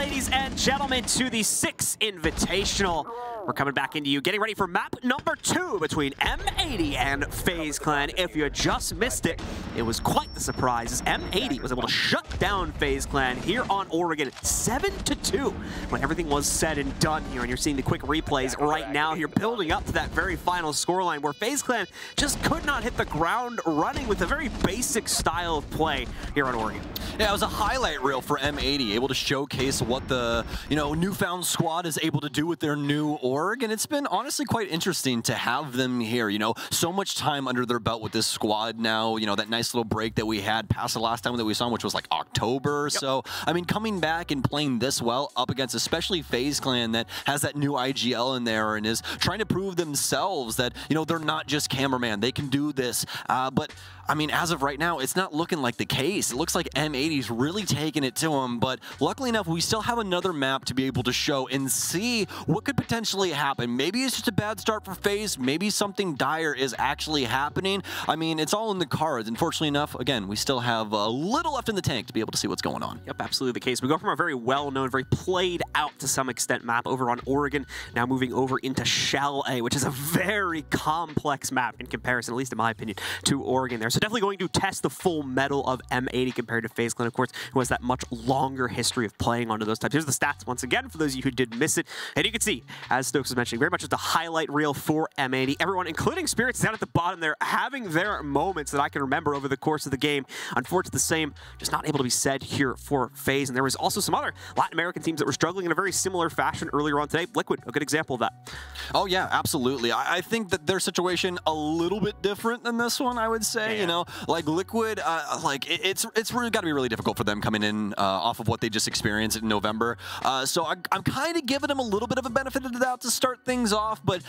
Speaker 6: ladies and gentlemen, to the Six Invitational. We're coming back into you, getting ready for map number 2 between M80 and FaZe Clan. If you just missed it, it was quite the surprise as M80 was able to shut down FaZe Clan here on Oregon 7-2 when everything was said and done here. And you're seeing the quick replays right now here building up to that very final scoreline where FaZe Clan just could not hit the ground running with a very basic style of play here on Oregon.
Speaker 7: Yeah, it was a highlight reel for M80, able to showcase what the newfound squad is able to do with their new org, and it's been honestly quite interesting to have them here. So much time under their belt with this squad now. That nice little break that we had past the last time that we saw them, which was like October. Yep. So I mean, coming back and playing this well up against especially FaZe Clan that has that new IGL in there and is trying to prove themselves that they're not just cameraman, they can do this. But I mean, as of right now, it's not looking like the case. It looks like M80's really taking it to them, but luckily enough, we still have another map to be able to show and see what could potentially happen. Maybe it's just a bad start for FaZe. Maybe something dire is actually happening. I mean, it's all in the cards. Unfortunately enough, again, we still have a little left in the tank to be able to see what's going on.
Speaker 6: Yep, absolutely the case. We go from a very well-known, very played out to some extent map over on Oregon, now moving over into Chalet, which is a very complex map in comparison, at least in my opinion, to Oregon there. So definitely going to test the full metal of M80 compared to FaZe Clan, of course, who has that much longer history of playing onto those types. Here's the stats once again for those of you who did miss it. And you can see, as Stokes was mentioning, very much just a highlight reel for M80. Everyone, including Spirits down at the bottom there, having their moments that I can remember over the course of the game. Unfortunately, the same, just not able to be said here for FaZe. And there was also some other Latin American teams that were struggling in a very similar fashion earlier on today. Liquid, a good example of that.
Speaker 7: Oh yeah, absolutely. I think that their situation a little bit different than this one, I would say. Yeah. Like Liquid, it's really got to be really difficult for them coming in off of what they just experienced in November. So I'm kind of giving them a little bit of a benefit of the doubt to start things off, but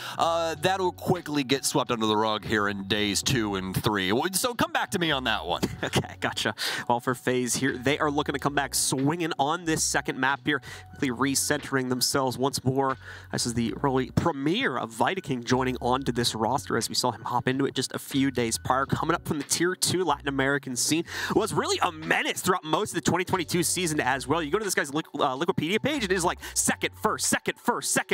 Speaker 7: that'll quickly get swept under the rug here in days 2 and 3. So come back to me on that one.
Speaker 6: Okay, gotcha. Well, for FaZe here, they are looking to come back swinging on this second map here, quickly recentering themselves once more. This is the early premiere of Vidaking joining onto this roster as we saw him hop into it just a few days prior, coming up from the Tier 2 Latin American scene. Was really a menace throughout most of the 2022 season as well. You go to this guy's Wikipedia page, and it is like second, first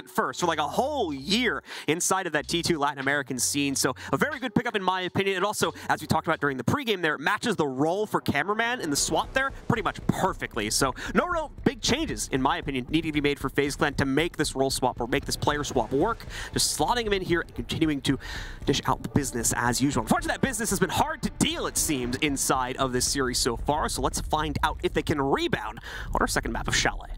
Speaker 6: for like a whole year inside of that T2 Latin American scene. So a very good pickup in my opinion. And also, as we talked about during the pregame there, matches the role for cameraman in the swap there pretty much perfectly. So no real big changes, in my opinion, needing to be made for FaZe Clan to make this role swap or make this player swap work. Just slotting him in here and continuing to dish out the business as usual. Unfortunately, that business has been hard to deal, it seems, inside of this series so far. So let's find out if they can rebound on our second map of Chalet.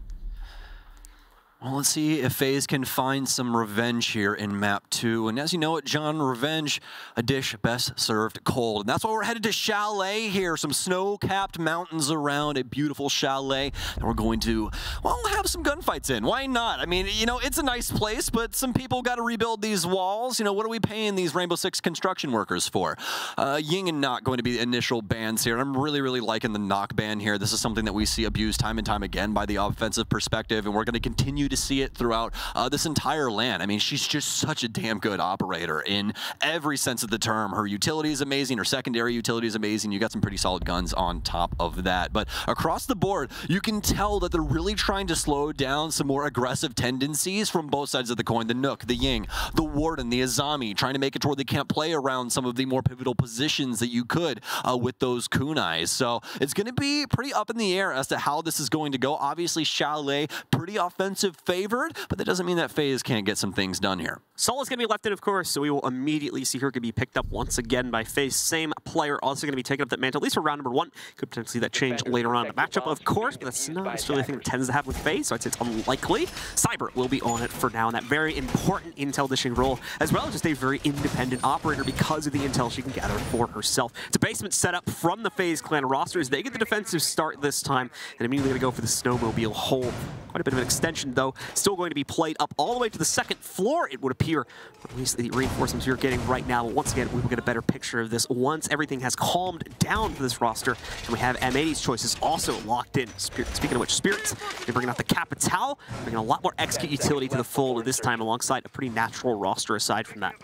Speaker 7: Well, let's see if FaZe can find some revenge here in map 2. And as you know it, John, revenge, a dish best served cold. And that's why we're headed to Chalet here. Some snow-capped mountains around a beautiful chalet. And we're going to, well, have some gunfights in. Why not? I mean, it's a nice place, but some people got to rebuild these walls. What are we paying these Rainbow Six construction workers for? Ying and Knock going to be the initial bans here. I'm really, really liking the Knock ban here. This is something that we see abused time and time again by the offensive perspective, and we're going to continue to see it throughout this entire LAN. I mean, she's just such a damn good operator in every sense of the term. Her utility is amazing. Her secondary utility is amazing. You got some pretty solid guns on top of that. But across the board, you can tell that they're really trying to slow down some more aggressive tendencies from both sides of the coin. The Nook, the Ying, the Warden, the Azami, trying to make it to where they can't play around some of the more pivotal positions that you could with those kunais. So it's going to be pretty up in the air as to how this is going to go. Obviously, Chalet, pretty offensive favored, but that doesn't mean that FaZe can't get some things done here.
Speaker 6: Sola's going to be left in, of course, so we will immediately see her be picked up once again by FaZe. Same player also going to be taking up that mantle, at least for round number 1. Could potentially see that change later on in the matchup, of course, but that's not necessarily a thing that tends to happen with FaZe, so I'd say it's unlikely. Cyber will be on it for now in that very important intel dishing role, as well as just a very independent operator because of the intel she can gather for herself. It's a basement setup from the FaZe Clan rosters. They get the defensive start this time, and immediately going to go for the snowmobile hole. Quite a bit of an extension, though. Still going to be played up all the way to the second floor, it would appear. At least the reinforcements you're getting right now. But once again, we will get a better picture of this once everything has calmed down for this roster. And we have M80's choices also locked in. Speaking of which, Spirits, they're bringing out the Capital, bringing a lot more execute utility to the fold this time alongside a pretty natural roster aside from that.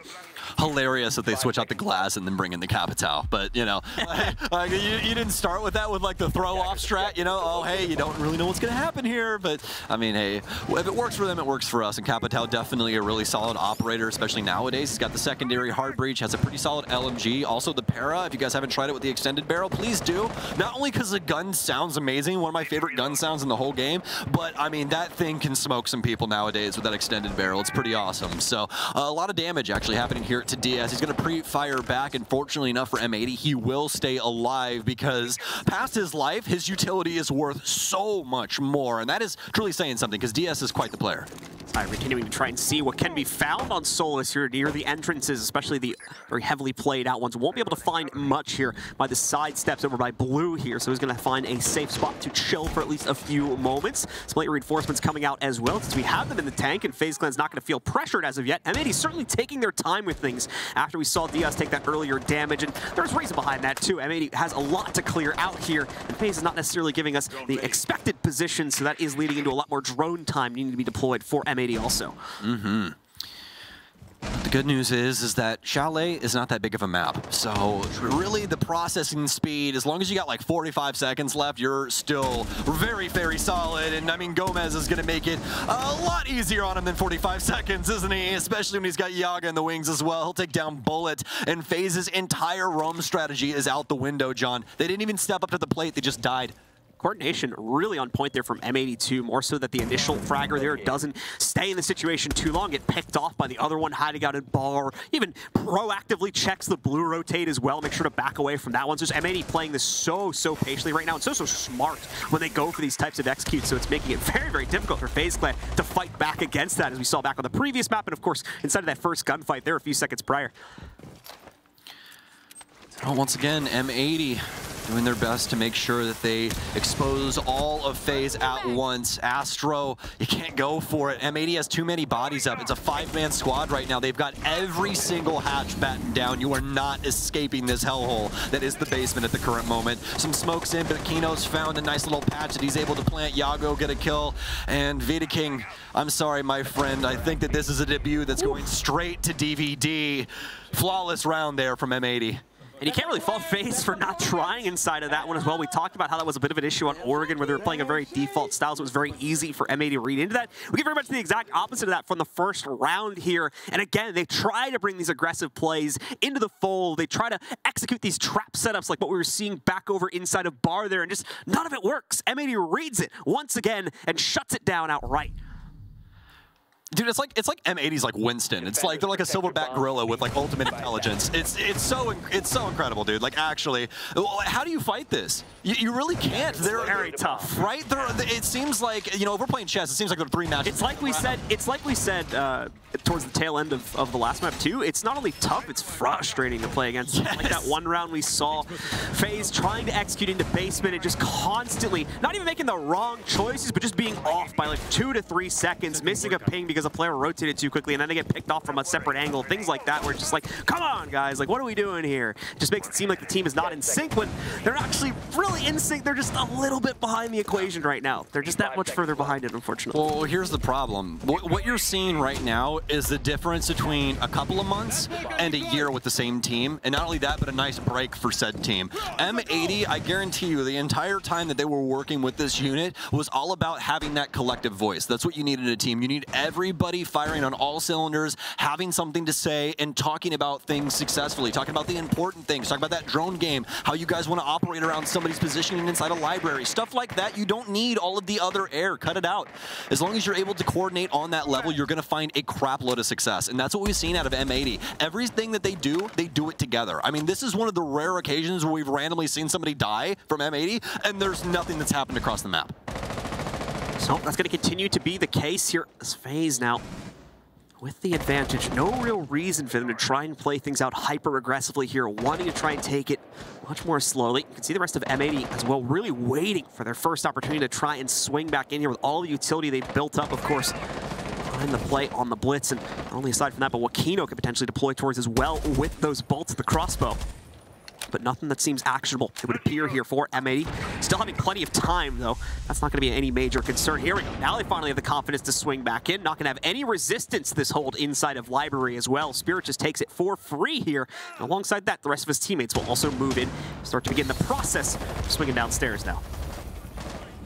Speaker 7: hilarious that they switch out the glass and then bring in the Capital. But, you know, you didn't start with that with like the throw-off strat, you know? Oh, hey, you don't really know what's going to happen here. But, I mean, hey, if it works for them, it works for us. And Capital definitely a really solid operator, especially nowadays. He's got the secondary hard breach, has a pretty solid LMG. Also the para, if you guys haven't tried it with the extended barrel, please do. Not only because the gun sounds amazing, one of my favorite gun sounds in the whole game, but, I mean, that thing can smoke some people nowadays with that extended barrel. It's pretty awesome. So a lot of damage actually happening here to DS. He's going to pre-fire back, and fortunately enough for M80, he will stay alive because past his life, his utility is worth so much more, and that is truly saying something because DS is quite the player.
Speaker 6: All right, we're continuing to try and see what can be found on Solus here near the entrances, especially the very heavily played out ones. Won't be able to find much here by the side steps over by Blue here, so he's going to find a safe spot to chill for at least a few moments. Some late reinforcements coming out as well, since we have them in the tank, and FaZe Clan's not going to feel pressured as of yet. M80's certainly taking their time with things after we saw DS take that earlier damage, and there's reason behind that too. M80 has a lot to clear out here, and FaZe is not necessarily giving us the expected position, so that is leading into a lot more drone time needing to be deployed for M80 also.
Speaker 7: The good news is that Chalet is not that big of a map. So really the processing speed, as long as you got like 45 seconds left, you're still very, very solid. And I mean, Gomez is going to make it a lot easier on him than 45 seconds, isn't he? Especially when he's got Yaga in the wings as well. He'll take down Bullet. And FaZe's entire roam strategy is out the window, John. They didn't even step up to the plate. They just died.
Speaker 6: Coordination really on point there from M82, more so that the initial fragger there doesn't stay in the situation too long, get picked off by the other one hiding out in bar, even proactively checks the blue rotate as well, make sure to back away from that one. So just M80 playing this so patiently right now, and so smart when they go for these types of executes, so it's making it very difficult for FaZe Clan to fight back against that, as we saw back on the previous map, and of course, inside of that first gunfight there a few seconds prior.
Speaker 7: Oh, once again, M80 doing their best to make sure that they expose all of FaZe at once. Astro, you can't go for it. M80 has too many bodies up. It's a 5-man squad right now. They've got every single hatch battened down. You are not escaping this hellhole that is the basement at the current moment. Some smoke's in, but Kino's found a nice little patch that he's able to plant. Yago get a kill, and Vita King, I'm sorry, my friend. I think that this is a debut that's going straight to DVD. Flawless round there from M80.
Speaker 6: And you can't really fault FaZe for not trying inside of that one as well. We talked about how that was a bit of an issue on Oregon, where they were playing a very default style, so it was very easy for M80 to read into that. We get very much the exact opposite of that from the first round here. And again, they try to bring these aggressive plays into the fold. They try to execute these trap setups like what we were seeing back over inside of bar there, and just none of it works. M80 reads it once again and shuts it down outright.
Speaker 7: Dude, it's like M80's like Winston. It's like they're like a silverback gorilla with like ultimate intelligence. It's so incredible, dude. Like actually, how do you fight this? You really can't. They're
Speaker 6: very tough,
Speaker 7: right? It seems like, you know, if we're playing chess, it seems like there are 3 matches.
Speaker 6: It's like we said. It's like we said towards the tail end of the last map too. It's not only tough, it's frustrating to play against. Yes. Like that one round we saw FaZe trying to execute into basement and just constantly not even making the wrong choices, but just being off by like 2 to 3 seconds, missing a ping because a player rotated too quickly, and then they get picked off from a separate angle, things like that, where it's just like, come on, guys, like, what are we doing here? It just makes it seem like the team is not in sync when they're actually really in sync. They're just a little bit behind the equation right now. They're just that much further behind it, unfortunately.
Speaker 7: Well, here's the problem. What you're seeing right now is the difference between a couple of months and a year with the same team, and not only that, but a nice break for said team. M80, I guarantee you, the entire time that they were working with this unit was all about having that collective voice. That's what you need in a team. You need everybody firing on all cylinders, having something to say, and talking about things successfully, talking about the important things, talking about that drone game, how you guys want to operate around somebody's positioning inside a library, stuff like that. You don't need all of the other air. Cut it out. As long as you're able to coordinate on that level, you're going to find a crap load of success, and that's what we've seen out of M80. Everything that they do it together. I mean, this is one of the rare occasions where we've randomly seen somebody die from M80, and there's nothing that's happened across the map.
Speaker 6: So that's going to continue to be the case here as FaZe now with the advantage. No real reason for them to try and play things out hyper-aggressively here, wanting to try and take it much more slowly. You can see the rest of M80 as well, really waiting for their first opportunity to try and swing back in here with all the utility they've built up, of course, behind the play on the blitz. And not only aside from that, but what Kino could potentially deploy towards as well with those bolts of the crossbow. but nothing that seems actionable, it would appear here for M80. Still having plenty of time, though. That's not going to be any major concern. Here we go. Now they finally have the confidence to swing back in. Not going to have any resistance this hold inside of Library as well. Spirit just takes it for free here. And alongside that, the rest of his teammates will also move in, start to begin the process of swinging downstairs now.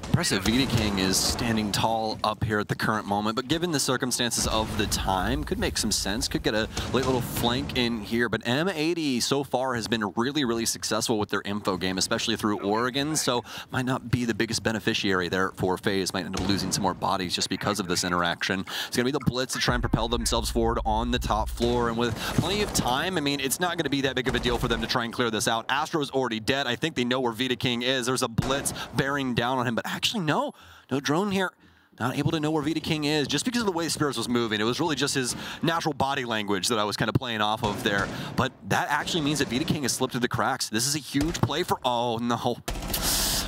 Speaker 7: Impressive. Vidiking is standing tall up here at the current moment, but given the circumstances of the time, could make some sense. Could get a late little flank in here, but M80 so far has been really, really successful with their info game, especially through Oregon, so might not be the biggest beneficiary there for FaZe. Might end up losing some more bodies just because of this interaction. It's going to be the Blitz to try and propel themselves forward on the top floor, and with plenty of time, I mean, it's not going to be that big of a deal for them to try and clear this out. Astro's already dead. I think they know where Vidiking is. There's a Blitz bearing down on him, but actually no drone here. Not able to know where Vidiking is just because of the way Spirits was moving. It was really just his natural body language that I was kind of playing off of there. But that actually means that Vidiking has slipped through the cracks. This is a huge play for, oh no.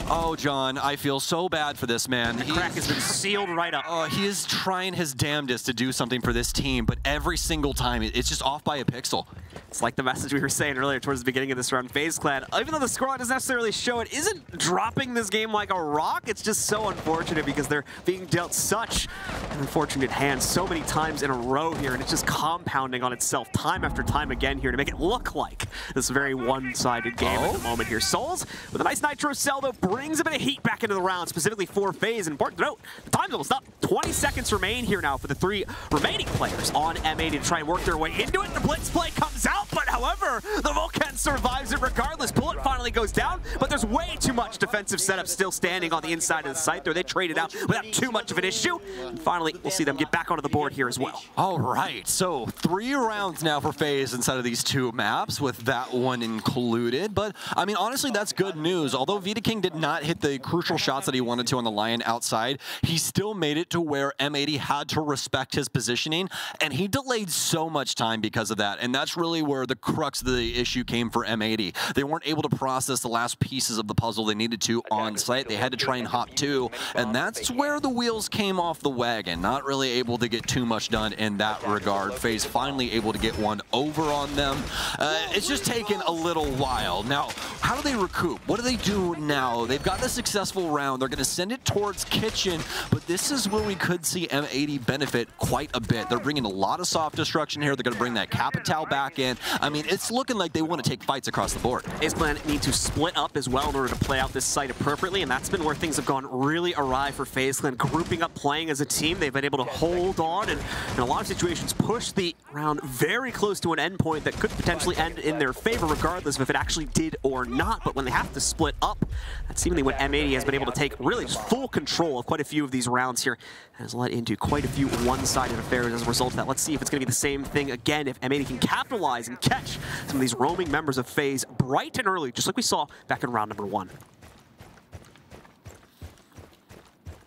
Speaker 7: Oh, John, I feel so bad for this man.
Speaker 6: The crack has been sealed right up.
Speaker 7: He is trying his damnedest to do something for this team, but every single time, it's just off by a pixel.
Speaker 6: It's like the message we were saying earlier towards the beginning of this round. FaZe Clan, even though the scoreline doesn't necessarily show it, isn't dropping this game like a rock. It's just so unfortunate because they're being dealt such an unfortunate hand so many times in a row here, and it's just compounding on itself time after time again here to make it look like this very one-sided game at the moment here. Souls, with a nice Nitro cell, though, brings a bit of heat back into the round, specifically for FaZe. And important to note, the time's almost up. 20 seconds remain here now for the 3 remaining players on M80 to try and work their way into it. The Blitz play comes out, but however, the Vulcan survives it regardless. Bullet finally goes down, but there's way too much defensive setup still standing on the inside of the site there. They traded out without too much of an issue. And finally, we'll see them get back onto the board here as well.
Speaker 7: All right, so 3 rounds now for FaZe inside of these 2 maps, with that one included. But, I mean, honestly, that's good news. Although Vidiking did not hit the crucial shots that he wanted to on the Lion outside, he still made it to where M80 had to respect his positioning, and he delayed so much time because of that. And that's really where the crux of the issue came for M80. They weren't able to process the last pieces of the puzzle they needed to on site. They had to try and hop 2, and that's where the wheels came off the wagon. Not really able to get too much done in that regard. FaZe finally able to get one over on them. It's just taken a little while. Now, how do they recoup? What do they do now? They've got a successful round. They're going to send it towards Kitchen, but this is where we could see M80 benefit quite a bit. They're bringing a lot of soft destruction here. They're going to bring that Capital back in. I mean, it's looking like they want to take fights across the board.
Speaker 6: FaZe Clan need to split up as well in order to play out this site appropriately, and that's been where things have gone really awry for FaZe Clan. Grouping up, playing as a team, they've been able to hold on and in a lot of situations push the round very close to an endpoint that could potentially end in their favor regardless of if it actually did or not. But when they have to split up, that's seemingly when M80 has been able to take really just full control of quite a few of these rounds here, and has led into quite a few one-sided affairs as a result of that. Let's see if it's going to be the same thing again, if M80 can capitalize and catch some of these roaming members of FaZe bright and early, just like we saw back in round number 1.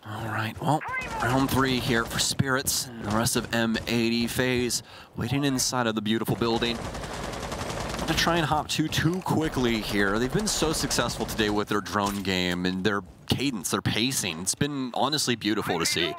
Speaker 7: All right, well, round 3 here for Spirits and the rest of M80. FaZe waiting inside of the beautiful building. To try and hop 2 too quickly here. They've been so successful today with their drone game and their cadence, their pacing. It's been honestly beautiful to see.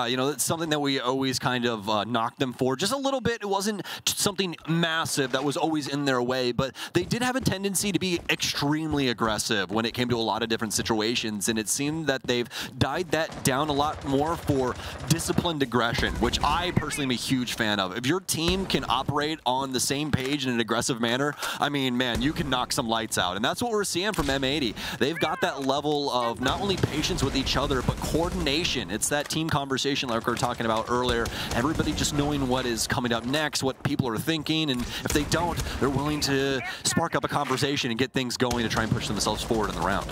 Speaker 7: You know, it's something that we always kind of knocked them for just a little bit. It wasn't something massive that was always in their way, but they did have a tendency to be extremely aggressive when it came to a lot of different situations, and it seemed that they've dialed that down a lot more for disciplined aggression, which I personally am a huge fan of. If your team can operate on the same page in an aggressive manner, I mean, man, you can knock some lights out, and that's what we're seeing from M80. They've got that level of not only patience with each other, but coordination. It's that team conversation like we were talking about earlier. Everybody just knowing what is coming up next, what people are thinking, and if they don't, they're willing to spark up a conversation and get things going to try and push themselves forward in the round.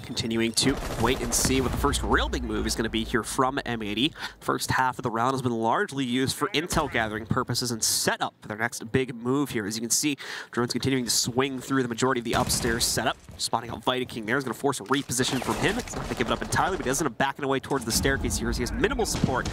Speaker 6: Continuing to wait and see what the first real big move is going to be here from M80. First half of the round has been largely used for intel gathering purposes and set up for their next big move here. As you can see, drones continuing to swing through the majority of the upstairs setup. Spotting out Vidiking there is going to force a reposition from him. It's not going to give it up entirely, but he doesn't end up backing away towards the staircase here as he has minimal support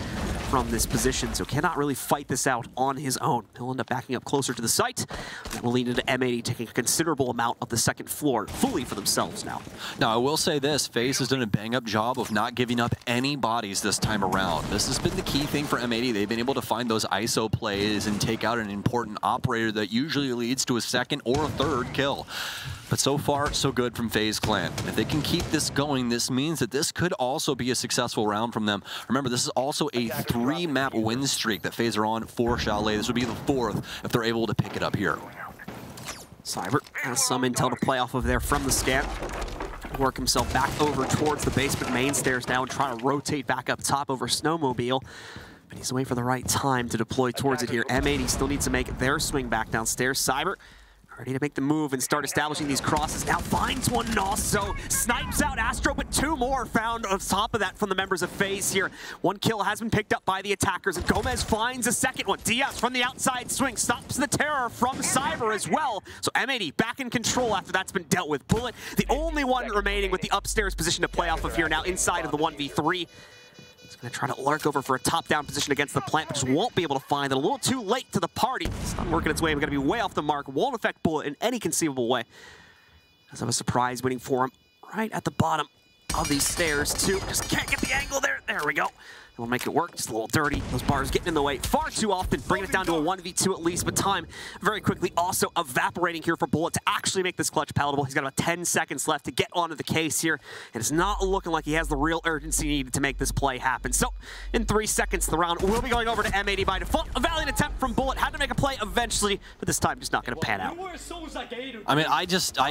Speaker 6: from this position, so cannot really fight this out on his own. He'll end up backing up closer to the site. That will lead into M80 taking a considerable amount of the second floor fully for themselves now.
Speaker 7: Now, I will say this, FaZe has done a bang-up job of not giving up any bodies this time around. This has been the key thing for M80. They've been able to find those ISO plays and take out an important operator that usually leads to a second or a third kill. But so far, so good from FaZe Clan. If they can keep this going, this means that this could also be a successful round from them. Remember, this is also a 3-map win streak that FaZe are on for Chalet. This would be the 4th if they're able to pick it up here.
Speaker 6: Cyber has some intel to play off of there from the scan. Work himself back over towards the basement main stairs now and try to rotate back up top over Snowmobile. But he's waiting for the right time to deploy towards it here. M80 still needs to make their swing back downstairs. Cyber ready to make the move and start establishing these crosses. Now finds one and also snipes out Astro, but 2 more found on top of that from the members of FaZe here. 1 kill has been picked up by the attackers, and Gomez finds a second one. Diaz from the outside swing stops the terror from Cyber as well. So M80 back in control after that's been dealt with. Bullet, the only one remaining with the upstairs position to play off of here now inside of the 1v3. He's going to try to lurk over for a top-down position against the plant, but just won't be able to find it. A little too late to the party. It's not working its way. We're going to be way off the mark. Won't affect Bullet in any conceivable way. As of a surprise waiting for him right at the bottom of these stairs, too. Just can't get the angle there. There we go. We'll make it work, just a little dirty. Those bars getting in the way far too often, bringing it down to a 1v2 at least, but time very quickly also evaporating here for Bullet to actually make this clutch palatable. He's got about 10 seconds left to get onto the case here, and it's not looking like he has the real urgency needed to make this play happen. So, in 3 seconds, the round will be going over to M80 by default. A valiant attempt from Bullet, had to make a play eventually, but this time just not gonna pan out.
Speaker 7: I mean, I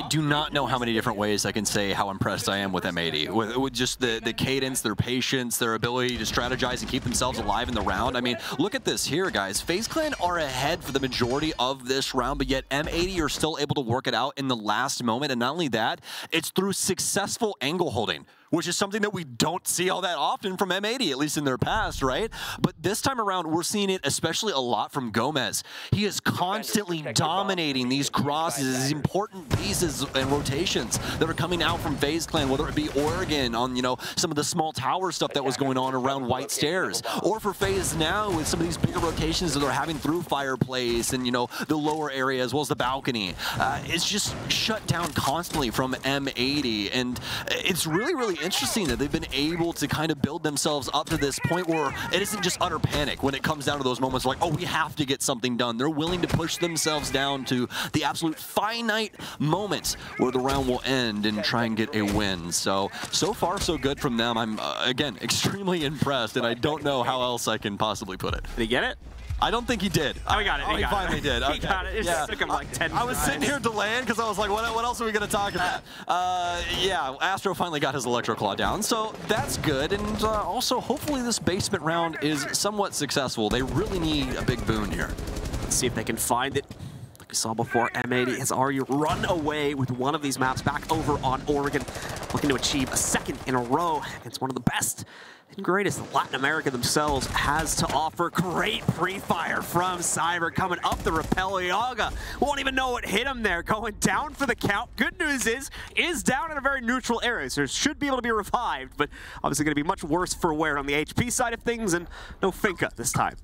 Speaker 7: do not know how many different ways I can say how impressed I am with M80. With just the cadence, their patience, their ability to strategize and keep themselves alive in the round. I mean, look at this here, guys. FaZe Clan are ahead for the majority of this round, but yet M80 are still able to work it out in the last moment. And not only that, it's through successful angle holding, which is something that we don't see all that often from M80, at least in their past, right? But this time around, we're seeing it especially a lot from Gomez. He is constantly dominating these crosses, these important pieces and rotations that are coming out from FaZe Clan, whether it be Oregon on, you know, some of the small tower stuff that was going on around White Stairs, or for FaZe now with some of these bigger rotations that they're having through Fireplace and, you know, the lower area as well as the balcony. It's just shut down constantly from M80, and it's really interesting that they've been able to kind of build themselves up to this point where it isn't just utter panic when it comes down to those moments like, oh, we have to get something done. They're willing to push themselves down to the absolute finite moments where the round will end and try and get a win. So far, so good from them. I'm, again, extremely impressed, and I don't know how else I can possibly put it.
Speaker 6: Did he get it?
Speaker 7: I don't think he did.
Speaker 6: Oh, he got it.
Speaker 7: He finally did. Okay.
Speaker 6: He got it. It just took him like 10
Speaker 7: I was sitting here delaying because I was like, what else are we going to talk about? Yeah, Astro finally got his Electro Claw down, so that's good. And also, hopefully this basement round is somewhat successful. They really need a big boon here.
Speaker 6: Let's see if they can find it. Like we saw before, M80 has already run away with one of these maps back over on Oregon, looking to achieve a second in a row against one of the best and greatest Latin America themselves has to offer. Great pre-fire from Cyber coming up the rappel. Yaga won't even know what hit him there, going down for the count. Good news is down in a very neutral area, so should be able to be revived, but obviously going to be much worse for wear on the HP side of things, and no Finka this time.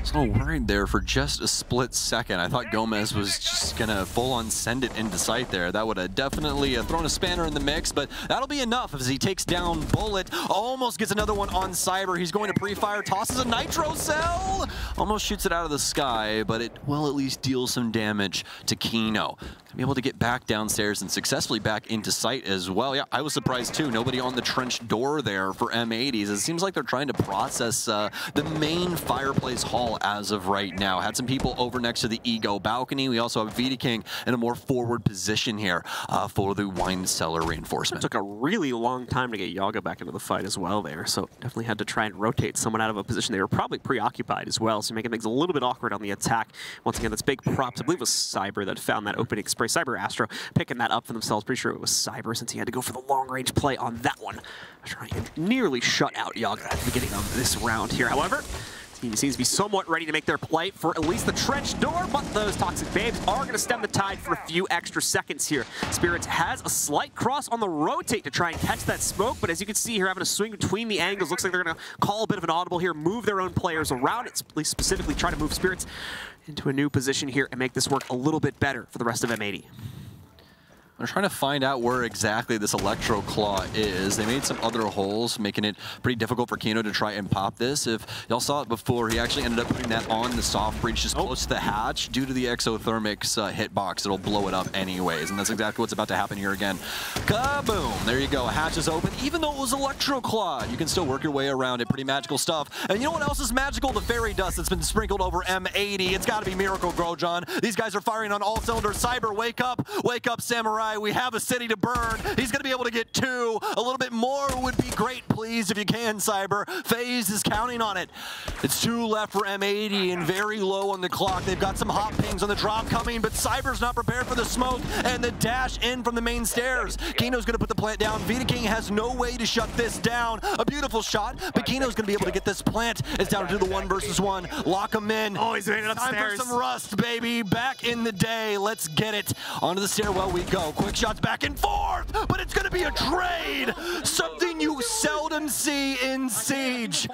Speaker 7: So worried there for just a split second. I thought Gomez was just gonna full-on send it into sight there. That would have definitely thrown a spanner in the mix, but that'll be enough as he takes down Bullet. Almost gets another one on Cyber. He's going to pre-fire, tosses a nitro cell. Almost shoots it out of the sky, but it will at least deal some damage to Kino. Be able to get back downstairs and successfully back into sight as well. Yeah, I was surprised too. Nobody on the trench door there for M80s. It seems like they're trying to process the main Fireplace hall as of right now. Had some people over next to the Ego balcony. We also have Vita King in a more forward position here for the wine cellar reinforcement.
Speaker 6: It took a really long time to get Yaga back into the fight as well there, so definitely had to try and rotate someone out of a position. They were probably preoccupied as well, so making things a little bit awkward on the attack. Once again, that's big props. I believe it was Cyber that found that opening spray. Cyber Astro picking that up for themselves. Pretty sure it was Cyber since he had to go for the long-range play on that one. Trying to nearly shut out Yaga at the beginning of this round here. However, Team seems to be somewhat ready to make their play for at least the trench door, but those Toxic Babes are going to stem the tide for a few extra seconds here. Spirits has a slight cross on the rotate to try and catch that smoke, but as you can see here, having a swing between the angles, looks like they're going to call a bit of an audible here, move their own players around it, at least specifically try to move Spirits into a new position here and make this work a little bit better for the rest of M80.
Speaker 7: They're trying to find out where exactly this Electro Claw is. They made some other holes, making it pretty difficult for Kino to try and pop this. If y'all saw it before, he actually ended up putting that on the soft breach just close to the hatch. Due to the Exothermic's hitbox, it'll blow it up anyways, and that's exactly what's about to happen here again. Kaboom! There you go. Hatch is open. Even though it was Electro Claw, you can still work your way around it. Pretty magical stuff. And you know what else is magical? The fairy dust that's been sprinkled over M80. It's got to be Miracle Grow, John. These guys are firing on all cylinders. Cyber, wake up, Samurai. We have a city to burn. He's going to be able to get 2. A little bit more would be great, please, if you can, Cyber. FaZe is counting on it. It's 2 left for M80 and very low on the clock. They've got some hot pings on the drop coming, but Cyber's not prepared for the smoke and the dash in from the main stairs. Kino's going to put the plant down. Vidaking has no way to shut this down. A beautiful shot, but Kino's going to be able to get this plant. It's down to the 1 versus 1. Lock him in.
Speaker 6: Oh, he's made it upstairs.
Speaker 7: Time for some rust, baby. Back in the day. Let's get it. Onto the stairwell we go. Quick shots back and forth, but it's going to be a trade. Something you seldom see in Siege.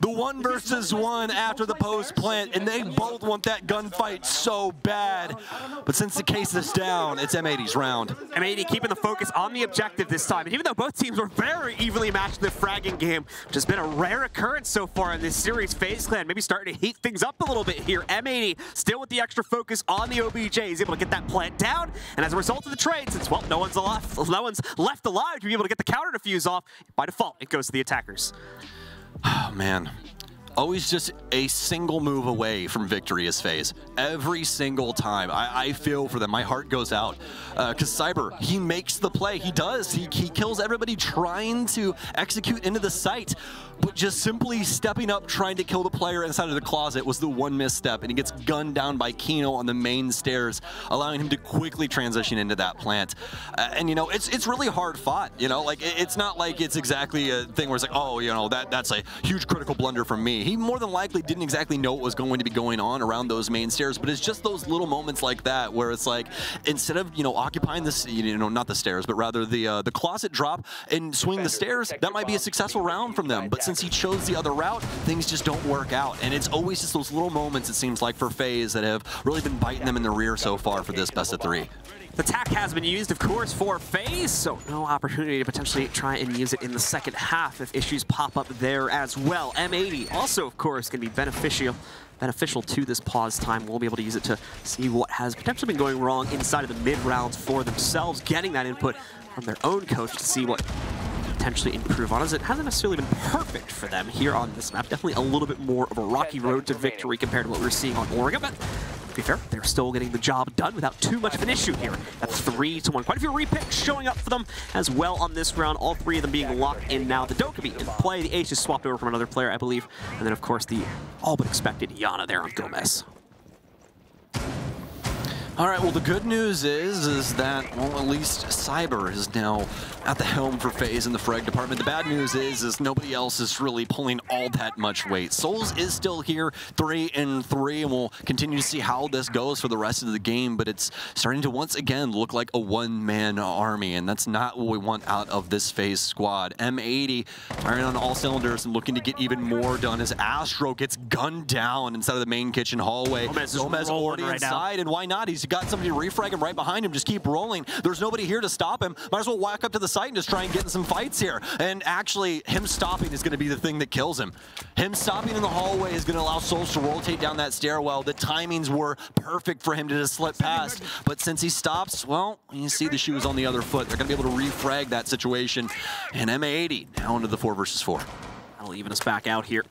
Speaker 7: The 1 versus 1 after the post plant, and they both want that gunfight so bad. But since the case is down, it's M80's round.
Speaker 6: M80 keeping the focus on the objective this time. And even though both teams were very evenly matched in the fragging game, which has been a rare occurrence so far in this series, FaZe Clan maybe starting to heat things up a little bit here. M80 still with the extra focus on the OBJ. He's able to get that plant down, and as a result of the trade, since, well, no one's left alive to be able to get the counter defuse off, by default, it goes to the attackers.
Speaker 7: Oh, man. Always just a single move away from victory is FaZe. Every single time. I feel for them. My heart goes out. Because Cyber, he makes the play. He does. He kills everybody trying to execute into the site. But just simply stepping up, trying to kill the player inside of the closet was the one misstep. And he gets gunned down by Kino on the main stairs, allowing him to quickly transition into that plant. And, you know, it's really hard fought. You know, like, it's not like it's exactly a thing where it's like, oh, you know, that's a huge critical blunder from me. He more than likely didn't exactly know what was going to be going on around those main stairs, but it's just those little moments like that where it's like, instead of, you know, occupying this, you know, not the stairs, but rather the closet drop and swing the stairs, that might be a successful round from them. But since he chose the other route, things just don't work out. And it's always just those little moments, it seems like, for FaZe that have really been biting them in the rear so far for this best of 3.
Speaker 6: The tack has been used, of course, for FaZe, so no opportunity to potentially try and use it in the second half if issues pop up there as well. M80 also, of course, going to be beneficial to this pause time. We'll be able to use it to see what has potentially been going wrong inside of the mid-rounds for themselves, getting that input from their own coach to see what potentially improve on us. It hasn't necessarily been perfect for them here on this map. Definitely a little bit more of a rocky road to victory compared to what we were seeing on Oregon, but to be fair, they're still getting the job done without too much of an issue here at 3-1. Quite a few repicks showing up for them as well on this round. All 3 of them being locked in now. The Dokkaebi in play. The Ace is swapped over from another player, I believe. And then, of course, the all but expected Yana there on Gomez.
Speaker 7: All right, well, the good news is that, well, at least Cyber is now at the helm for FaZe in the frag department. The bad news is nobody else is really pulling all that much weight. Souls is still here, 3-3, and we'll continue to see how this goes for the rest of the game, but it's starting to once again look like a one-man army, and that's not what we want out of this FaZe squad. M80 firing on all cylinders and looking to get even more done as Astro gets gunned down inside of the main kitchen hallway. Gomez already right inside, and why not? He's got somebody to refrag him right behind him, just keep rolling. There's nobody here to stop him. Might as well walk up to the site and just try and get in some fights here. And actually, him stopping is going to be the thing that kills him. Him stopping in the hallway is going to allow Souls to rotate down that stairwell. The timings were perfect for him to just slip past. But since he stops, well, you see the shoes on the other foot. They're going to be able to refrag that situation. And M80 now into the 4 versus 4.
Speaker 6: That'll even us back out here.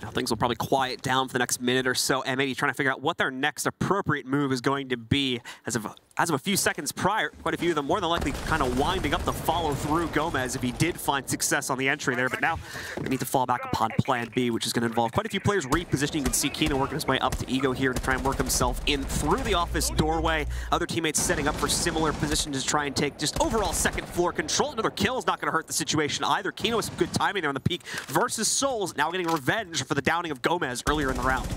Speaker 6: Now things will probably quiet down for the next minute or so. M80 trying to figure out what their next appropriate move is going to be. As of a few seconds prior, quite a few of them more than likely kind of winding up the follow through Gomez if he did find success on the entry there. But now they need to fall back upon plan B, which is going to involve quite a few players repositioning. You can see Kino working his way up to Ego here to try and work himself in through the office doorway. Other teammates setting up for similar positions to try and take just overall second floor control. Another kill is not going to hurt the situation either. Kino with some good timing there on the peak versus Souls, now getting revenge for the downing of Gomez earlier in the round.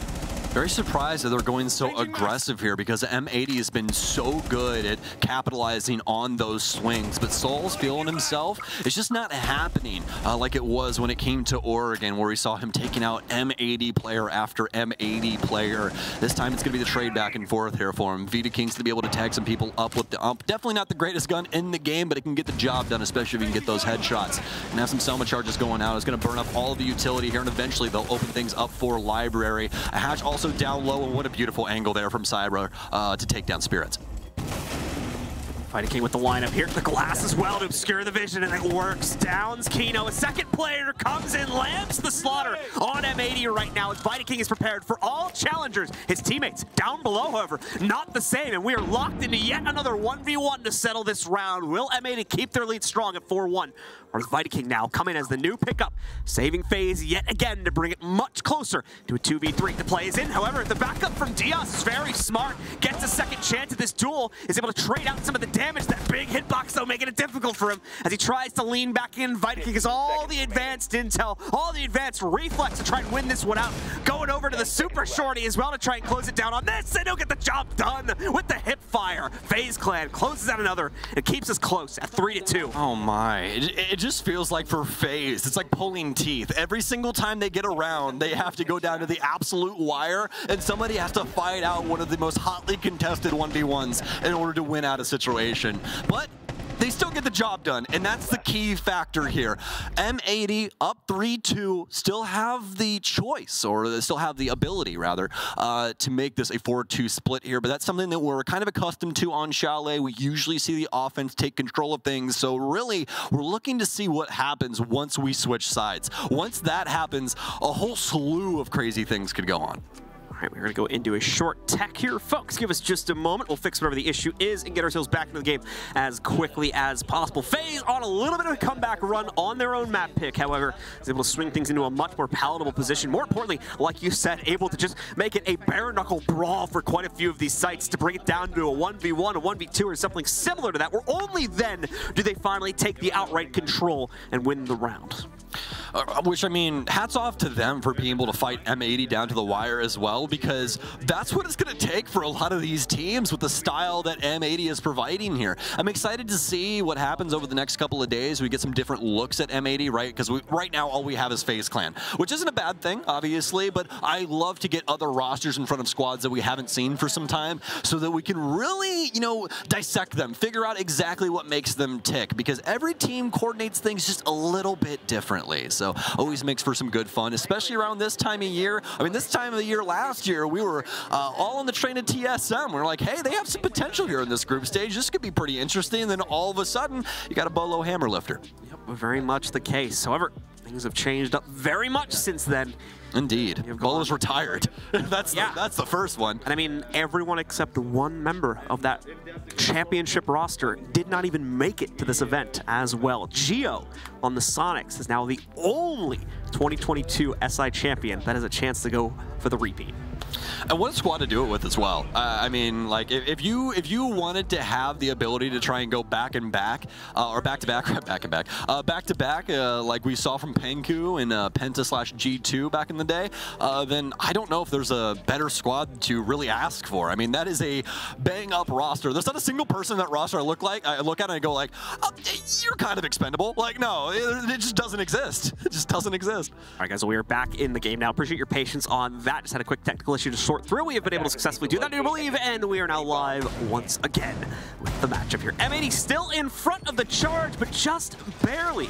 Speaker 7: Very surprised that they're going so aggressive here because M80 has been so good at capitalizing on those swings, but Soul's feeling himself. It's just not happening like it was when it came to Oregon, where we saw him taking out M80 player after M80 player. This time it's going to be the trade back and forth here for him. Vita King's to be able to tag some people up with the ump. Definitely not the greatest gun in the game, but it can get the job done, especially if you can get those headshots. And have some Selma charges going out. It's going to burn up all of the utility here, and eventually they'll open things up for Library. A hatch also down low, and what a beautiful angle there from Cyber to take down Spirits.
Speaker 6: Fighting King with the lineup here. The glass as well to obscure the vision, and it works. Downs Kino. A second player comes in, lands the slaughter on M80 right now. As Fighting King is prepared for all challengers. His teammates down below, however, not the same, and we are locked into yet another 1v1 to settle this round. Will M80 keep their lead strong at 4-1? Or is Fighting King now coming as the new pickup, saving FaZe yet again to bring it much closer to a 2v3. The play is in, however, the backup from Diaz is very smart, gets a second chance at this duel, is able to trade out some of the damage. That big hitbox, though, making it difficult for him as he tries to lean back in. Fighting King has all the advanced intel, all the advanced reflex to try and win this one out. Going over to the super shorty as well to try and close it down on this. They don't get the job done with the hip fire. FaZe Clan closes out another and keeps us close at 3-2.
Speaker 7: Oh my, it just feels like for FaZe, it's like pulling teeth. Every single time they get around, they have to go down to the absolute wire, and somebody has to fight out one of the most hotly contested 1v1s in order to win out a situation. But they still get the job done, and that's the key factor here. M80 up 3-2, still have the choice, or they still have the ability, rather, to make this a 4-2 split here, but that's something that we're kind of accustomed to on Chalet. We usually see the offense take control of things, so really, we're looking to see what happens once we switch sides. Once that happens, a whole slew of crazy things could go on.
Speaker 6: All right, we're going to go into a short tech here. Folks, give us just a moment. We'll fix whatever the issue is and get ourselves back into the game as quickly as possible. FaZe on a little bit of a comeback run on their own map pick, however, is able to swing things into a much more palatable position. More importantly, like you said, able to just make it a bare-knuckle brawl for quite a few of these sites to bring it down to a 1v1, a 1v2, or something similar to that, where only then do they finally take the outright control and win the round.
Speaker 7: Which, I mean, hats off to them for being able to fight M80 down to the wire as well, because that's what it's going to take for a lot of these teams with the style that M80 is providing here. I'm excited to see what happens over the next couple of days. We get some different looks at M80, right? Because right now all we have is FaZe Clan, which isn't a bad thing, obviously, but I love to get other rosters in front of squads that we haven't seen for some time so that we can really, you know, dissect them, figure out exactly what makes them tick, because every team coordinates things just a little bit differently. So always makes for some good fun, especially around this time of year. I mean, this time of the year last year, we were all on the train of TSM. We're like, hey, they have some potential here in this group stage. This could be pretty interesting. And then all of a sudden, you got a Bolo hammer lifter.
Speaker 6: Yep, very much the case. However, things have changed up very much since then.
Speaker 7: Indeed. Bolo's retired. That's the first one.
Speaker 6: And I mean, everyone except one member of that championship roster did not even make it to this event as well. Gio on the Sonics is now the only 2022 SI champion that has a chance to go for the repeat.
Speaker 7: And what a squad to do it with as well. I mean, like, if you wanted to have the ability to try and go back and back, or back to back, like we saw from Penku and Penta/G2 back in the day, then I don't know if there's a better squad to really ask for. I mean, that is a bang-up roster. There's not a single person in that roster I look at it and go like, oh, you're kind of expendable. Like, no, it just doesn't exist. It just doesn't exist.
Speaker 6: All right, guys, so we are back in the game now. Appreciate your patience on that. Just had a quick technical issue to sort through. We have been able to successfully do that, I do believe, and we are now live once again with the matchup here. M80 still in front of the charge, but just barely.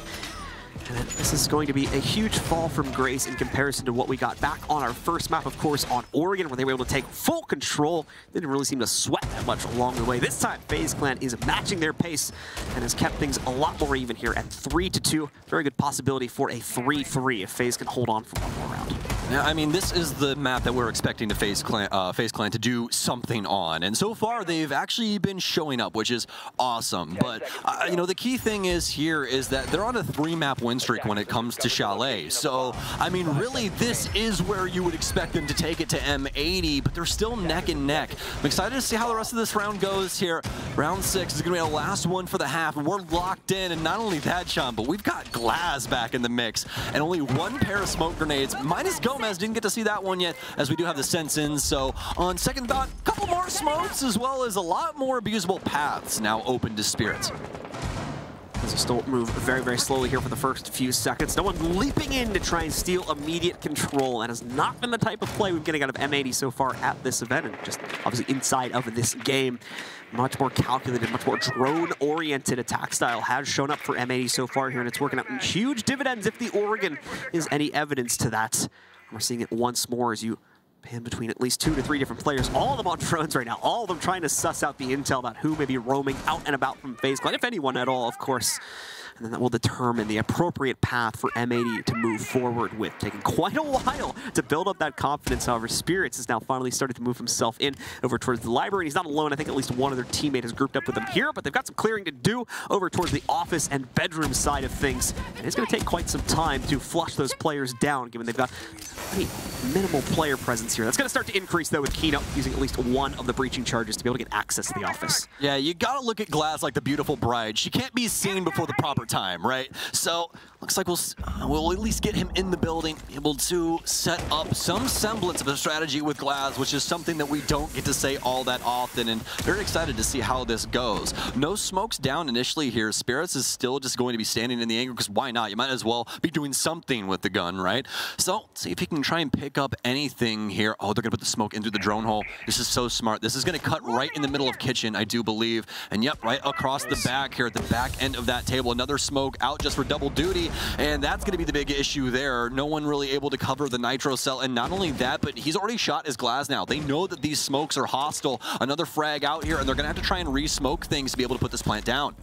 Speaker 6: And this is going to be a huge fall from grace in comparison to what we got back on our first map, of course, on Oregon, where they were able to take full control. They didn't really seem to sweat that much along the way. This time, FaZe Clan is matching their pace and has kept things a lot more even here at 3-2. Very good possibility for a 3-3 if FaZe can hold on for one more round.
Speaker 7: Yeah, I mean, this is the map that we're expecting to FaZe Clan to do something on, and so far they've actually been showing up, which is awesome. But you know, the key thing is that they're on a 3-map win streak when it comes to Chalet. So I mean, really, this is where you would expect them to take it to M80, but they're still neck and neck. I'm excited to see how the rest of this round goes here. Round 6 is going to be the last one for the half, and we're locked in. And not only that, Sean, but we've got Glass back in the mix, and only one pair of smoke grenades, minus Go. Gomez didn't get to see that one yet, as we do have the sense in. So on second thought, a couple more smokes, as well as a lot more abusable paths now open to Spirits.
Speaker 6: They'll still move very, very slowly here for the first few seconds. No one leaping in to try and steal immediate control. That has not been the type of play we've been getting out of M80 so far at this event, and just obviously inside of this game. Much more calculated, much more drone-oriented attack style has shown up for M80 so far here, and it's working out in huge dividends if the Oregon is any evidence to that. We're seeing it once more as you pan between at least 2 to 3 different players, all of them on drones right now, all of them trying to suss out the intel about who may be roaming out and about from FaZe Clan, if anyone at all, of course. And then that will determine the appropriate path for M80 to move forward with, taking quite a while to build up that confidence. However, Spirits has now finally started to move himself in over towards the library. He's not alone. I think at least one other teammate has grouped up with him here, but they've got some clearing to do over towards the office and bedroom side of things. And it's going to take quite some time to flush those players down, given they've got pretty minimal player presence here. That's going to start to increase, though, with Kino using at least one of the breaching charges to be able to get access to the office.
Speaker 7: Yeah, you got to look at Glass like the beautiful bride. She can't be seen before the proper time, right? So looks like we'll at least get him in the building, able to set up some semblance of a strategy with Glass, which is something that we don't get to say all that often, and very excited to see how this goes. No smokes down initially here. Spirits is still just going to be standing in the angle, because why not? You might as well be doing something with the gun, right? So see if he can try and pick up anything here. Oh, they're going to put the smoke in through the drone hole. This is so smart. This is going to cut right in the middle of kitchen, I do believe. And yep, right across the back here at the back end of that table. Another smoke out just for double duty, and that's going to be the big issue there. No one really able to cover the nitro cell, and not only that, but he's already shot his Glass now. They know that these smokes are hostile. Another frag out here, and they're going to have to try and re-smoke things to be able to put this plant down.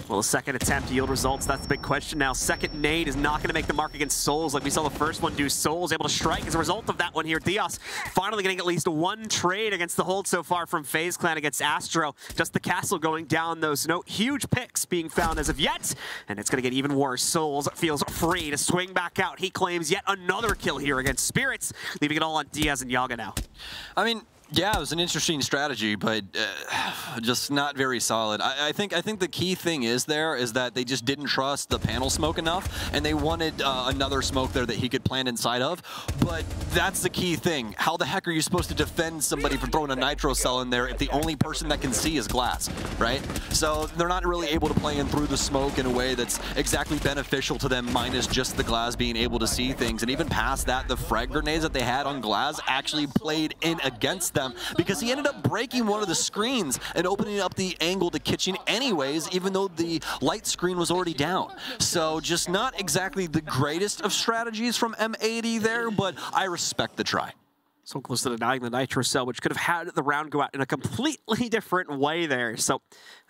Speaker 6: Well, a second attempt to yield results, that's the big question now. Second nade is not going to make the mark against Souls like we saw the first one do. Souls able to strike as a result of that one here. Diaz finally getting at least one trade against the hold so far from FaZe Clan against Astro. Just the castle going down, though, so no huge picks being found as of yet. And it's going to get even worse. Souls feels free to swing back out. He claims yet another kill here against Spirits, leaving it all on Diaz and Yaga now.
Speaker 7: I mean, yeah, it was an interesting strategy, but just not very solid. I think the key thing is that they just didn't trust the panel smoke enough, and they wanted another smoke there that he could plant inside of. But that's the key thing. How the heck are you supposed to defend somebody from throwing a nitro cell in there if the only person that can see is Glass, right? So they're not really able to play in through the smoke in a way that's exactly beneficial to them, minus just the Glass being able to see things. And even past that, the frag grenades that they had on Glass actually played in against them, because he ended up breaking one of the screens and opening up the angle to kitchen anyways, even though the light screen was already down. So just not exactly the greatest of strategies from M80 there, but I respect the try.
Speaker 6: So close to denying the nitro cell, which could have had the round go out in a completely different way there. So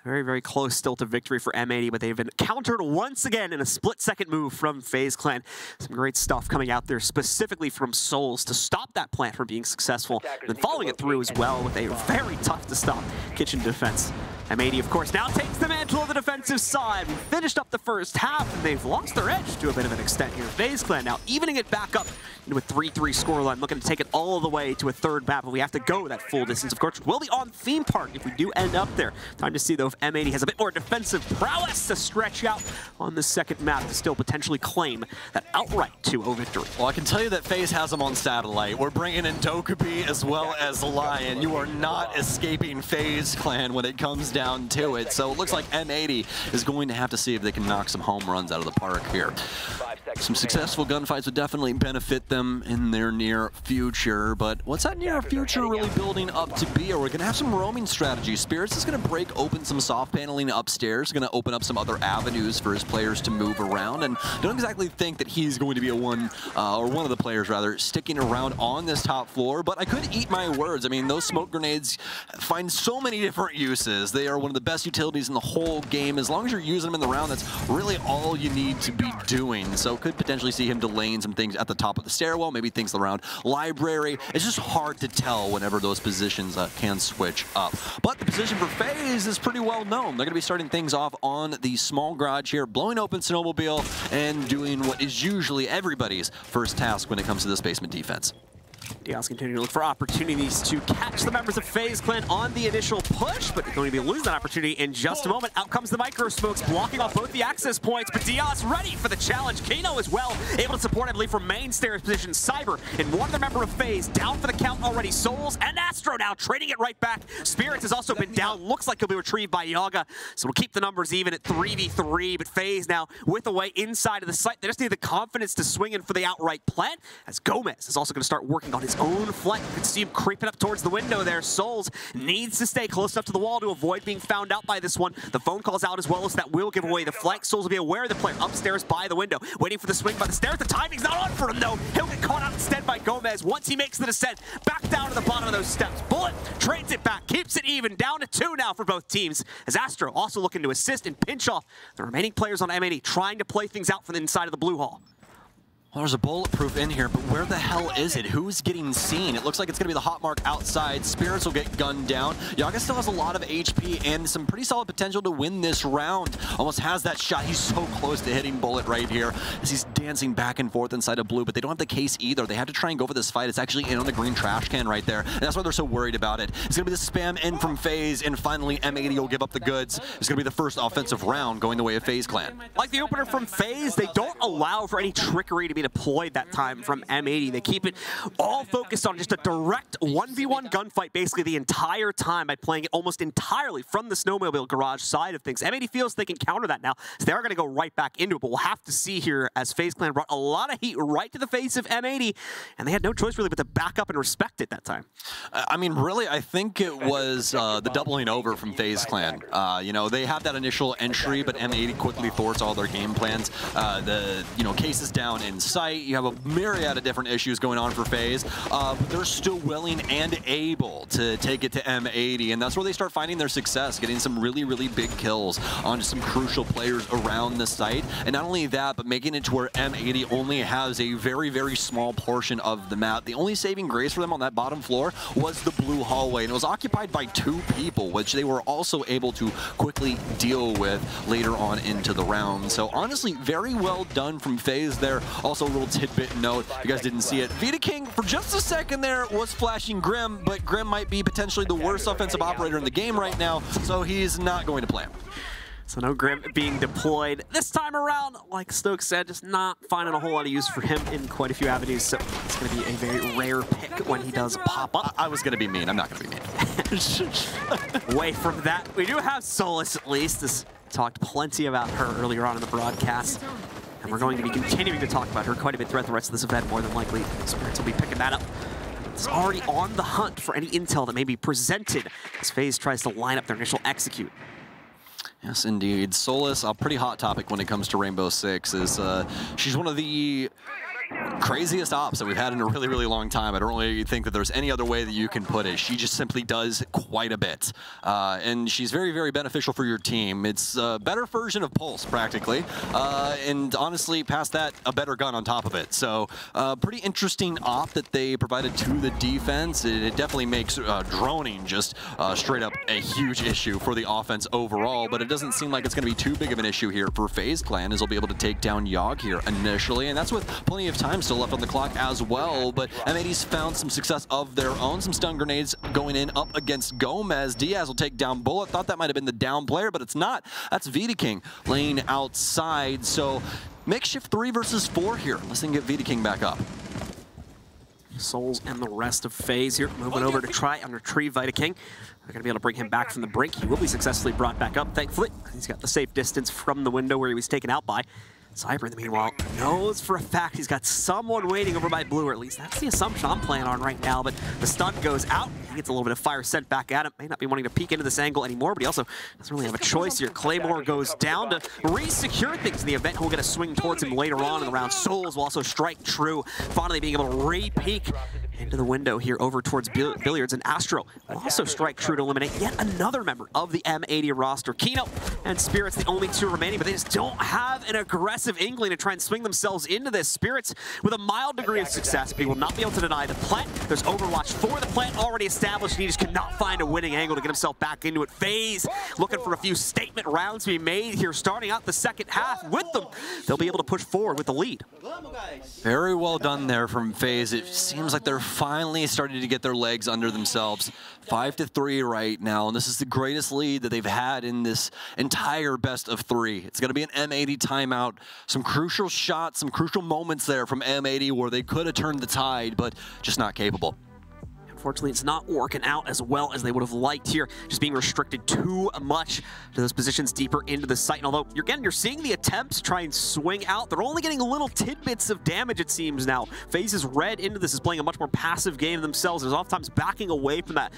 Speaker 6: very, very close still to victory for M80, but they've been countered once again in a split-second move from FaZe Clan. Some great stuff coming out there, specifically from Souls, to stop that plant from being successful, and then following it through as well with a very tough-to-stop kitchen defense. M80, of course, now takes the mantle of the defensive side. We finished up the first half, and they've lost their edge to a bit of an extent here. FaZe Clan now evening it back up into a 3-3 scoreline, looking to take it all the way to a third map, but we have to go that full distance. Of course, we'll be on theme park if we do end up there. Time to see, though, if M80 has a bit more defensive prowess to stretch out on the second map to still potentially claim that outright 2-0 victory.
Speaker 7: Well, I can tell you that FaZe has them on satellite. We're bringing in Dokubi as well as Lion. You are not escaping FaZe Clan when it comes down to it. So it looks like M80 is going to have to see if they can knock some home runs out of the park here. Some successful gunfights would definitely benefit them in their near future, but what's that near future really building up to be? Are we going to have some roaming strategies? Spirits is going to break open some soft paneling upstairs, going to open up some other avenues for his players to move around, and don't exactly think that he's going to be one of the players rather sticking around on this top floor, but I could eat my words. I mean, those smoke grenades find so many different uses. They are one of the best utilities in the whole game. As long as you're using them in the round, that's really all you need to be doing. So could potentially see him delaying some things at the top of the stairwell, maybe things around library. It's just hard to tell whenever those positions can switch up. But the position for FaZe is pretty well known. They're going to be starting things off on the small garage here, blowing open Snowmobile and doing what is usually everybody's first task when it comes to this basement defense.
Speaker 6: Diaz continuing to look for opportunities to catch the members of FaZe Clan on the initial push, but going to be losing that opportunity in just a moment. Out comes the micro smokes, blocking off both the access points, but Diaz ready for the challenge. Kino as well, able to support, I believe, from main stairs position. Cyber and one other member of FaZe down for the count already. Souls and Astro now trading it right back. Spirits has also been down. Looks like he'll be retrieved by Yaga, so we'll keep the numbers even at 3v3, but FaZe now with a way inside of the site. They just need the confidence to swing in for the outright plant, as Gomez is also going to start working on his own flank. You can see him creeping up towards the window there. Souls needs to stay close enough to the wall to avoid being found out by this one. The phone calls out as well, as that will give away the flank. Souls will be aware of the player upstairs by the window, waiting for the swing by the stairs. The timing's not on for him though. He'll get caught out instead by Gomez once he makes the descent back down to the bottom of those steps. Bullet trades it back, keeps it even, down to 2 now for both teams, as Astro also looking to assist and pinch off the remaining players on M80, trying to play things out from the inside of the blue hall.
Speaker 7: Well, there's a bulletproof in here, but where the hell is it? Who's getting seen? It looks like it's going to be the hot mark outside. Spirits will get gunned down. Yaga still has a lot of HP and some pretty solid potential to win this round. Almost has that shot. He's so close to hitting Bullet right here as he's dancing back and forth inside of blue, but they don't have the case either. They have to try and go for this fight. It's actually in on the green trash can right there, and that's why they're so worried about it. It's going to be the spam in from FaZe, and finally M80 will give up the goods. It's going to be the first offensive round going the way of FaZe Clan.
Speaker 6: Like the opener from FaZe, they don't allow for any trickery to be deployed that time from M80. They keep it all focused on just a direct 1v1 gunfight basically the entire time by playing it almost entirely from the snowmobile garage side of things. M80 feels they can counter that now, so they are going to go right back into it, but we'll have to see here as FaZe Clan brought a lot of heat right to the face of M80, and they had no choice really but to back up and respect it that time.
Speaker 7: I mean, really, I think it was the doubling over from FaZe Clan. You know, they have that initial entry, but M80 quickly thwarts all their game plans. The case is down in sight. You have a myriad of different issues going on for FaZe, but they're still willing and able to take it to M80, and that's where they start finding their success, getting some really, really big kills on some crucial players around the site. And not only that, but making it to where M80 only has a very, very small portion of the map. The only saving grace for them on that bottom floor was the blue hallway, and it was occupied by 2 people, which they were also able to quickly deal with later on into the round. So honestly, very well done from FaZe there. Also a little tidbit note, if you guys didn't see it, Vidaking for just a second there was flashing Grim, but Grim might be potentially the worst offensive operator in the game right now, so he's not going to play him.
Speaker 6: So no Grim being deployed this time around. Like Stokes said, just not finding a whole lot of use for him in quite a few avenues. So it's going to be a very rare pick when he does pop up.
Speaker 7: I was going to be mean. I'm not going to be mean.
Speaker 6: Away from that, we do have Solus at least. This talked plenty about her earlier on in the broadcast. And we're going to be continuing to talk about her quite a bit throughout the rest of this event, more than likely. Spirits will be picking that up. It's already on the hunt for any intel that may be presented as FaZe tries to line up their initial execute.
Speaker 7: Yes, indeed. Solus, a pretty hot topic when it comes to Rainbow Six, is she's one of the craziest ops that we've had in a really, really long time. I don't really think that there's any other way that you can put it. She just simply does quite a bit. And she's very, very beneficial for your team. It's a better version of Pulse, practically. And honestly, past that, a better gun on top of it. So, pretty interesting op that they provided to the defense. It definitely makes droning just straight up a huge issue for the offense overall, but it doesn't seem like it's going to be too big of an issue here for FaZe Clan, as they'll be able to take down Yogg here initially, and that's with plenty of time still left on the clock as well. But M80's found some success of their own, some stun grenades going in up against Gomez. Diaz will take down Bullet. Thought that might have been the down player, but it's not. That's Vidaking laying outside. So makeshift 3 versus 4 here. Let's then get Vidaking back up.
Speaker 6: Souls and the rest of FaZe here moving over to try and retrieve Vidaking. They're going to be able to bring him back from the brink. He will be successfully brought back up, thankfully. He's got the safe distance from the window where he was taken out by. Cyber, in the meanwhile, knows for a fact he's got someone waiting over by blue, or at least that's the assumption I'm playing on right now, but the stun goes out. He gets a little bit of fire sent back at him. May not be wanting to peek into this angle anymore, but he also doesn't really have a choice here. Claymore goes down to re-secure things in the event. He'll get a swing towards him later on in the round. Souls will also strike true, finally being able to re-peek into the window here over towards Billiards, and Astro will also strike true to eliminate yet another member of the M80 roster. Kino and Spirits, the only 2 remaining, but they just don't have an aggressive inkling to try and swing themselves into this. Spirits with a mild degree of success, but he will not be able to deny the plant. There's Overwatch for the plant already established, and he just cannot find a winning angle to get himself back into it. FaZe looking for a few statement rounds to be made here, starting out the second half with them. They'll be able to push forward with the lead.
Speaker 7: Very well done there from FaZe. It seems like they're finally starting to get their legs under themselves. 5-3 right now, and this is the greatest lead that they've had in this entire best of 3. It's going to be an M80 timeout. Some crucial shots, some crucial moments there from M80 where they could have turned the tide, but just not capable.
Speaker 6: Unfortunately, it's not working out as well as they would have liked here, just being restricted too much to those positions deeper into the site. And although, you're seeing the attempts to try and swing out, they're only getting little tidbits of damage, it seems now. FaZe is read into this as playing a much more passive game themselves. There's oftentimes backing away from that,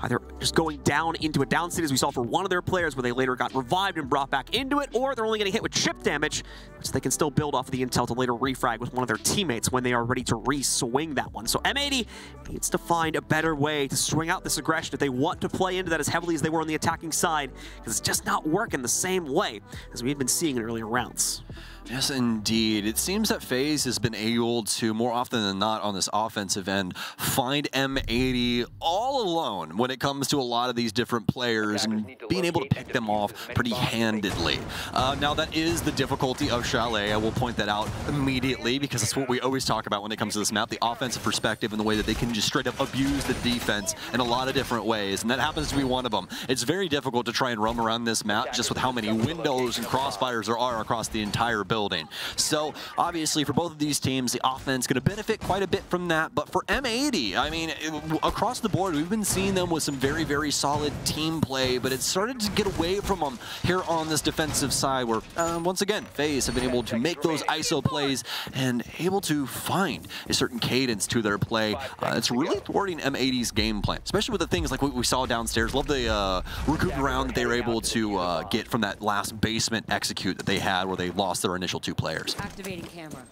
Speaker 6: either just going down into a down state, as we saw for one of their players, where they later got revived and brought back into it, or they're only getting hit with chip damage, which they can still build off of the intel to later refrag with one of their teammates when they are ready to re-swing that one. So M80 needs to find a better way to swing out this aggression if they want to play into that as heavily as they were on the attacking side, because it's just not working the same way as we had been seeing in earlier rounds.
Speaker 7: Yes, indeed. It seems that FaZe has been able to, more often than not on this offensive end, find M80 all alone when it comes to a lot of these different players and being able to pick them off pretty handedly. Now, that is the difficulty of Chalet. I will point that out immediately because that's what we always talk about when it comes to this map, the offensive perspective and the way that they can just straight up abuse the defense in a lot of different ways, and that happens to be one of them. It's very difficult to try and roam around this map just with how many windows and crossfires there are across the entire building. So obviously for both of these teams, the offense is going to benefit quite a bit from that. But for M80, I mean, across the board, we've been seeing them with some very, very solid team play, but it's started to get away from them here on this defensive side where, once again, FaZe have been able to make those ISO plays and able to find a certain cadence to their play. It's really thwarting M80's game plan, especially with the things like what we saw downstairs. Love the recruit round that they were able to get from that last basement execute that they had where they lost their initial 2 players.
Speaker 9: Activating camera.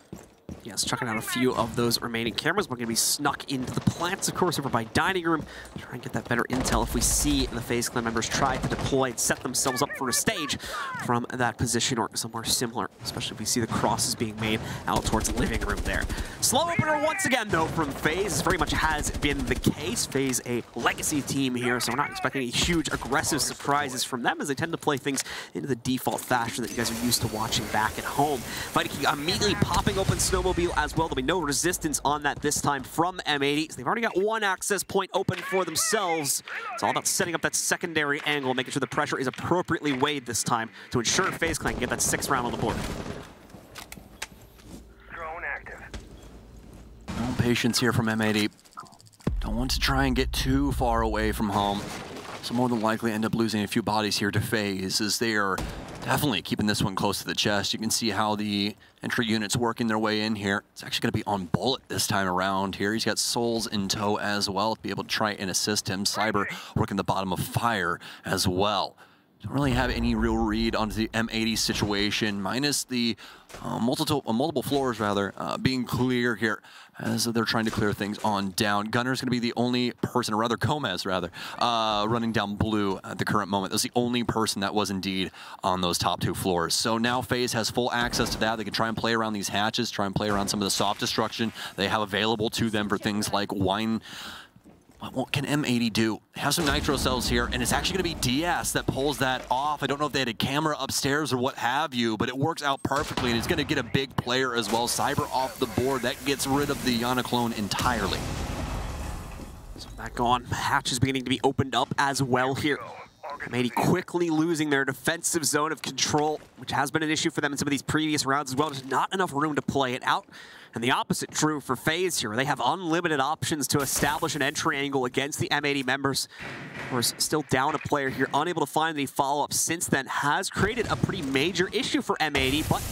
Speaker 6: Yes, chucking out a few of those remaining cameras. We're going to be snuck into the plants, of course, over by dining room. Try and get that better intel if we see the FaZe Clan members try to deploy and set themselves up for a stage from that position or somewhere similar, especially if we see the crosses being made out towards the living room there. Slow opener once again, though, from FaZe. This very much has been the case. FaZe, a legacy team here, so we're not expecting any huge aggressive surprises from them as they tend to play things into the default fashion that you guys are used to watching back at home. Viking immediately popping open Snowmobile as well. There'll be no resistance on that this time from M80. So they've already got one access point open for themselves. It's all about setting up that secondary angle, making sure the pressure is appropriately weighed this time to ensure FaZe Clan can get that 6th round on the board.
Speaker 10: Drone active.
Speaker 7: No patience here from M80. Don't want to try and get too far away from home. So more than likely end up losing a few bodies here to FaZe as they are definitely keeping this one close to the chest. You can see how the entry unit's working their way in here. It's actually going to be on Bullet this time around here. He's got Souls in tow as well to be able to try and assist him. Cyber working the bottom of Fire as well. Don't really have any real read onto the M80 situation, minus the multiple floors, rather, being clear here as they're trying to clear things on down. Gunner's going to be the only person, or rather Gomez, rather, running down blue at the current moment. That's the only person that was indeed on those top 2 floors. So now FaZe has full access to that. They can try and play around these hatches, try and play around some of the soft destruction they have available to them for things like wine. What can M80 do? They have some nitro cells here, and it's actually going to be DS that pulls that off. I don't know if they had a camera upstairs or what have you, but it works out perfectly, and it's going to get a big player as well. Cyber off the board. That gets rid of the Yana clone entirely.
Speaker 6: So that gone. Hatch is beginning to be opened up as well here. M80 quickly losing their defensive zone of control, which has been an issue for them in some of these previous rounds as well. There's not enough room to play it out. And the opposite true for FaZe here. They have unlimited options to establish an entry angle against the M80 members. Of course, still down a player here, unable to find any follow-up since then, has created a pretty major issue for M80, but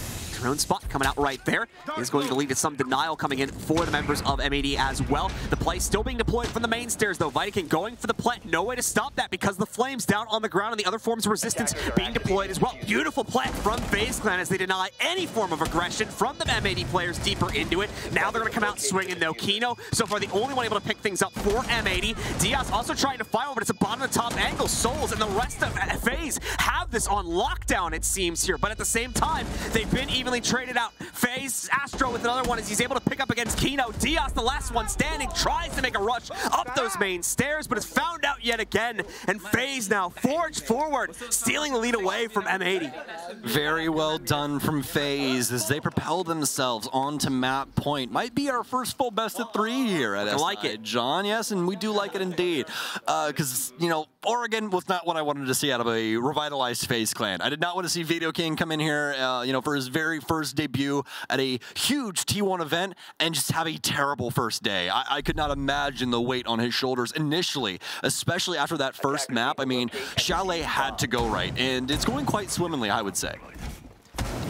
Speaker 6: drone spot coming out right there is going to lead to some denial coming in for the members of M80 as well. The play still being deployed from the main stairs, though. Viking going for the plant. No way to stop that because the flames down on the ground and the other forms of resistance being deployed as well. Beautiful plant from FaZe Clan as they deny any form of aggression from the M80 players deeper into it. Now they're going to come out swinging, though. Kino, so far the only one able to pick things up for M80. Diaz also trying to fire, but it's a bottom of the top angle. Souls and the rest of FaZe have this on lockdown, it seems here. But at the same time, they've been even evenly traded out. FaZe, Astro with another one as he's able to pick up against Kino. Diaz, the last one standing, tries to make a rush up those main stairs, but is found out yet again. And FaZe now forged forward, stealing the lead away from M80.
Speaker 7: Very well done from FaZe as they propel themselves onto map point. Might be our first full best of 3 here at SI.
Speaker 6: I like it,
Speaker 7: John. Yes, and we do like it indeed. Because, you know, Oregon was not what I wanted to see out of a revitalized FaZe Clan. I did not want to see Video King come in here, you know, for his very first debut at a huge T1 event and just have a terrible first day. I could not imagine the weight on his shoulders initially, especially after that first map. I mean, Chalet had to go right, and it's going quite swimmingly, I would say.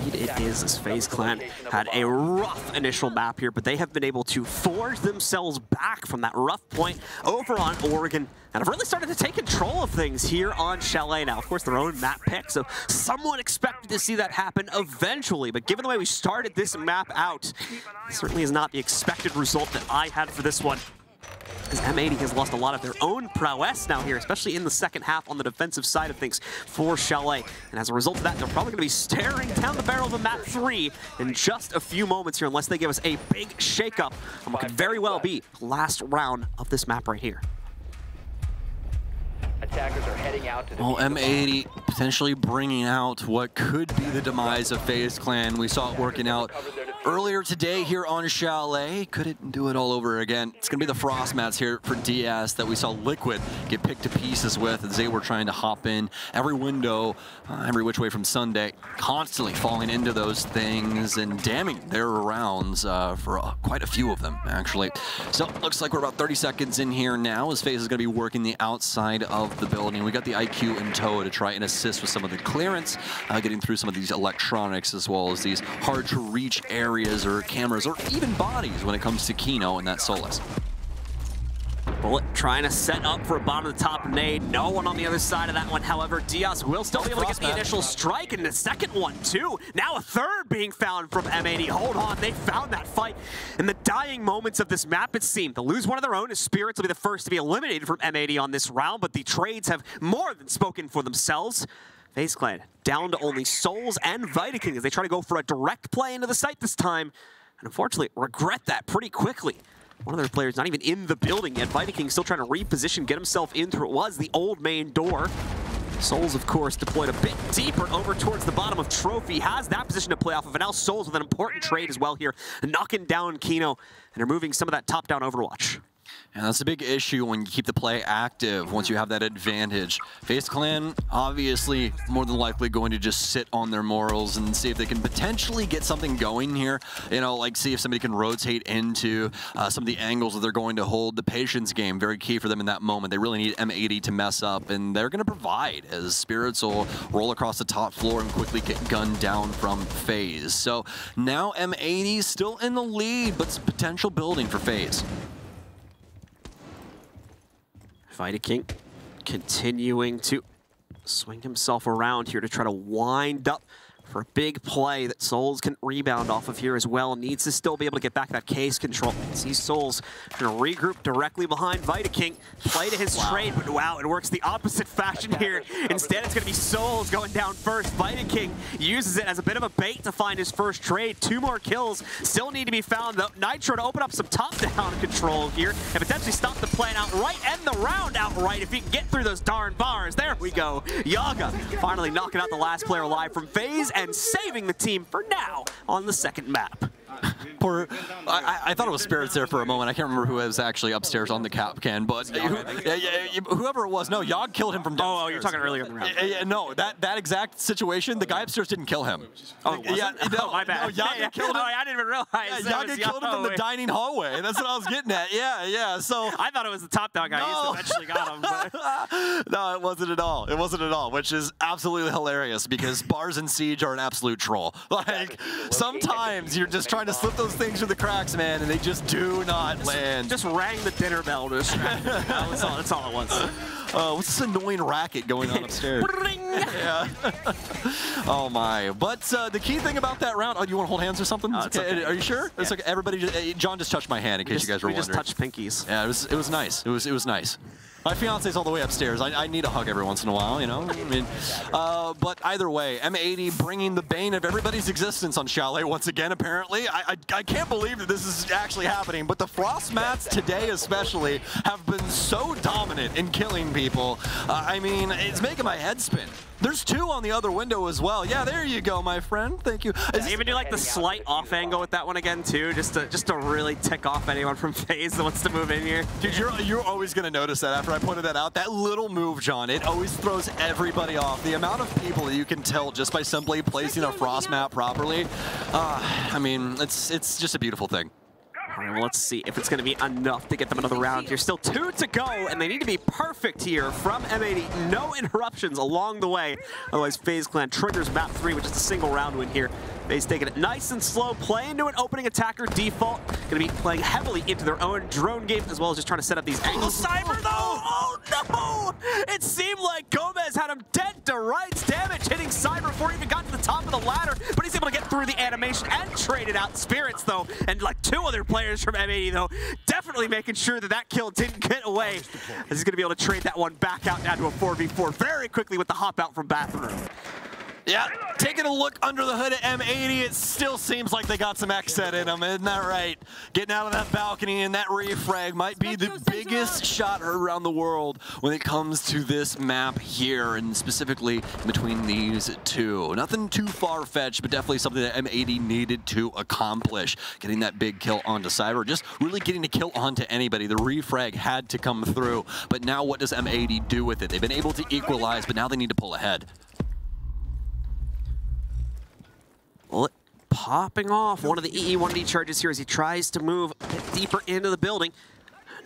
Speaker 6: Indeed it is, as FaZe Clan had a rough initial map here, but they have been able to forge themselves back from that rough point over on Oregon and have really started to take control of things here on Chalet now. Of course, their own map pick, so someone expected to see that happen eventually, but given the way we started this map out, it certainly is not the expected result that I had for this one. As M80 has lost a lot of their own prowess now here, especially in the second half on the defensive side of things for Chalet. And as a result of that, they're probably going to be staring down the barrel of a map 3 in just a few moments here, unless they give us a big shakeup on what could very well be the last round of this map right here.
Speaker 9: Attackers are heading out to the
Speaker 7: M80 potentially bringing out what could be the demise of FaZe Clan. We saw it working out earlier today here on Chalet. Couldn't do it all over again. It's going to be the frost mats here for Diaz that we saw Liquid get picked to pieces with as they were trying to hop in every window, every which way from Sunday, constantly falling into those things and damming their rounds for quite a few of them, actually. So it looks like we're about 30 seconds in here now as FaZe is going to be working the outside of the building. We got the IQ in tow to try and assist with some of the clearance, getting through some of these electronics as well as these hard to reach areas or cameras or even bodies when it comes to Kino and that Solus.
Speaker 6: Bullet trying to set up for a bottom of the top nade. No one on the other side of that one. However, Diaz will still be able to get the initial strike, and the second one too. Now a third being found from M80. Hold on, they found that fight. In the dying moments of this map, it seemed to lose one of their own. His Spirits will be the first to be eliminated from M80 on this round, but the trades have more than spoken for themselves. FaZe Clan down to only Souls and Vitaking as they try to go for a direct play into the site this time, and unfortunately regret that pretty quickly. One of their players not even in the building yet. Vitaking still trying to reposition, get himself in through what was the old main door. Souls, of course, deployed a bit deeper over towards the bottom of Trophy. Has that position to play off of, and now Souls with an important trade as well here, knocking down Kino and removing some of that top-down overwatch.
Speaker 7: And that's a big issue when you keep the play active once you have that advantage. FaZe Clan, obviously, more than likely going to just sit on their morals and see if they can potentially get something going here. You know, like see if somebody can rotate into some of the angles that they're going to hold. The patience game, very key for them in that moment. They really need M80 to mess up, and they're going to provide as Spirits will roll across the top floor and quickly get gunned down from FaZe. So now M80 still in the lead, but some potential building for FaZe.
Speaker 6: Vitaking continuing to swing himself around here to try to wind up for a big play that Souls can rebound off of here as well. Needs to still be able to get back that case control. See Souls trying to regroup directly behind Vitaking. Play to his trade, but wow, it works the opposite fashion here. Instead, it's going to be Souls going down first. Vitaking uses it as a bit of a bait to find his first trade. 2 more kills still need to be found, though. Nitro to open up some top-down control here and potentially stop the plan outright and the round outright if he can get through those darn bars. There we go. Yaga finally knocking out the last player alive from FaZe and saving the team for now on the second map.
Speaker 7: I thought it was Spirits there for a moment. I can't remember who was actually upstairs on the cap can, but whoever it was, no, Yogg killed him from downstairs.
Speaker 6: Oh, you're talking earlier in the round.
Speaker 7: No, that exact situation, the guy upstairs didn't kill him.
Speaker 6: Oh, no, my bad.
Speaker 7: No, Yogg killed him.
Speaker 6: Oh, I didn't even realize.
Speaker 7: Yeah, Yogg killed him from the dining hallway. That's what I was getting at. Yeah. So
Speaker 6: I thought it was the top-down guy.
Speaker 7: No.
Speaker 6: He eventually got him. But
Speaker 7: no, it wasn't at all. It wasn't at all, which is absolutely hilarious because bars and Siege are an absolute troll. Like, sometimes you're just trying to slip those things through the cracks, man, and they just do not land.
Speaker 6: Just rang the dinner bell to distract me. That's all it was.
Speaker 7: What's this annoying racket going on upstairs? Yeah. Oh my! But the key thing about that round, you want to hold hands or something? Okay. Are you sure? Yeah. It's like everybody. John just touched my hand in case you guys were wondering.
Speaker 6: We just touched pinkies.
Speaker 7: Yeah, it was nice. It was nice. My fiance's all the way upstairs. I need a hug every once in a while, you know? I mean, but either way, M80 bringing the bane of everybody's existence on Chalet once again, apparently. I can't believe that this is actually happening, but the Frost Mats today especially have been so dominant in killing people. I mean, it's making my head spin. There's 2 on the other window as well. Yeah, there you go, my friend. Thank you.
Speaker 6: Even do like the slight off angle with that one again too, just to really tick off anyone from FaZe that wants to move in here.
Speaker 7: Dude, you're always gonna notice that after I pointed that out. That little move, John, it always throws everybody off. The amount of people that you can tell just by simply placing a Frost map properly, I mean, it's just a beautiful thing.
Speaker 6: All right, well, let's see if it's going to be enough to get them another round here. Still 2 to go, and they need to be perfect here from M80. No interruptions along the way. Otherwise, FaZe Clan triggers map 3, which is a single round win here. FaZe taking it nice and slow, playing to an opening attacker default. Going to be playing heavily into their own drone game, as well as just trying to set up these angles. Cyber, though! Oh, no! It seemed like Gomez had him dead to rights. Damage hitting Cyber before he even got to the top of the ladder, but he's able to get through the animation and trade it out. Spirits, though, and like 2 other players from M80, though, definitely making sure that that kill didn't get away, as he's going to be able to trade that one back out down to a 4v4 very quickly with the hop out from bathroom.
Speaker 7: Yeah, taking a look under the hood at M80, it still seems like they got some X-Set in them, isn't that right? Getting out of that balcony and that refrag might be the biggest shot heard around the world when it comes to this map here, and specifically between these 2. Nothing too far-fetched, but definitely something that M80 needed to accomplish. Getting that big kill onto Cyber, just really getting a kill onto anybody. The refrag had to come through, but now what does M80 do with it? They've been able to equalize, but now they need to pull ahead.
Speaker 6: Popping off one of the EE1D charges here as he tries to move a bit deeper into the building.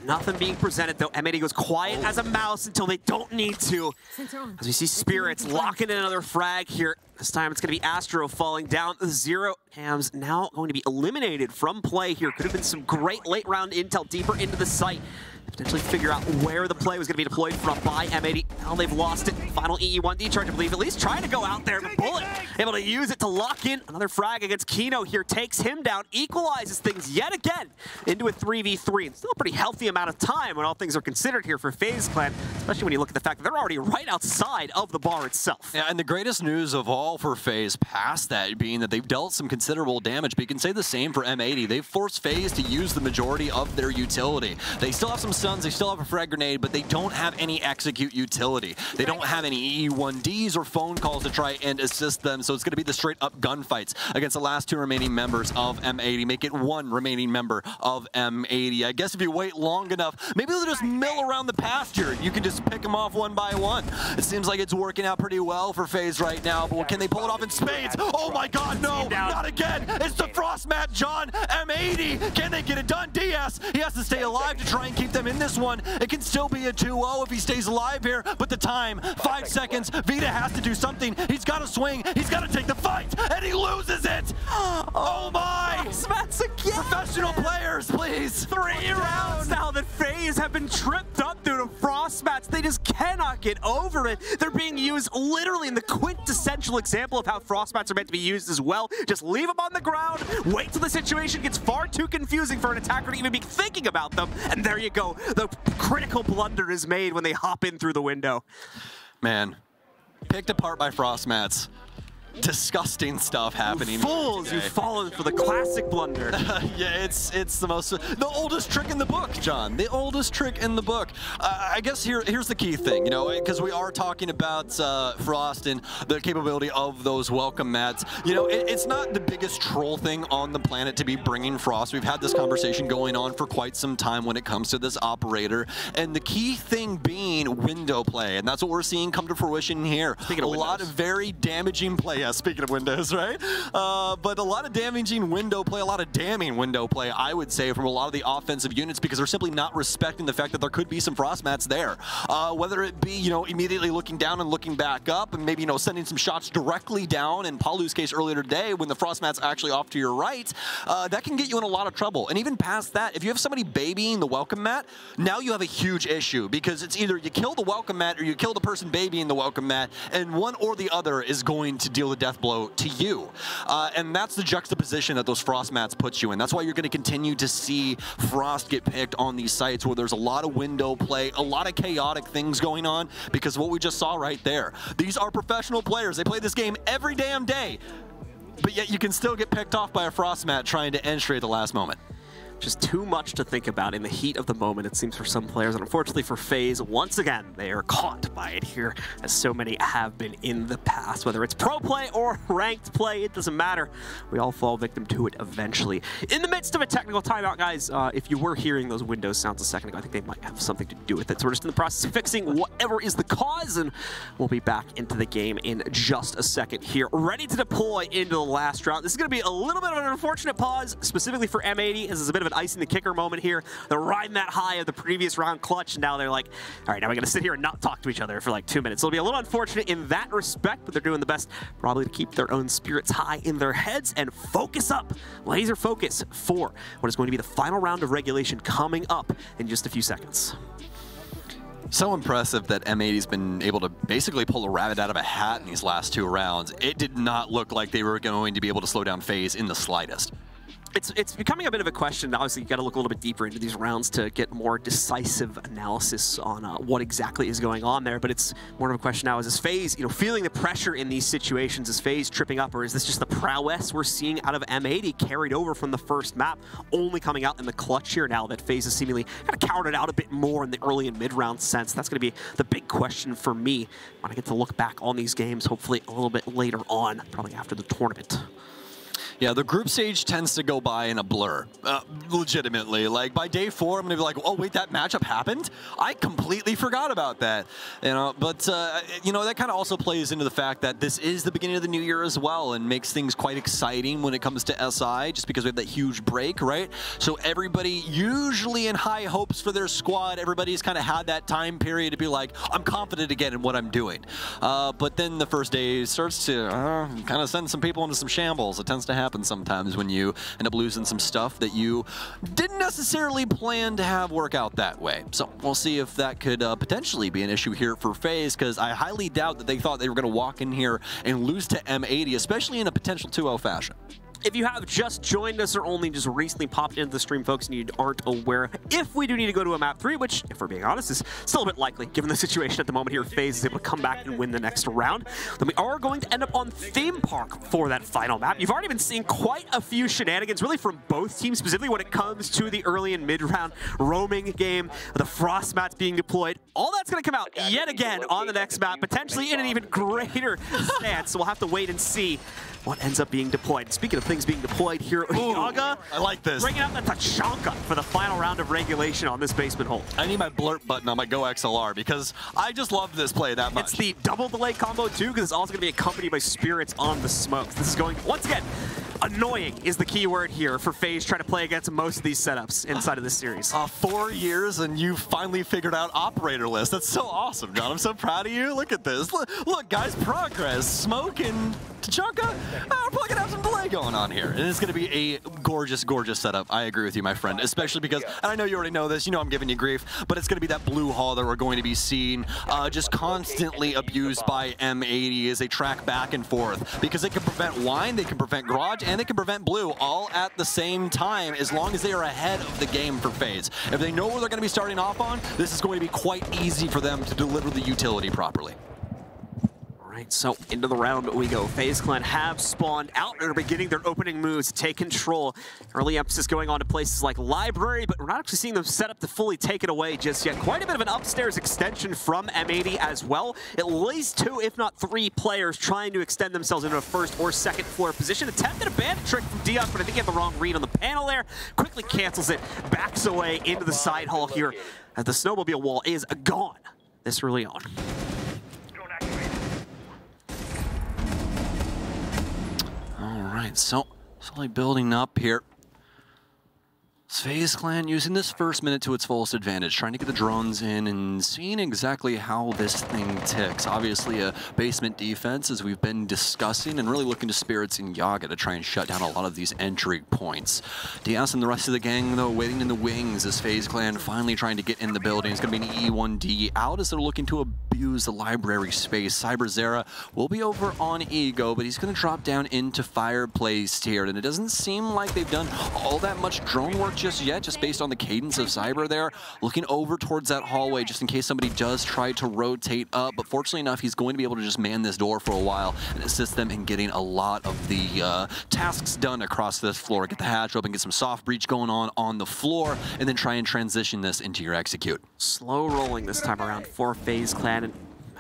Speaker 6: Nothing being presented, though. M80 goes quiet as a mouse until they don't need to. As we see Spirits locking in another frag here. This time it's going to be Astro falling down. 0 Hams now going to be eliminated from play here. Could have been some great late round intel deeper into the site. Potentially figure out where the play was going to be deployed from by M80. Now they've lost it. Final EE1D charge, I believe. At least trying to go out there, but Bullet able to use it to lock in. Another frag against Kino here. Takes him down. Equalizes things yet again into a 3v3. It's still a pretty healthy amount of time when all things are considered here for FaZe Clan, especially when you look at the fact that they're already right outside of the bar itself.
Speaker 7: Yeah, and the greatest news of all for FaZe, past that being that they've dealt some considerable damage, but you can say the same for M80. They've forced FaZe to use the majority of their utility. They still have some stuns, they still have a frag grenade, but they don't have any execute utility. They don't have any EE1Ds or phone calls to try and assist them, so it's going to be the straight up gunfights against the last 2 remaining members of M80. Make it 1 remaining member of M80. I guess if you wait long enough, maybe they'll just mill around the pasture. You can just pick them off 1 by 1. It seems like it's working out pretty well for FaZe right now, but can they pull it off in spades? Oh my god, no! Not again! It's the Frost Mat, John! M80! Can they get it done? DS! He has to stay alive to try and keep them in this one. It can still be a 2-0 if he stays alive here, but the time, 5 seconds. Vita has to do something. He's got to swing. He's got to take the fight, and he loses it! Oh my!
Speaker 6: Smats again!
Speaker 7: Professional players, please!
Speaker 6: 3 rounds now that FaZe have been tripped up due to Frost Mats. They just cannot get over it. They're being used literally in the quintessential example of how Frost Mats are meant to be used as well. Just leave them on the ground, wait till the situation gets far too confusing for an attacker to even be thinking about them, and there you go. The critical blunder is made when they hop in through the window.
Speaker 7: Man, picked apart by Frost Mats. Disgusting stuff happening.
Speaker 6: Fools, you've fallen for the classic blunder.
Speaker 7: Yeah, it's the oldest trick in the book, John. The oldest trick in the book. I guess here's the key thing, you know, because we are talking about Frost and the capability of those welcome mats. You know, it's not the biggest troll thing on the planet to be bringing Frost. We've had this conversation going on for quite some time when it comes to this operator, and the key thing being window play, and that's what we're seeing come to fruition here.
Speaker 6: Speaking of windows.
Speaker 7: A lot of very damaging play. Yeah, speaking of windows, right? But a lot of damaging window play, a lot of damning window play, I would say, from a lot of the offensive units, because they're simply not respecting the fact that there could be some Frost Mats there. Whether it be, you know, immediately looking down and looking back up, and maybe, you know, sending some shots directly down. In Paulu's case earlier today, when the Frost Mat's actually off to your right, that can get you in a lot of trouble. And even past that, if you have somebody babying the welcome mat, now you have a huge issue, because it's either you kill the welcome mat or you kill the person babying the welcome mat, and one or the other is going to deal the the death blow to you. And that's the juxtaposition that those Frost mats puts you in. That's why you're going to continue to see Frost get picked on these sites where there's a lot of window play, a lot of chaotic things going on, because what we just saw right there. These are professional players. They play this game every damn day, but yet you can still get picked off by a Frost mat trying to end straight at the last moment.
Speaker 6: Just too much to think about in the heat of the moment, it seems, for some players. And unfortunately for FaZe, once again, they are caught by it here, as so many have been in the past. Whether it's pro play or ranked play, it doesn't matter. We all fall victim to it eventually. In the midst of a technical timeout, guys, if you were hearing those Windows sounds a second ago, I think they might have something to do with it. So we're just in the process of fixing whatever is the cause, and we'll be back into the game in just a second here. Ready to deploy into the last round. This is going to be a little bit of an unfortunate pause, specifically for M80, as it's a bit of an icing the kicker moment here. They're riding that high of the previous round clutch, and now they're like, all right, now we got to sit here and not talk to each other for like 2 minutes. So it'll be a little unfortunate in that respect, but they're doing the best probably to keep their own spirits high in their heads and focus up, laser focus for what is going to be the final round of regulation coming up in just a few seconds.
Speaker 7: So impressive that M80's been able to basically pull a rabbit out of a hat in these last 2 rounds. It did not look like they were going to be able to slow down FaZe in the slightest.
Speaker 6: It's becoming a bit of a question. Obviously, you got to look a little bit deeper into these rounds to get more decisive analysis on what exactly is going on there. But it's more of a question now: is FaZe, feeling the pressure in these situations? Is FaZe tripping up, or is this just the prowess we're seeing out of M80 carried over from the first map, only coming out in the clutch here now that FaZe is seemingly kind of counted out a bit more in the early and mid-round sense? That's going to be the big question for me when I get to look back on these games, hopefully a little bit later on, probably after the tournament.
Speaker 7: Yeah, the group stage tends to go by in a blur, legitimately. Like, by day 4, I'm going to be like, oh, wait, that matchup happened? I completely forgot about that. But that kind of also plays into the fact that this is the beginning of the new year as well, and makes things quite exciting when it comes to SI, just because we have that huge break, right? So everybody usually in high hopes for their squad. Everybody's kind of had that time period to be like, I'm confident again in what I'm doing. But then the first day starts to kind of send some people into some shambles. It tends to happen sometimes when you end up losing some stuff that you didn't necessarily plan to have work out that way. So we'll see if that could potentially be an issue here for FaZe, because I highly doubt that they thought they were going to walk in here and lose to M80, especially in a potential 2-0 fashion.
Speaker 6: If you have just joined us or only just recently popped into the stream, folks, and you aren't aware, if we do need to go to a map 3, which, if we're being honest, is still a bit likely, given the situation at the moment here, FaZe is able to come back and win the next round, then we are going to end up on Theme Park for that final map. You've already been seeing quite a few shenanigans, really from both teams, specifically when it comes to the early and mid-round roaming game, the Frost mats being deployed. All that's going to come out yet again on the next map, potentially in an even greater stance, so we'll have to wait and see what ends up being deployed. Speaking of things being deployed here, Yaga,
Speaker 7: I like this.
Speaker 6: Bringing out the Tachanka for the final round of regulation on this basement hole.
Speaker 7: I need my blurt button on my Go XLR because I just love this play that much.
Speaker 6: It's the double delay combo too, because it's also going to be accompanied by spirits on the smokes. This is going, once again, annoying is the key word here for FaZe trying to play against most of these setups inside of this series.
Speaker 7: 4 years and you finally figured out operator list. That's so awesome, John. I'm so proud of you. Look at this. Look guys, progress. Smoke and Tachanka, we're probably going to have some delay going on here. And it's going to be a gorgeous, gorgeous setup. I agree with you, my friend, especially because, and I know you already know this, I'm giving you grief, but it's going to be that blue hall that we're going to be seeing just constantly abused by M80 as they track back and forth, because they can prevent Wine, they can prevent Garage, and they can prevent Blue all at the same time as long as they are ahead of the game for FaZe. If they know where they're going to be starting off on, this is going to be quite easy for them to deliver the utility properly.
Speaker 6: Right, so into the round we go. FaZe Clan have spawned out and are beginning their opening moves to take control. Early emphasis going on to places like Library, but we're not actually seeing them set up to fully take it away just yet. Quite a bit of an upstairs extension from M80 as well. At least 2, if not 3 players trying to extend themselves into a first or second floor position. Attempted a bandit trick from Diaz, but I think he had the wrong read on the panel there. Quickly cancels it, backs away into the side hall here as the snowmobile wall is gone this early on.
Speaker 7: All right, so slowly building up here. FaZe Clan using this first minute to its fullest advantage, trying to get the drones in and seeing exactly how this thing ticks. Obviously a basement defense, as we've been discussing, and really looking to Spirits and Yaga to try and shut down a lot of these entry points. Diaz and the rest of the gang, though, waiting in the wings as FaZe Clan finally trying to get in the building. It's going to be an E1D out as they're looking to abuse the library space. Cyberzera will be over on Ego, but he's going to drop down into Fireplace here, and it doesn't seem like they've done all that much drone work just yet, just based on the cadence of Cyber there. Looking over towards that hallway just in case somebody does try to rotate up, but fortunately enough, he's going to be able to just man this door for a while and assist them in getting a lot of the tasks done across this floor. Get the hatch open, get some soft breach going on the floor, and then try and transition this into your execute.
Speaker 6: Slow rolling this time around for FaZe Clan, and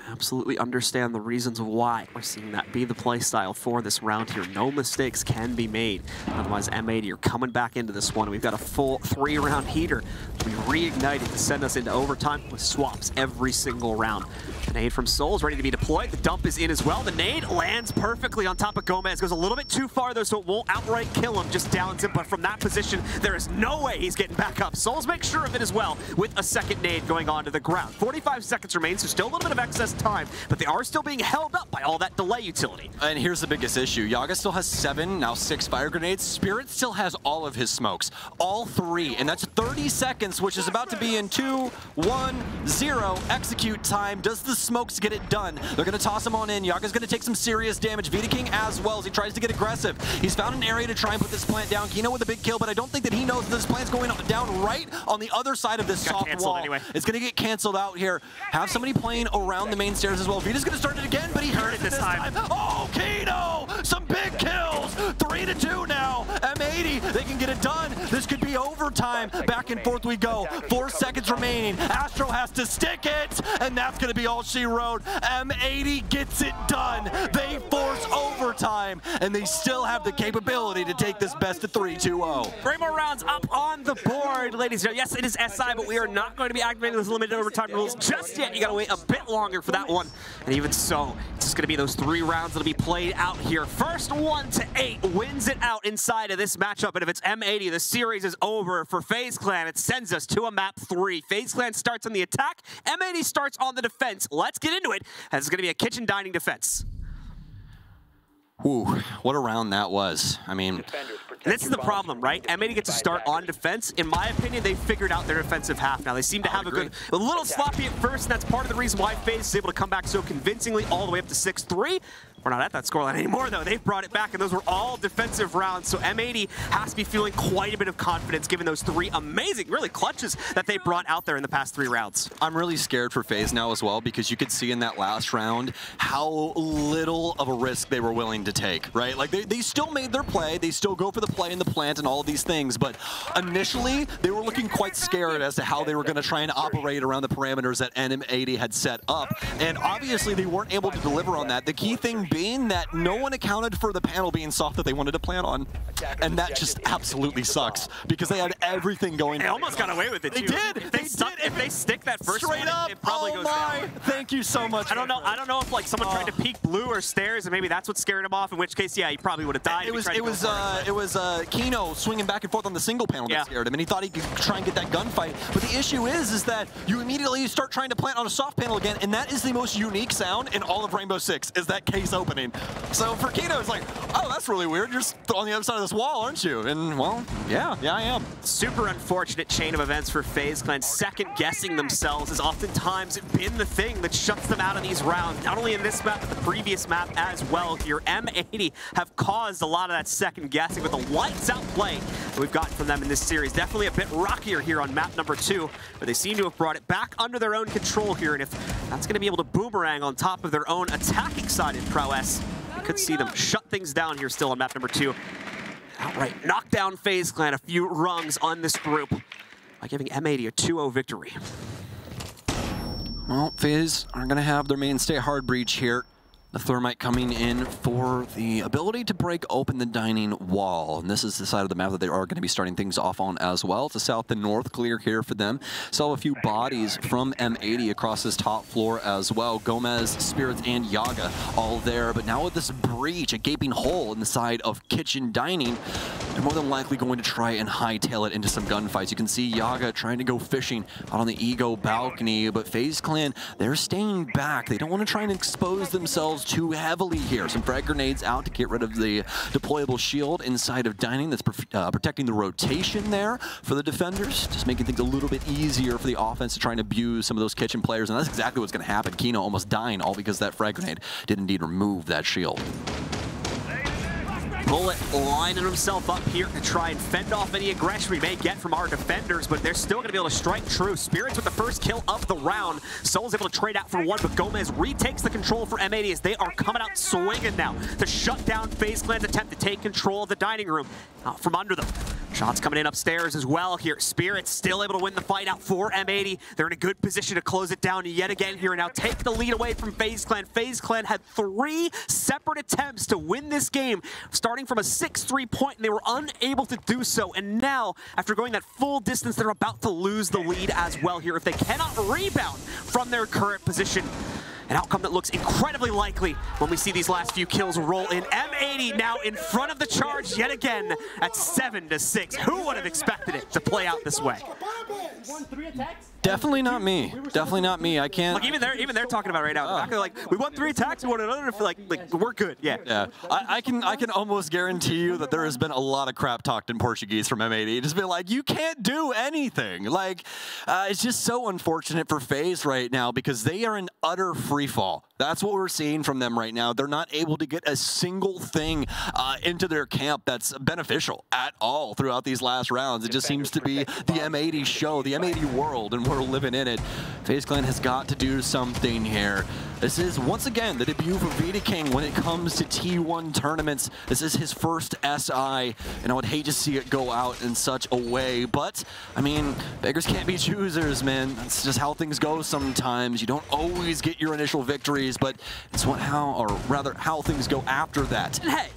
Speaker 6: absolutely understand the reasons why we're seeing that be the play style for this round here. No mistakes can be made. Otherwise, M80 are coming back into this one. We've got a full 3-round heater to be reignited to send us into overtime with swaps every single round. The nade from Soul's ready to be deployed. The dump is in as well. The nade lands perfectly on top of Gomez. Goes a little bit too far though, so it won't outright kill him, just downs him. But from that position, there is no way he's getting back up. Souls makes sure of it as well with a second nade going onto the ground. 45 seconds remain, so still a little bit of excess time, but they are still being held up by all that delay utility.
Speaker 7: And here's the biggest issue. Yaga still has 7, now 6 fire grenades. Spirit still has all of his smokes. All 3, and that's 30 seconds, which is about to be in 2, 1, 0 execute time. Does the smokes get it done? They're going to toss him on in. Yaga's going to take some serious damage. Vidaking as well as he tries to get aggressive. He's found an area to try and put this plant down. Kino with a big kill, but I don't think that he knows that this plant's going down right on the other side of this soft wall.
Speaker 6: Anyway.
Speaker 7: It's going to get canceled out here. Have somebody playing around the main stairs as well. Vita's going to start it again, but he heard it this time. Oh, Kino! Some big kills! 3-2 now. M80, they can get it done. This could be overtime. Back and forth we go. 4 seconds remaining. Astro has to stick it, and that's going to be all she wrote. M80 gets it done. They force overtime, and they still have the capability to take this best of 3-2-0.
Speaker 6: 3 more rounds up on the board, ladies and gentlemen. Yes, it is SI, but we are not going to be activating those limited overtime rules just yet. You got to wait a bit longer for that one. And even so, it's just going to be those 3 rounds that'll be played out here. First 1 to 8 wins it out inside of this matchup. And if it's M80, the series is over for FaZe Clan. It sends us to a map 3. FaZe Clan starts on the attack. M80 starts on the defense. Let's get into it. And it's going to be a kitchen dining defense.
Speaker 7: Ooh, what a round that was. I mean,
Speaker 6: this is the problem, right? M80 gets to start on defense. In my opinion, they figured out their defensive half now. They seem to have a little sloppy at first, and that's part of the reason why FaZe is able to come back so convincingly all the way up to 6-3. We're not at that scoreline anymore, though. They've brought it back, and those were all defensive rounds. So M80 has to be feeling quite a bit of confidence given those 3 amazing, really clutches that they brought out there in the past 3 rounds.
Speaker 7: I'm really scared for FaZe now as well, because you could see in that last round how little of a risk they were willing to take, right? Like, they still made their play. They still go for the play in the plant and all of these things, but initially, they were looking quite scared as to how they were going to try and operate around the parameters that M80 had set up, and obviously, they weren't able to deliver on that. The key thing being that no one accounted for the panel being soft that they wanted to plant on, and that just absolutely sucks, because they had everything going.
Speaker 6: They almost got away with it, too.
Speaker 7: They did!
Speaker 6: If they stick that first
Speaker 7: straight
Speaker 6: one,
Speaker 7: up,
Speaker 6: it probably goes down.
Speaker 7: Thank you so much.
Speaker 6: I don't know if like someone tried to peek blue or stairs, and maybe that's what scared him off, in which case, yeah, he probably would have died.
Speaker 7: It was Kino swinging back and forth on the single panel that scared him, and he thought he could try and get that gunfight. But the issue is that you immediately start trying to plant on a soft panel again, and that is the most unique sound in all of Rainbow Six, is that case opening. So for Kino, it's like, oh, that's really weird. You're just on the other side of this wall, aren't you? And, well, yeah, I am.
Speaker 6: Super unfortunate chain of events for FaZe Clan. Second-guessing themselves has oftentimes been the thing that shuts them out of these rounds. Not only in this map, but the previous map as well here. M80 have caused a lot of that second-guessing with the lights-out play that we've gotten from them in this series. Definitely a bit rockier here on map number 2, but they seem to have brought it back under their own control here, and if that's going to be able to boomerang on top of their own attacking-sided prowess, we could see them shut things down here still on map number 2. Outright knock down FaZe Clan a few rungs on this group by giving M80 a 2-0 victory.
Speaker 7: Well, FaZe are going to have their mainstay hard breach here. The Thermite coming in for the ability to break open the dining wall. And this is the side of the map that they are going to be starting things off on as well. It's a south and north clear here for them. Saw a few bodies from M80 across this top floor as well. Gomez, Spirits, and Yaga all there. But now with this breach, a gaping hole in the side of kitchen dining, they're more than likely going to try and hightail it into some gunfights. You can see Yaga trying to go fishing out on the Ego balcony, but FaZe Clan, they're staying back. They don't want to try and expose themselves too heavily here. Some frag grenades out to get rid of the deployable shield inside of dining that's protecting the rotation there for the defenders, just making things a little bit easier for the offense to try and abuse some of those kitchen players, and that's exactly what's going to happen. Kino almost dying, all because that frag grenade did indeed remove that shield.
Speaker 6: Bullet lining himself up here to try and fend off any aggression we may get from our defenders, but they're still going to be able to strike true. Spirits with the first kill of the round. Soul's able to trade out for one, but Gomez retakes the control for M80 as they are coming out swinging now to shut down FaZe Clan's attempt to take control of the dining room from under them. Shots coming in upstairs as well here. Spirits still able to win the fight out for M80. They're in a good position to close it down yet again here and now take the lead away from FaZe Clan. FaZe Clan had 3 separate attempts to win this game, starting from a 6-3 point, and they were unable to do so. And now, after going that full distance, they're about to lose the lead as well here if they cannot rebound from their current position. An outcome that looks incredibly likely when we see these last few kills roll in. M80 now in front of the charge yet again at 7-6. Who would have expected it to play out this way?
Speaker 7: Definitely not me. Definitely not me. I can't.
Speaker 6: Like even they're talking about it right now. They're like, we won 3 attacks, we won another. Like we're good. Yeah.
Speaker 7: Yeah. I can almost guarantee you that there has been a lot of crap talked in Portuguese from M80. Just been like, you can't do anything. Like, it's just so unfortunate for FaZe right now because they are in utter free fall. That's what we're seeing from them right now. They're not able to get a single thing into their camp that's beneficial at all throughout these last rounds. It just seems to be the M80 show, the M80 world, and we're living in it. FaZe Clan has got to do something here. This is, once again, the debut for Vidiking when it comes to T1 tournaments. This is his first SI, and I would hate to see it go out in such a way. But, I mean, beggars can't be choosers, man. That's just how things go sometimes. You don't always get your initial victories, but it's how things go after that.
Speaker 6: And hey,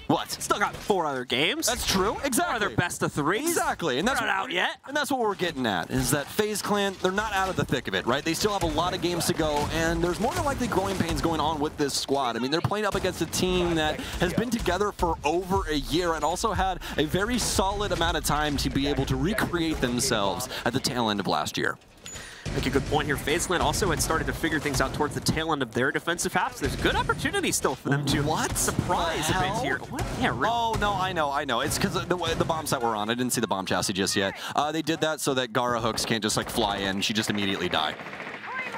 Speaker 7: what?
Speaker 6: Still got 4 other games.
Speaker 7: That's true. Exactly.
Speaker 6: They're best of 3s.
Speaker 7: Exactly. And that's
Speaker 6: not out yet.
Speaker 7: And that's what we're getting at, is that FaZe Clan, they're not out of the thick of it, right? They still have a lot of games to go, and there's more than likely growing pains going on with this squad. I mean, they're playing up against a team that has been together for over a year and also had a very solid amount of time to be able to recreate themselves at the tail end of last year.
Speaker 6: Make a good point here. FaZe Clan also had started to figure things out towards the tail end of their defensive half, so there's a good opportunity still for them to surprise a bit here. What? Yeah, really?
Speaker 7: Oh, no, I know. It's because the bomb site we're on. I didn't see the bomb chassis just yet. They did that so that Gara hooks can't just like fly in. She just immediately die.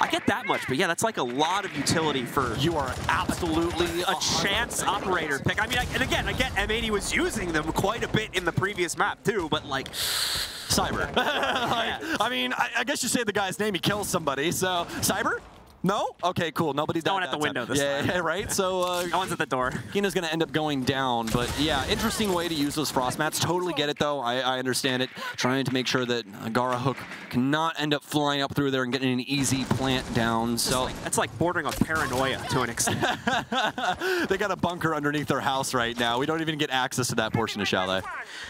Speaker 6: I get that much, but yeah, that's like a lot of utility for
Speaker 7: you are absolutely
Speaker 6: a chance operator pick. I mean, and again, I get M80 was using them quite a bit in the previous map too, but like
Speaker 7: Cyber. I mean, I guess you say the guy's name, he kills somebody, so Cyber? No? Okay, cool. Nobody's
Speaker 6: down at the window this time.
Speaker 7: Yeah, right? So,
Speaker 6: no one's at the door.
Speaker 7: Kino's going to end up going down, but yeah, interesting way to use those frost mats. Totally get it, though. I understand it. Trying to make sure that Gara Hook cannot end up flying up through there and getting an easy plant down. So
Speaker 6: that's like bordering on paranoia to an extent.
Speaker 7: They got a bunker underneath their house right now. We don't even get access to that portion of Chalet.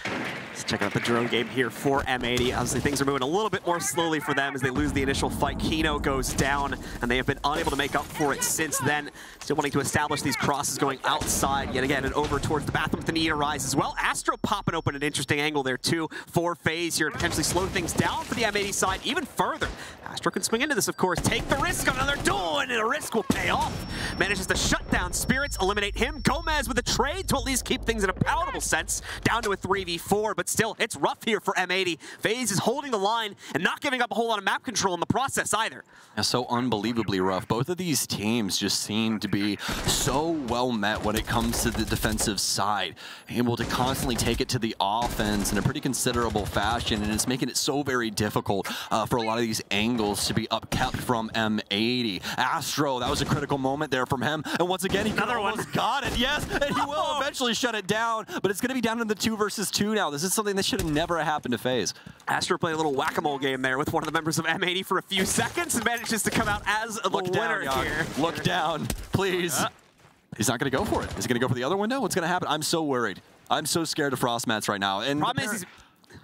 Speaker 6: Let's check out the drone game here for M80. Obviously, things are moving a little bit more slowly for them as they lose the initial fight. Kino goes down, and they have been unable to make up for it since then. Still wanting to establish these crosses going outside yet again and over towards the bathroom with the need to rise as well. Astro popping open an interesting angle there too for FaZe here to potentially slow things down for the M80 side even further. Astro can swing into this, of course, take the risk on another duel, and the risk will pay off. Manages to shut down Spirits, eliminate him. Gomez with a trade to at least keep things in a palatable sense, down to a 3v4, but still, it's rough here for M80. FaZe is holding the line and not giving up a whole lot of map control in the process either.
Speaker 7: Yeah, so unbelievably rough. Both of these teams just seem to be so well met when it comes to the defensive side, able to constantly take it to the offense in a pretty considerable fashion, and it's making it so very difficult for a lot of these angles to be upkept from M80. Astro, that was a critical moment there from him, and once again, he almost got it, yes, and he will eventually shut it down, but it's going to be down to the 2 versus 2 now. This is something that should have never happened to FaZe.
Speaker 6: Astro played a little whack-a-mole game there with one of the members of M80 for a few seconds and manages to come out as the winner here.
Speaker 7: Look down, please. He's not going to go for it. Is he going to go for the other window? What's going to happen? I'm so worried. I'm so scared of frost mats right now. And
Speaker 6: problem is,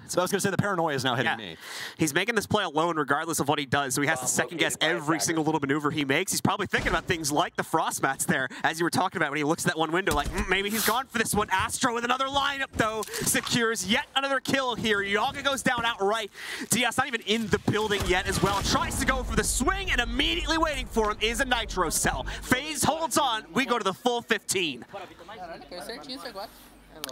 Speaker 7: so I was going to say the paranoia is now hitting me.
Speaker 6: He's making this play alone regardless of what he does, so he has to second guess every single little maneuver he makes. He's probably thinking about things like the frost mats there, as you were talking about when he looks at that one window like, maybe he's gone for this one. Astro with another lineup though, secures yet another kill here. Yaga goes down outright. Diaz not even in the building yet as well. Tries to go for the swing, and immediately waiting for him is a Nitro cell. FaZe holds on. We go to the full 15.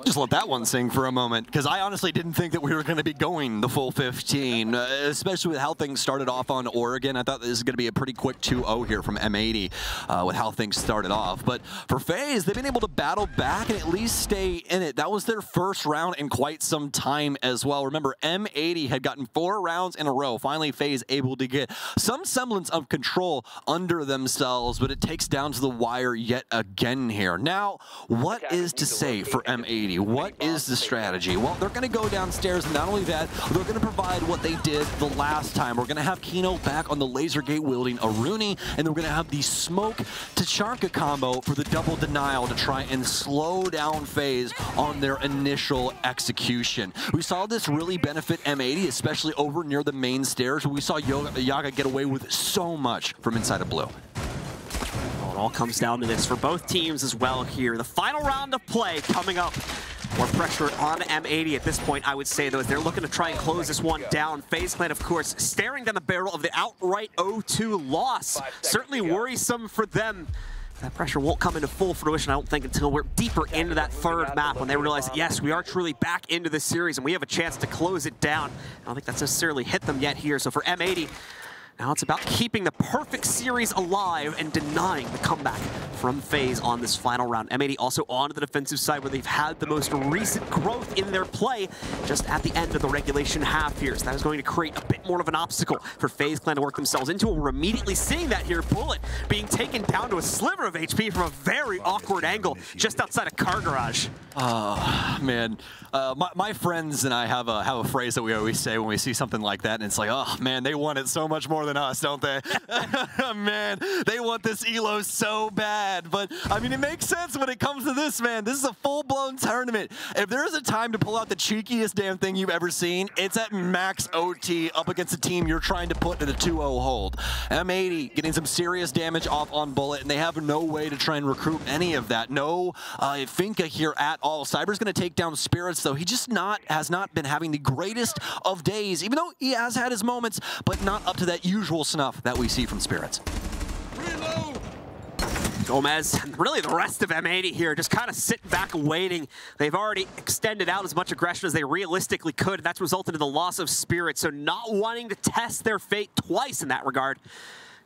Speaker 7: Just let that one sing for a moment, because I honestly didn't think that we were going to be going the full 15, especially with how things started off on Oregon. I thought this was going to be a pretty quick 2-0 here from M80 with how things started off. But for FaZe, they've been able to battle back and at least stay in it. That was their first round in quite some time as well. Remember, M80 had gotten 4 rounds in a row. Finally, FaZe able to get some semblance of control under themselves, but it takes down to the wire yet again here. Now, what is to say for M80? What is the strategy? Well, they're going to go downstairs, and not only that, they're going to provide what they did the last time. We're going to have Kino back on the laser gate wielding Aruni, and we're going to have the smoke Tachanka combo for the double denial to try and slow down FaZe on their initial execution. We saw this really benefit M80, especially over near the main stairs, where we saw Yaga get away with so much from inside of blue.
Speaker 6: It all comes down to this for both teams as well here. The final round of play coming up. More pressure on M80 at this point, I would say, though, as they're looking to try and close this one down. FaZe Clan, of course, staring down the barrel of the outright 0-2 loss. Certainly worrisome for them. That pressure won't come into full fruition, I don't think, until we're deeper into that third map, when they realize that, yes, we are truly back into the series and we have a chance to close it down. I don't think that's necessarily hit them yet here. So for M80, now it's about keeping the perfect series alive and denying the comeback from FaZe on this final round. M80 also on the defensive side, where they've had the most recent growth in their play just at the end of the regulation half here. So that is going to create a bit more of an obstacle for FaZe Clan to work themselves into. We're immediately seeing that here. Bullet being taken down to a sliver of HP from a very awkward angle just outside a car garage.
Speaker 7: Oh, man. My friends and I have a phrase that we always say when we see something like that, and it's like, oh, man, they want it so much more than us, don't they? Man, they want this elo so bad. But, I mean, it makes sense when it comes to this, man. This is a full-blown tournament. If there is a time to pull out the cheekiest damn thing you've ever seen, it's at max OT up against a team you're trying to put in a 2-0 hold. M80 getting some serious damage off on Bullet, and they have no way to try and recruit any of that. No Finka here at all. Cyber's going to take down Spirits, though. He just has not been having the greatest of days, even though he has had his moments, but not up to that usual snuff that we see from Spirits.
Speaker 6: Gomez, and really the rest of M80 here, just kind of sitting back waiting. They've already extended out as much aggression as they realistically could, and that's resulted in the loss of Spirit, so not wanting to test their fate twice in that regard.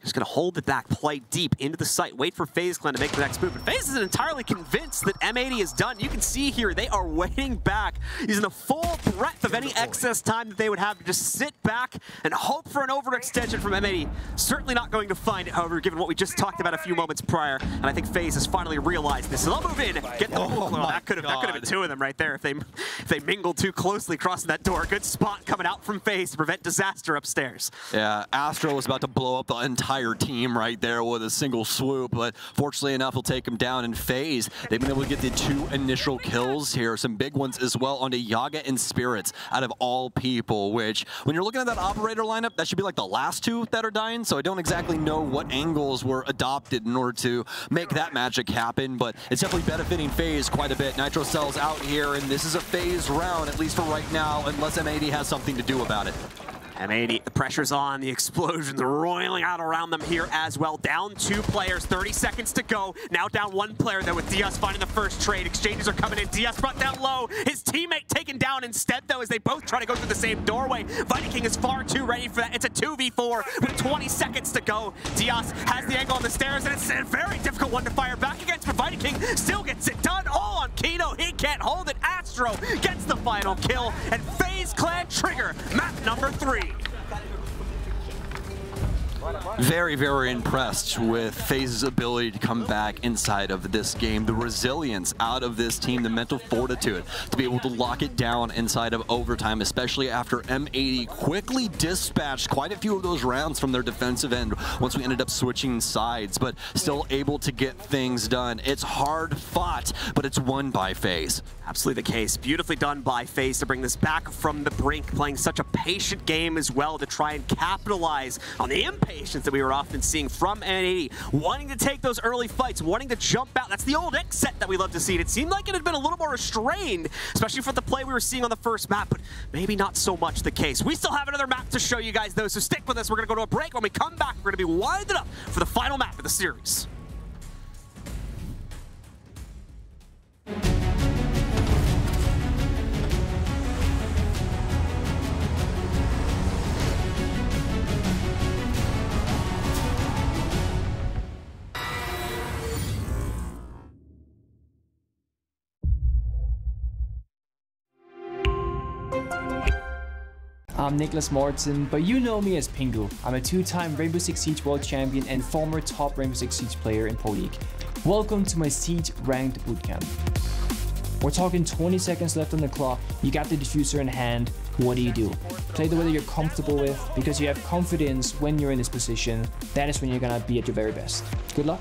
Speaker 6: Just going to hold it back, play deep into the site, wait for FaZe Clan to make the next move. But FaZe isn't entirely convinced that M80 is done. You can see here, they are waiting back, using the full breadth of any excess time that they would have to just sit back and hope for an overextension from M80. Certainly not going to find it, however, given what we just talked about a few moments prior. And I think FaZe has finally realized this. So they'll move in, get the that could have been 2 of them right there if they mingled too closely crossing that door. Good spot coming out from FaZe to prevent disaster upstairs.
Speaker 7: Yeah, Astro was about to blow up the entire team right there with a single swoop, but fortunately enough, he'll take him down. In FaZe, they've been able to get the 2 initial kills here, some big ones as well onto Yaga and Spirits out of all people, which when you're looking at that operator lineup, that should be like the last 2 that are dying, so I don't exactly know what angles were adopted in order to make that magic happen, but it's definitely benefiting FaZe quite a bit. Nitro Cell's out here, and this is a FaZe round, at least for right now, unless M80 has something to do about it.
Speaker 6: M80, the pressure's on, the explosions roiling out around them here as well. Down 2 players, 30 seconds to go. Now down 1 player though, with Diaz finding the first trade. Exchanges are coming in. Diaz brought down low. His teammate taken down instead though, as they both try to go through the same doorway. Viking is far too ready for that. It's a 2v4 with 20 seconds to go. Diaz has the angle on the stairs, and it's a very difficult one to fire back against, but Viking still gets it done. All on Kino. He can't hold it. Astro gets the final kill, and FaZe Clan trigger map number 3.
Speaker 7: Very, very impressed with FaZe's ability to come back inside of this game. The resilience out of this team, the mental fortitude to be able to lock it down inside of overtime, especially after M80 quickly dispatched quite a few of those rounds from their defensive end once we ended up switching sides, but still able to get things done. It's hard fought, but it's won by FaZe.
Speaker 6: Absolutely the case. Beautifully done by FaZe to bring this back from the brink, playing such a patient game as well to try and capitalize on the impatience that we were often seeing from M80, wanting to take those early fights, wanting to jump out. That's the old X set that we love to see. It seemed like it had been a little more restrained, especially for the play we were seeing on the first map, but maybe not so much the case. We still have another map to show you guys, though, so stick with us. We're going to go to a break. When we come back, we're going to be winding up for the final map of the series.
Speaker 8: I'm Nicholas Morton, but you know me as Pingu. I'm a two-time Rainbow Six Siege World Champion and former top Rainbow Six Siege player in Pro League. Welcome to my Siege Ranked Bootcamp. We're talking 20 seconds left on the clock, you got the diffuser in hand, what do you do? Play the way that you're comfortable with, because you have confidence when you're in this position, that is when you're gonna be at your very best. Good luck.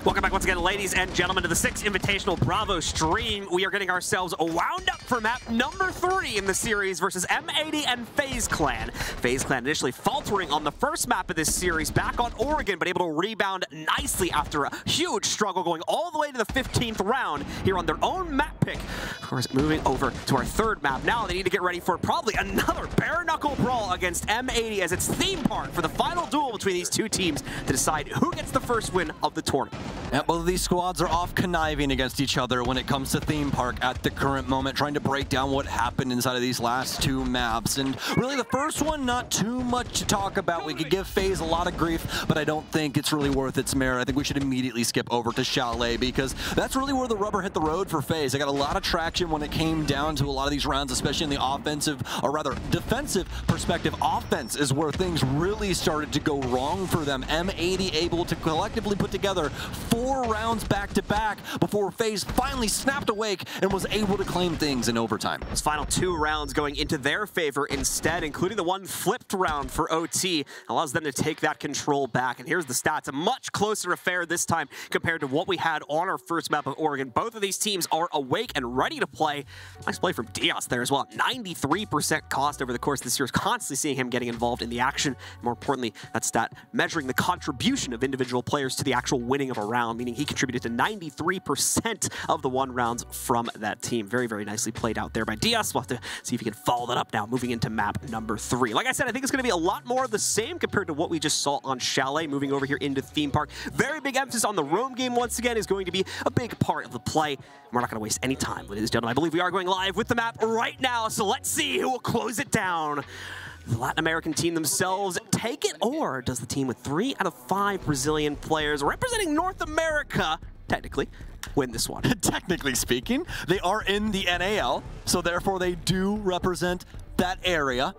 Speaker 6: Welcome back once again, ladies and gentlemen, to the Six Invitational Bravo stream. We are getting ourselves wound up for map number 3 in the series versus M80 and FaZe Clan. FaZe Clan initially faltering on the first map of this series back on Oregon, but able to rebound nicely after a huge struggle going all the way to the 15th round here on their own map pick. Of course, moving over to our third map. Now they need to get ready for probably another bare-knuckle brawl against M80 as it's theme park for the final duel between these two teams to decide who gets the first win of the tournament.
Speaker 7: Yeah, both of these squads are off conniving against each other when it comes to theme park at the current moment, trying to break down what happened inside of these last 2 maps. And really the first one, not too much to talk about. We could give FaZe a lot of grief, but I don't think it's really worth its merit. I think we should immediately skip over to Chalet because that's really where the rubber hit the road for FaZe. They got a lot of traction when it came down to a lot of these rounds, especially in the offensive, or rather defensive perspective. Offense is where things really started to go wrong for them. M80 able to collectively put together 4 rounds back-to-back before FaZe finally snapped awake and was able to claim things in overtime.
Speaker 6: Those final 2 rounds going into their favor instead, including the one flipped round for OT, allows them to take that control back. And here's the stats. A much closer affair this time compared to what we had on our first map of Oregon. Both of these teams are awake and ready to play. Nice play from Diaz there as well. 93% cost over the course of this year. Constantly seeing him getting involved in the action. More importantly, that stat measuring the contribution of individual players to the actual winning of a round, meaning he contributed to 93% of the 1 rounds from that team. Very, very nicely played out there by Diaz. We'll have to see if he can follow that up now, moving into map number 3. Like I said, I think it's going to be a lot more of the same compared to what we just saw on Chalet, moving over here into theme park. Very big emphasis on the roam game once again is going to be a big part of the play. We're not going to waste any time, ladies and gentlemen. I believe we are going live with the map right now, so let's see who will close it down. The Latin American team themselves take it, or does the team with 3 out of 5 Brazilian players representing North America technically win this one?
Speaker 7: Technically speaking, they are in the NAL, so therefore they do represent that area.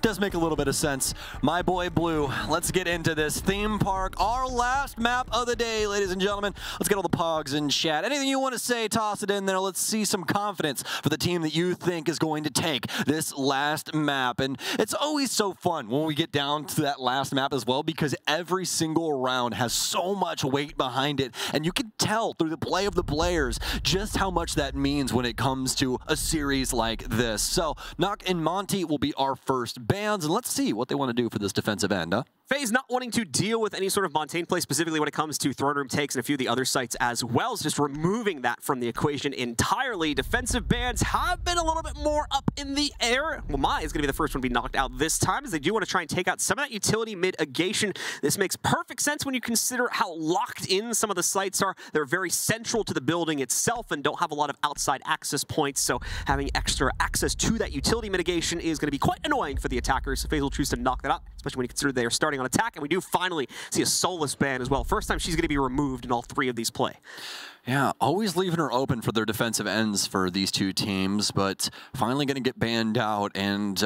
Speaker 7: Does make a little bit of sense. My boy Blue, let's get into this theme park, our last map of the day, ladies and gentlemen. Let's get all the pogs in chat. Anything you want to say, toss it in there. Let's see some confidence for the team that you think is going to take this last map. And it's always so fun when we get down to that last map as well, because every single round has so much weight behind it, and you can tell through the play of the players just how much that means when it comes to a series like this. So Nock and Monty will be our first bands, and let's see what they want to do for this defensive end, huh?
Speaker 6: FaZe not wanting to deal with any sort of Montaigne play, specifically when it comes to throne room takes and a few of the other sites as well, is just removing that from the equation entirely. Defensive bans have been a little bit more up in the air. Well, Mai is going to be the first one to be knocked out this time, as they do want to try and take out some of that utility mitigation. This makes perfect sense when you consider how locked in some of the sites are. They're very central to the building itself and don't have a lot of outside access points, so having extra access to that utility mitigation is going to be quite annoying for the attackers. So FaZe will choose to knock that out, especially when you consider they are starting on attack, and we do finally see a Soulless ban as well. First time she's going to be removed in all 3 of these play.
Speaker 7: Yeah, always leaving her open for their defensive ends for these 2 teams, but finally going to get banned out, and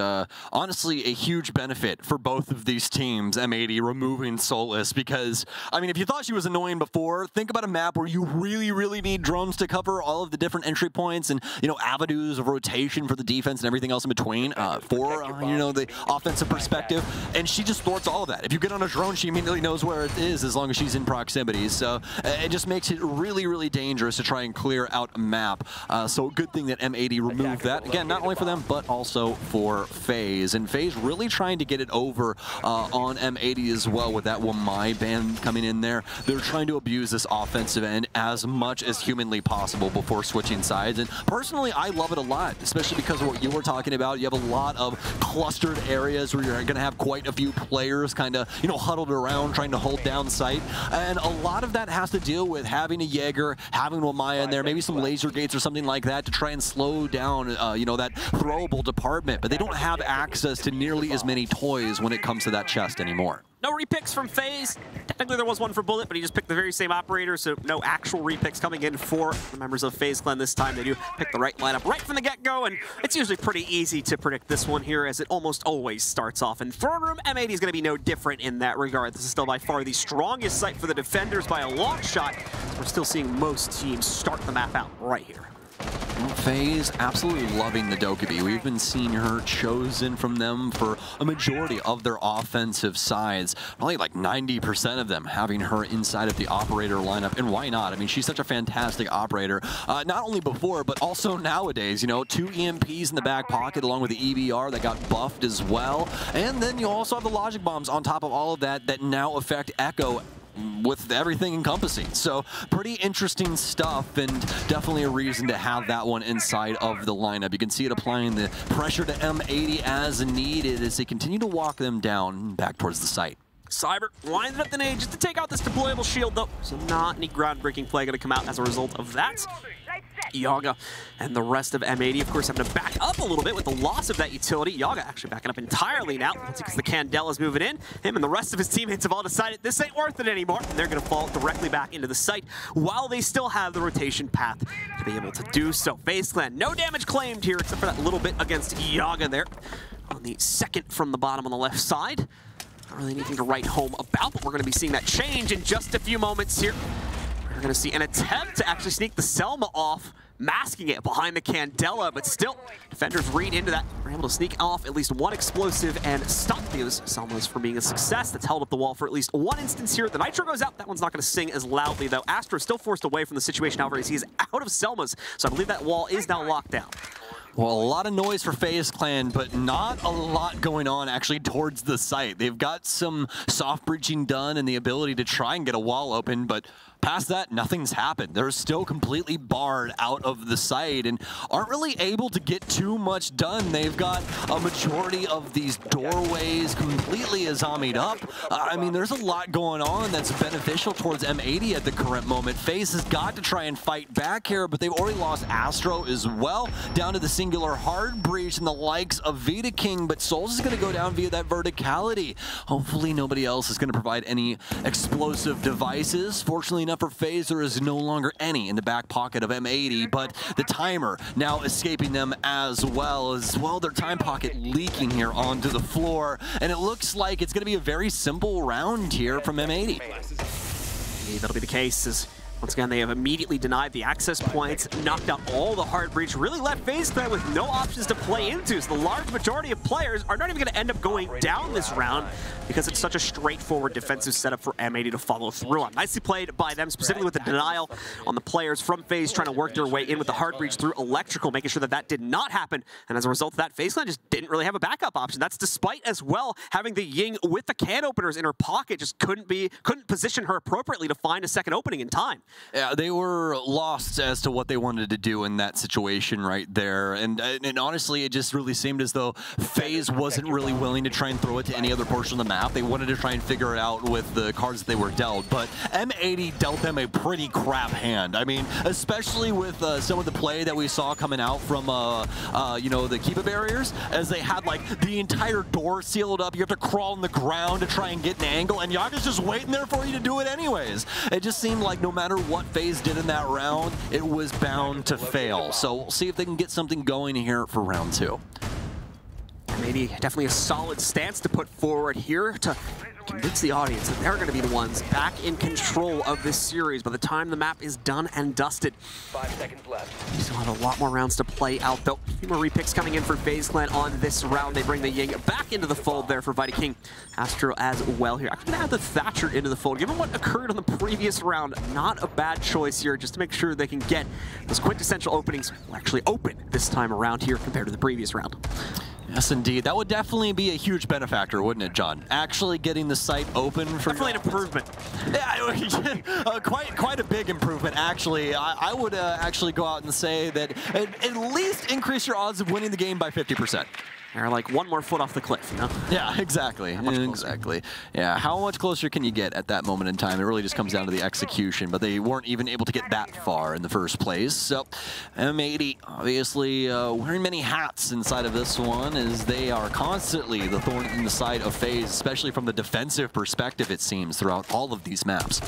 Speaker 7: honestly, a huge benefit for both of these teams, M80 removing Soulless, because, I mean, if you thought she was annoying before, think about a map where you really, really need drones to cover all of the different entry points and, you know, avenues of rotation for the defense and everything else in between for, you know, the offensive perspective, and she just thwarts all of that. If you get on a drone, she immediately knows where it is as long as she's in proximity, so it just makes it really, really dangerous to try and clear out a map. So good thing that M80 removed that. Again, not only for them, but also for FaZe. And FaZe really trying to get it over on M80 as well with that Wamai ban coming in there. They're trying to abuse this offensive end as much as humanly possible before switching sides. And personally, I love it a lot, especially because of what you were talking about. You have a lot of clustered areas where you're going to have quite a few players kind of, you know, huddled around trying to hold down site. And a lot of that has to deal with having a Jaeger, having Wamaya in there, maybe some laser gates or something like that to try and slow down, you know, that throwable department. But they don't have access to nearly as many toys when it comes to that chest anymore.
Speaker 6: No repicks from FaZe. Technically there was one for Bullet, but he just picked the very same operator, so no actual repicks coming in for the members of FaZe Clan this time. They do pick the right lineup right from the get-go, and it's usually pretty easy to predict this one here, as it almost always starts off in throne room. M80 is going to be no different in that regard. This is still by far the strongest site for the defenders by a long shot. We're still seeing most teams start the map out right here.
Speaker 7: FaZe absolutely loving the Dokkaebi. We've been seeing her chosen from them for a majority of their offensive sides. Probably like 90% of them having her inside of the operator lineup, and why not? I mean, she's such a fantastic operator, not only before, but also nowadays. You know, 2 EMPs in the back pocket along with the EBR that got buffed as well. And then you also have the logic bombs on top of all of that that now affect Echo with everything encompassing. So pretty interesting stuff, and definitely a reason to have that one inside of the lineup. You can see it applying the pressure to M80 as needed as they continue to walk them down back towards the site.
Speaker 6: Cyber winds up the nade just to take out this deployable shield, though. So not any groundbreaking play going to come out as a result of that. Yaga and the rest of M80, of course, having to back up a little bit with the loss of that utility. Yaga actually backing up entirely now because the Candela's moving in. Him and the rest of his teammates have all decided this ain't worth it anymore. They're going to fall directly back into the site while they still have the rotation path to be able to do so. FaZe Clan, no damage claimed here except for that little bit against Yaga there on the second from the bottom on the left side. Not really anything to write home about, but we're going to be seeing that change in just a few moments here. We're going to see an attempt to actually sneak the Selma off, masking it behind the Candela, but still, defenders read into that. We're able to sneak off at least one explosive and stop those Selmas from being a success. That's held up the wall for at least one instance here. The Nitro goes out. That one's not going to sing as loudly, though. Astro still forced away from the situation, however, as he is out of Selmas, so I believe that wall is now locked down.
Speaker 7: Well, a lot of noise for FaZe Clan, but not a lot going on actually towards the site. They've got some soft breaching done and the ability to try and get a wall open, but past that, nothing's happened. They're still completely barred out of the site and aren't really able to get too much done. They've got a majority of these doorways completely zombied up. I mean, there's a lot going on that's beneficial towards M80 at the current moment. FaZe has got to try and fight back here, but they've already lost Astro as well, down to the singular hard breach and the likes of Vita King, but Souls is going to go down via that verticality. Hopefully nobody else is going to provide any explosive devices. Fortunately enough for FaZe, there is no longer any in the back pocket of M80, but the timer now escaping them as well. Their time pocket leaking here onto the floor, and it looks like it's going to be a very simple round here from M80.
Speaker 6: That'll be the case, as once again, they have immediately denied the access points, knocked out all the hard breach, really left FaZe Clan with no options to play into. So the large majority of players are not even going to end up going down this round because it's such a straightforward defensive setup for M80 to follow through on. Nicely played by them, specifically with the denial on the players from FaZe trying to work their way in with the hard breach through electrical, making sure that that did not happen. And as a result of that, FaZe Clan just didn't really have a backup option. That's despite as well having the Ying with the can openers in her pocket, just couldn't position her appropriately to find a second opening in time.
Speaker 7: Yeah, they were lost as to what they wanted to do in that situation right there. And honestly, it just really seemed as though FaZe wasn't really willing to try and throw it to any other portion of the map. They wanted to try and figure it out with the cards that they were dealt. But M80 dealt them a pretty crap hand. I mean, especially with some of the play that we saw coming out from, you know, the Kiba barriers, as they had like the entire door sealed up. You have to crawl on the ground to try and get an angle, and Yaga's just waiting there for you to do it anyways. It just seemed like no matter what FaZe did in that round, it was bound to fail. So we'll see if they can get something going here for round 2.
Speaker 6: Maybe definitely a solid stance to put forward here to convince the audience that they're going to be the ones back in control of this series by the time the map is done and dusted.
Speaker 9: 5 seconds left.
Speaker 6: We still have a lot more rounds to play out, though. A few more repicks coming in for FaZe Clan on this round. They bring the Ying back into the fold there for Vita King. Astro as well here. Actually going to add the Thatcher into the fold. Given what occurred on the previous round, not a bad choice here, just to make sure they can get those quintessential openings actually open this time around here compared to the previous round.
Speaker 7: Yes, indeed. That would definitely be a huge benefactor, wouldn't it, John? Actually getting the site open for...
Speaker 6: Definitely an improvement.
Speaker 7: Yeah, quite a big improvement, actually. I would actually go out and say that at least increase your odds of winning the game by 50%.
Speaker 6: They're like one more foot off the cliff, you know?
Speaker 7: Yeah, exactly. Exactly. Yeah, how much closer can you get at that moment in time? It really just comes down to the execution, but they weren't even able to get that far in the first place. So M80 obviously wearing many hats inside of this one, as they are constantly the thorn in the side of FaZe, especially from the defensive perspective, it seems, throughout all of these maps.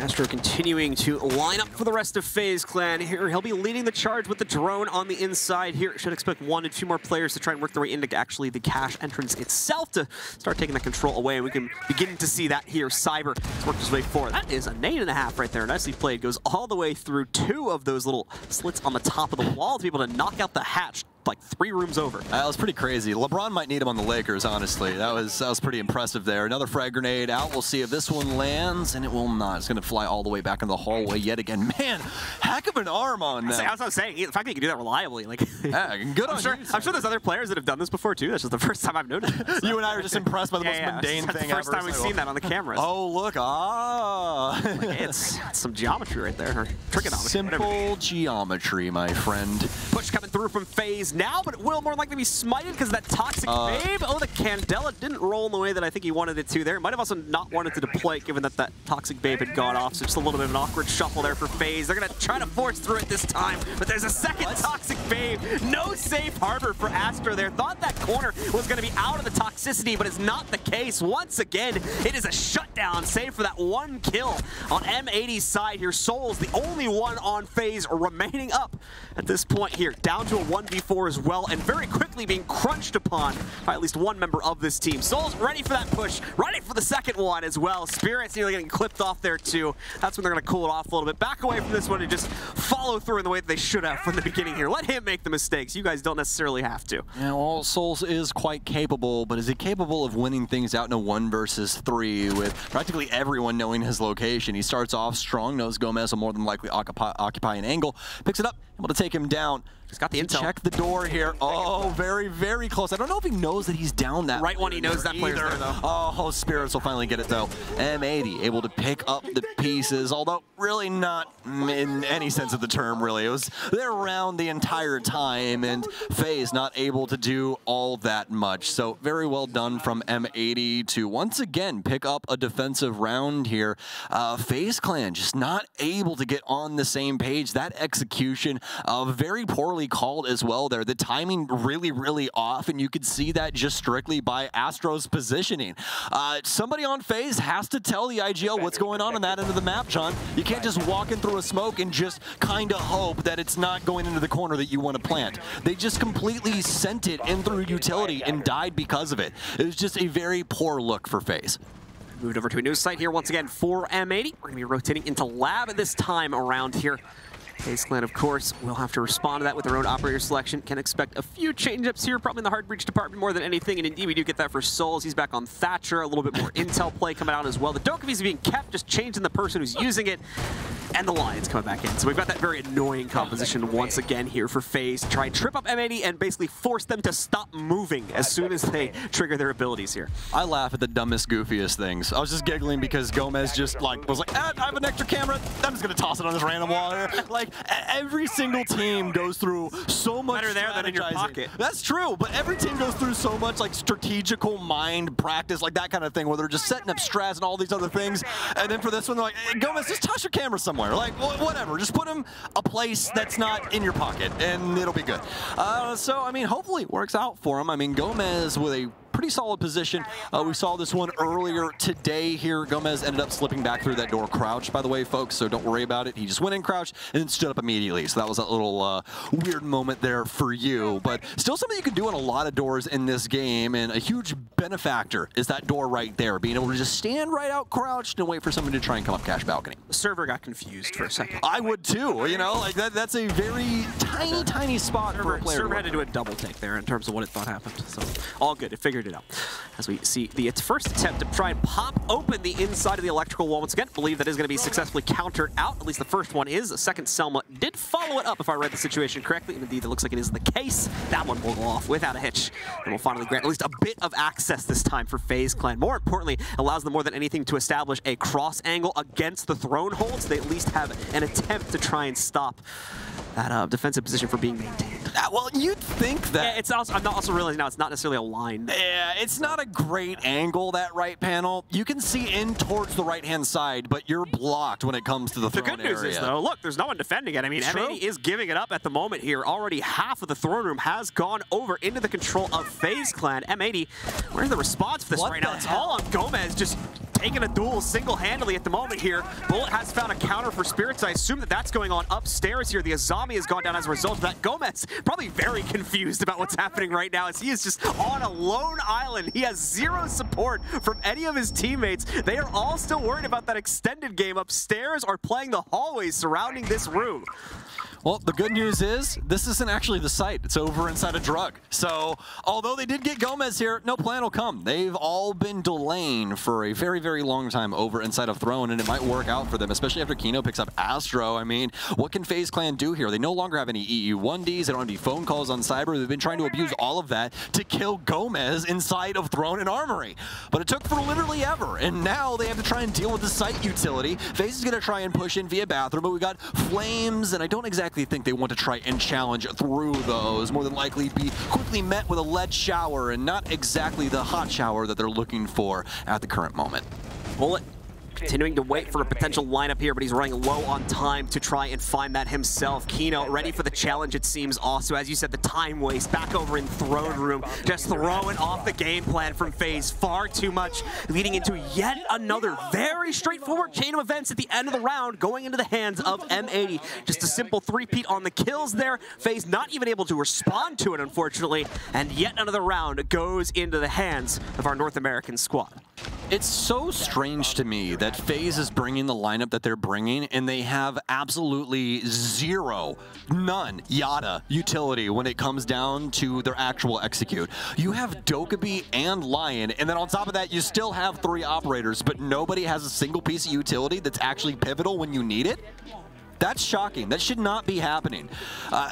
Speaker 6: Astro continuing to line up for the rest of FaZe Clan here. He'll be leading the charge with the drone on the inside here. Should expect 1 to 2 more players to try and work their way into actually the cache entrance itself to start taking that control away. We can begin to see that here. Cyber has worked his way forward. That is a nade and a half right there. Nicely played. Goes all the way through 2 of those little slits on the top of the wall to be able to knock out the hatch like 3 rooms over.
Speaker 7: That was pretty crazy. LeBron might need him on the Lakers, honestly. That was pretty impressive there. Another frag grenade out. We'll see if this one lands, and it will not. It's going to fly all the way back into the hallway yet again. Man, heck of an arm on that.
Speaker 6: That's what I was saying. The fact that you can do that reliably, like,
Speaker 7: yeah, good on you.
Speaker 6: I'm sure there's other players that have done this before too. That's just the first time I've noticed it. So.
Speaker 7: You and I are just impressed by the most mundane thing ever.
Speaker 6: First time we've seen that on the cameras.
Speaker 7: Oh, look,
Speaker 6: Like, it's some geometry right there, or trigonometry.
Speaker 7: Simple geometry, my friend.
Speaker 6: Push coming through from FaZe now, but it will more likely be smited because of that toxic babe. Oh, the Candela didn't roll in the way that I think he wanted it to there. Might have also not wanted to deploy it given that that toxic babe had gone off, so just a little bit of an awkward shuffle there for FaZe. They're going to try to force through it this time, but there's a second toxic babe. No safe harbor for Astro there. Thought that corner was going to be out of the toxicity, but it's not the case. Once again, it is a shutdown, save for that 1 kill on M80's side here. Soul's the only one on FaZe remaining up at this point here. Down to a 1v4 as well, and very quickly being crunched upon by at least 1 member of this team. Soul's ready for that push, ready for the second one as well. Spirit's nearly getting clipped off there too. That's when they're going to cool it off a little bit. Back away from this one and just follow through in the way that they should have from the beginning here. Let him make the mistakes. You guys don't necessarily have to.
Speaker 7: Yeah, well, Souls is quite capable, but is he capable of winning things out in a 1 versus 3 with practically everyone knowing his location? He starts off strong, knows Gomez will more than likely occupy an angle, picks it up, able to take him down.
Speaker 6: He's got the intel.
Speaker 7: Check the door here. Oh, very, very close. I don't know if he knows that he's down that
Speaker 6: right when he knows that player's there, though.
Speaker 7: Oh, Spirits will finally get it, though. M80 able to pick up the pieces, although really not in any sense of the term, really. It was there around the entire time, and FaZe not able to do all that much. So very well done from M80 to once again pick up a defensive round here. FaZe Clan just not able to get on the same page. That execution very poorly called as well there. The timing really, really off, and you could see that just strictly by Astro's positioning. Somebody on FaZe has to tell the IGL what's going on that end of the map, John. You can't just walk in through a smoke and just kind of hope that it's not going into the corner that you want to plant. They just completely sent it in through utility and died because of it. It was just a very poor look for FaZe.
Speaker 6: Moved over to a new site here once again for M80. We're going to be rotating into lab this time around here. FaZe Clan, of course, will have to respond to that with their own operator selection. Can expect a few change-ups here, probably in the hard breach department more than anything, and indeed we do get that for Souls. He's back on Thatcher, a little bit more intel play coming out as well. The Dokkaebi's being kept, just changing the person who's using it, and the Lions coming back in. So we've got that very annoying composition once again here for FaZe to try and trip up M80 and basically force them to stop moving as soon as they trigger their abilities here.
Speaker 7: I laugh at the dumbest, goofiest things. I was just giggling because Gomez just was like, I have an extra camera, I'm just gonna toss it on this random wall here. Like, every single team goes through so much
Speaker 6: better there than in your pocket.
Speaker 7: That's true, but every team goes through so much like strategical mind practice, like that kind of thing, where they're just setting up strats and all these other things. And then for this one, they're like, hey, Gomez, just toss your camera somewhere. Like, whatever. Just put him a place that's not in your pocket, and it'll be good. So, I mean, hopefully it works out for him. I mean, Gomez with a pretty solid position. We saw this one earlier today here. Gomez ended up slipping back through that door crouch, by the way, folks, so don't worry about it. He just went in crouch and then stood up immediately. So that was a little weird moment there for you, but still something you can do on a lot of doors in this game, and a huge benefactor is that door right there, being able to just stand right out crouched and wait for someone to try and come up cache balcony.
Speaker 6: The server got confused for a second.
Speaker 7: I would too, you know, like that's a very tiny spot for a player.
Speaker 6: Server had to do a double take there in terms of what it thought happened, so all good, it figured it out. As we see the first attempt to try and pop open the inside of the electrical wall once again. Believe that is going to be successfully countered out. At least the first one is. A second Selma did follow it up, if I read the situation correctly. And indeed, it looks like it is the case. That one will go off without a hitch. And we'll finally grant at least a bit of access this time for FaZe Clan. More importantly, allows them more than anything to establish a cross angle against the throne hold, so they at least have an attempt to try and stop that defensive position from being maintained.
Speaker 7: Well, you'd think that.
Speaker 6: Yeah, it's also, I'm not also realizing now it's not necessarily a line.
Speaker 7: Yeah, it's not a great angle, that right panel. You can see in towards the right-hand side, but you're blocked when it comes to the throne area.
Speaker 6: The good news is, though, look, there's no one defending it. I mean, M80 is giving it up at the moment here. Already half of the throne room has gone over into the control of FaZe Clan. M80, where's the response for this right now? It's all on Gomez, just taking a duel single-handedly at the moment here. Bullet has found a counter for Spirits. I assume that that's going on upstairs here. The Azami has gone down as a result of that. Gomez probably very confused about what's happening right now as he is just on a lone island. He has zero support from any of his teammates. They are all still worried about that extended game upstairs or playing the hallways surrounding this room.
Speaker 7: Well, the good news is this isn't actually the site. It's over inside a drug. So although they did get Gomez here, no plan will come. They've all been delaying for a very, very long time over inside of Throne, and it might work out for them, especially after Kino picks up Astro. I mean, what can FaZe Clan do here? They no longer have any EU1Ds. They don't have any phone calls on Cyber. They've been trying to abuse all of that to kill Gomez inside of Throne and Armory. But it took for literally ever, and now they have to try and deal with the site utility. FaZe is going to try and push in via bathroom, but we got Flames, and I don't exactly think they want to try and challenge through those. More than likely be quickly met with a lead shower and not exactly the hot shower that they're looking for at the current moment.
Speaker 6: Bullet continuing to wait for a potential lineup here, but he's running low on time to try and find that himself. Kino ready for the challenge, it seems. Also, as you said, the time waste back over in Throne Room, just throwing off the game plan from FaZe far too much, leading into yet another very straightforward chain of events at the end of the round, going into the hands of M80. Just a simple three-peat on the kills there. FaZe not even able to respond to it, unfortunately, and yet another round goes into the hands of our North American squad.
Speaker 7: It's so strange to me that FaZe is bringing the lineup that they're bringing, and they have absolutely zero, none, Yada utility when it comes down to their actual execute. You have Dokkaebi and Lion, and then on top of that, you still have 3 operators, but nobody has a single piece of utility that's actually pivotal when you need it? That's shocking. That should not be happening.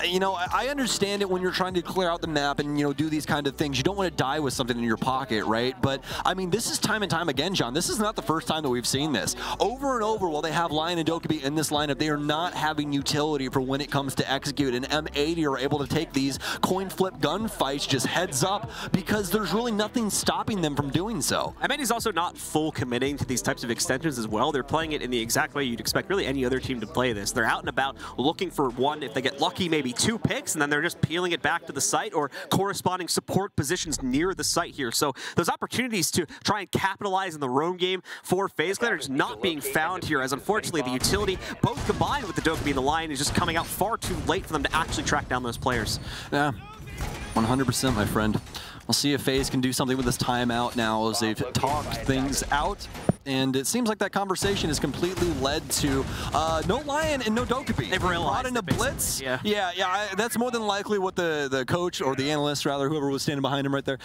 Speaker 7: You know, I understand it when you're trying to clear out the map and, you know, do these kind of things. You don't want to die with something in your pocket, right? But, I mean, this is time and time again, John. This is not the first time that we've seen this. Over and over, while they have Lion and Dokkaebi in this lineup, they are not having utility for when it comes to execute. And M80 are able to take these coin flip gunfights just heads up because there's really nothing stopping them from doing so.
Speaker 6: M80's also not full committing to these types of extensions as well. They're playing it in the exact way you'd expect really any other team to play this. They're out and about looking for one, if they get lucky, maybe 2 picks, and then they're just peeling it back to the site or corresponding support positions near the site here. So those opportunities to try and capitalize in the roam game for FaZe Clan are just not being found here, as unfortunately the utility, both combined with the Dokkaebi and the Lion, is just coming out far too late for them to actually track down those players.
Speaker 7: Yeah, 100%, my friend. We'll see if FaZe can do something with this timeout now as they've talked things out. And it seems like that conversation has completely led to no Lion and no Dokkaebi.
Speaker 6: They've realized
Speaker 7: in a blitz.
Speaker 6: Yeah.
Speaker 7: That's more than likely what the coach or the analyst, rather, whoever was standing behind him right there,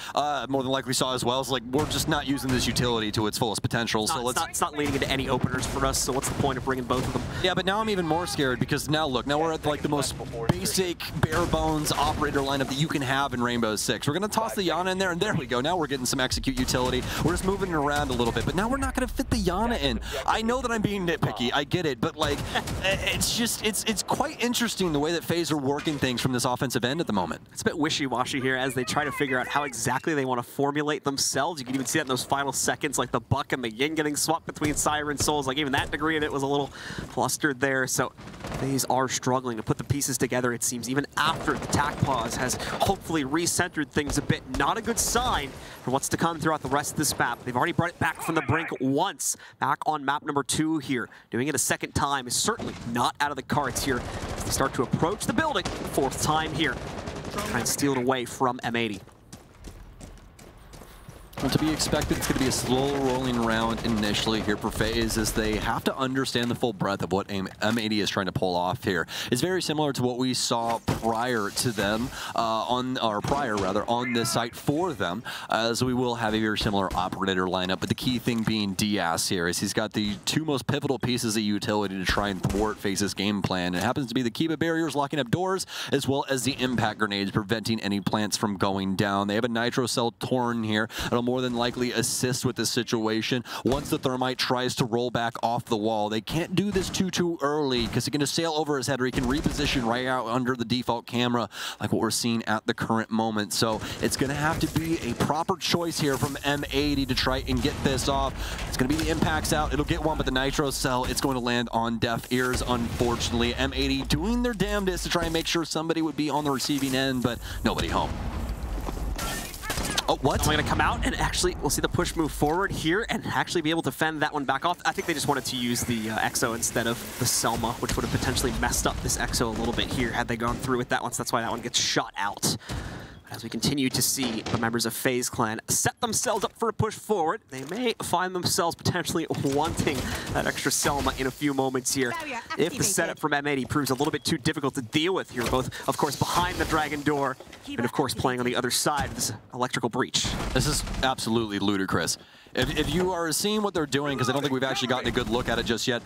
Speaker 7: more than likely saw as well. It's like, we're just not using this utility to its fullest potential.
Speaker 6: It's not leading into any openers for us, so what's the point of bringing both of them?
Speaker 7: Yeah, but now I'm even more scared because now, look, now we're at like the most basic, bare bones operator lineup that you can have in Rainbow Six. We're going to toss the Yana in there, and there we go. Now we're getting some execute utility. We're just moving it around a little bit, but now we're not going to fit the Yana in. I know that I'm being nitpicky, I get it, but like, it's just, it's quite interesting the way that FaZe are working things from this offensive end at the moment.
Speaker 6: It's a bit wishy-washy here as they try to figure out how exactly they want to formulate themselves. You can even see that in those final seconds, like the Buck and the Yin getting swapped between Siren Souls. Like even that degree of it was a little flustered there. So FaZe are struggling to put the pieces together, it seems, even after the tack pause has hopefully recentered things a bit. Not a good sign for what's to come throughout the rest of this map. They've already brought it back from the brink once. Back on map number 2 here. Doing it a second time is certainly not out of the cards here as they start to approach the building for the 4th time here. Try and steal it away from M80.
Speaker 7: Well, to be expected, it's going to be a slow rolling round initially here for FaZe as they have to understand the full breadth of what M80 is trying to pull off here. It's very similar to what we saw prior to them, on this site for them, as we will have a very similar operator lineup. But the key thing being Diaz here is he's got the 2 most pivotal pieces of utility to try and thwart FaZe's game plan. It happens to be the Kiba barriers locking up doors, as well as the impact grenades preventing any plants from going down. They have a nitro cell torn here. It'll more than likely assist with this situation. Once the Thermite tries to roll back off the wall, they can't do this too early because he can just sail over his head, or he can reposition right out under the default camera like what we're seeing at the current moment. So it's going to have to be a proper choice here from M80 to try and get this off. It's going to be the impacts out. It'll get one, but the nitro cell, it's going to land on deaf ears, unfortunately. M80 doing their damnedest to try and make sure somebody would be on the receiving end, but nobody home. Oh, what?
Speaker 6: I'm going to come out and actually, we'll see the push move forward here and actually be able to fend that one back off. I think they just wanted to use the Exo instead of the Selma, which would have potentially messed up this Exo a little bit here had they gone through with that one. So that's why that one gets shot out. As we continue to see the members of FaZe Clan set themselves up for a push forward, they may find themselves potentially wanting that extra Selma in a few moments here. If the setup from M80 proves a little bit too difficult to deal with here, both, of course, behind the Dragon Door, and of course, playing on the other side of this electrical breach.
Speaker 7: This is absolutely ludicrous. If you are seeing what they're doing, because I don't think we've actually gotten a good look at it just yet,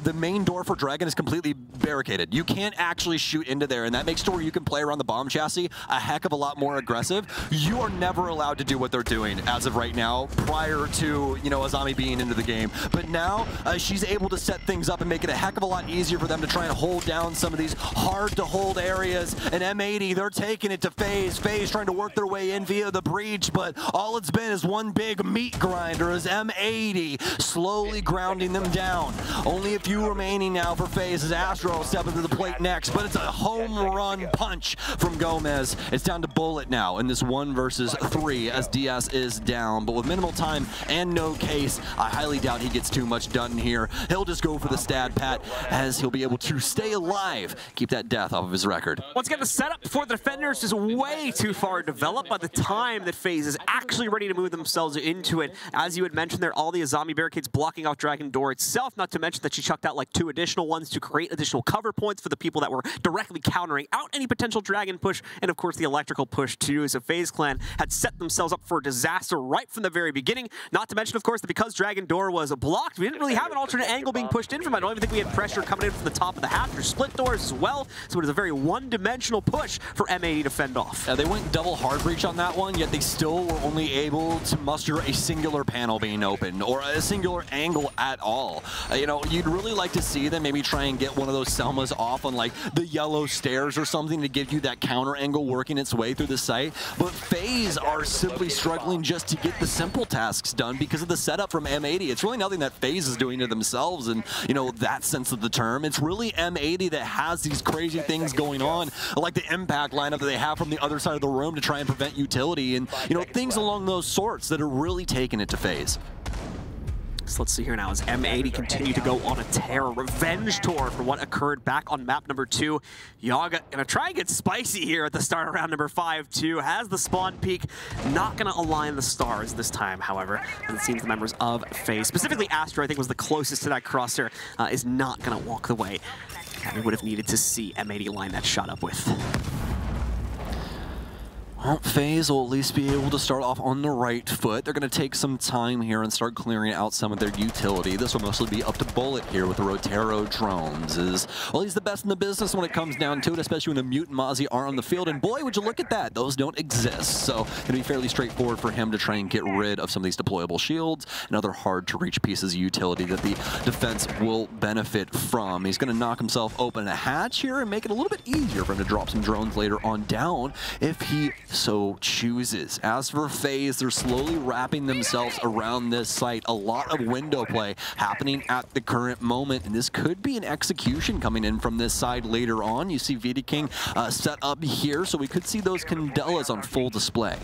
Speaker 7: the main door for Dragon is completely barricaded. You can't actually shoot into there, and that makes it where you can play around the bomb chassis a heck of a lot more aggressive. You are never allowed to do what they're doing as of right now, prior to, you know, Azami being into the game. But now, she's able to set things up and make it a heck of a lot easier for them to try and hold down some of these hard-to-hold areas. And M80, they're taking it to FaZe. FaZe trying to work their way in via the breach, but all it's been is one big meat grinder as M80 slowly grounding them down. Only a few remaining now for FaZe as Astro will step into the plate next, but it's a home run punch from Gomez. It's down to Bullet now in this 1 versus 3 as DS is down, but with minimal time and no case, I highly doubt he gets too much done here. He'll just go for the stat pat as he'll be able to stay alive, keep that death off of his record.
Speaker 6: Once again, the setup for the defenders is way too far developed by the time that FaZe is actually ready to move themselves into it. As you had mentioned there, all the Azami barricades blocking off Dragon Door itself, not to mention that she chucked out like 2 additional ones to create additional cover points for the people that were directly countering out any potential Dragon push, and of course the electrical push too, so FaZe Clan had set themselves up for a disaster right from the very beginning, not to mention of course that because Dragon Door was blocked, we didn't really have an alternate angle being pushed in from it. I don't even think we had pressure coming in from the top of the hatch or split doors as well, so it was a very one-dimensional push for M80 to fend off.
Speaker 7: They went double hard breach on that one, yet they still were only able to muster a singular panel being open or a singular angle at all. You know, you'd really like to see them maybe try and get one of those Selmas off on like the yellow stairs or something to give you that counter angle working its way through the site, but FaZe are simply struggling just to get the simple tasks done because of the setup from M80. It's really nothing that FaZe is doing to themselves in, you know, that sense of the term. It's really M80 that has these crazy things going on, like the impact lineup that they have from the other side of the room to try and prevent utility and, you know, things along those sorts that are really taking it to FaZe.
Speaker 6: So let's see here now as M80 continue to go on a tear, a revenge tour for what occurred back on map number 2. Yaga gonna try and get spicy here at the start of round number 5 too. Has the spawn peak, not gonna align the stars this time, however. And it seems the members of FaZe, specifically Astro, I think was the closest to that crosshair, is not gonna walk the way that we would have needed to see M80 line that shot up with.
Speaker 7: Well, FaZe will at least be able to start off on the right foot. They're going to take some time here and start clearing out some of their utility. This will mostly be up to Bullet here with the Rotero drones. Well, he's the best in the business when it comes down to it, especially when the Mute and Mozzie are on the field. And boy, would you look at that. Those don't exist. So it's going to be fairly straightforward for him to try and get rid of some of these deployable shields and other hard-to-reach pieces of utility that the defense will benefit from. He's going to knock himself open a hatch here and make it a little bit easier for him to drop some drones later on down if he so chooses. As for FaZe, they're slowly wrapping themselves around this site. A lot of window play happening at the current moment, and this could be an execution coming in from this side later on. You see VD King set up here, so we could see those Candelas on full display.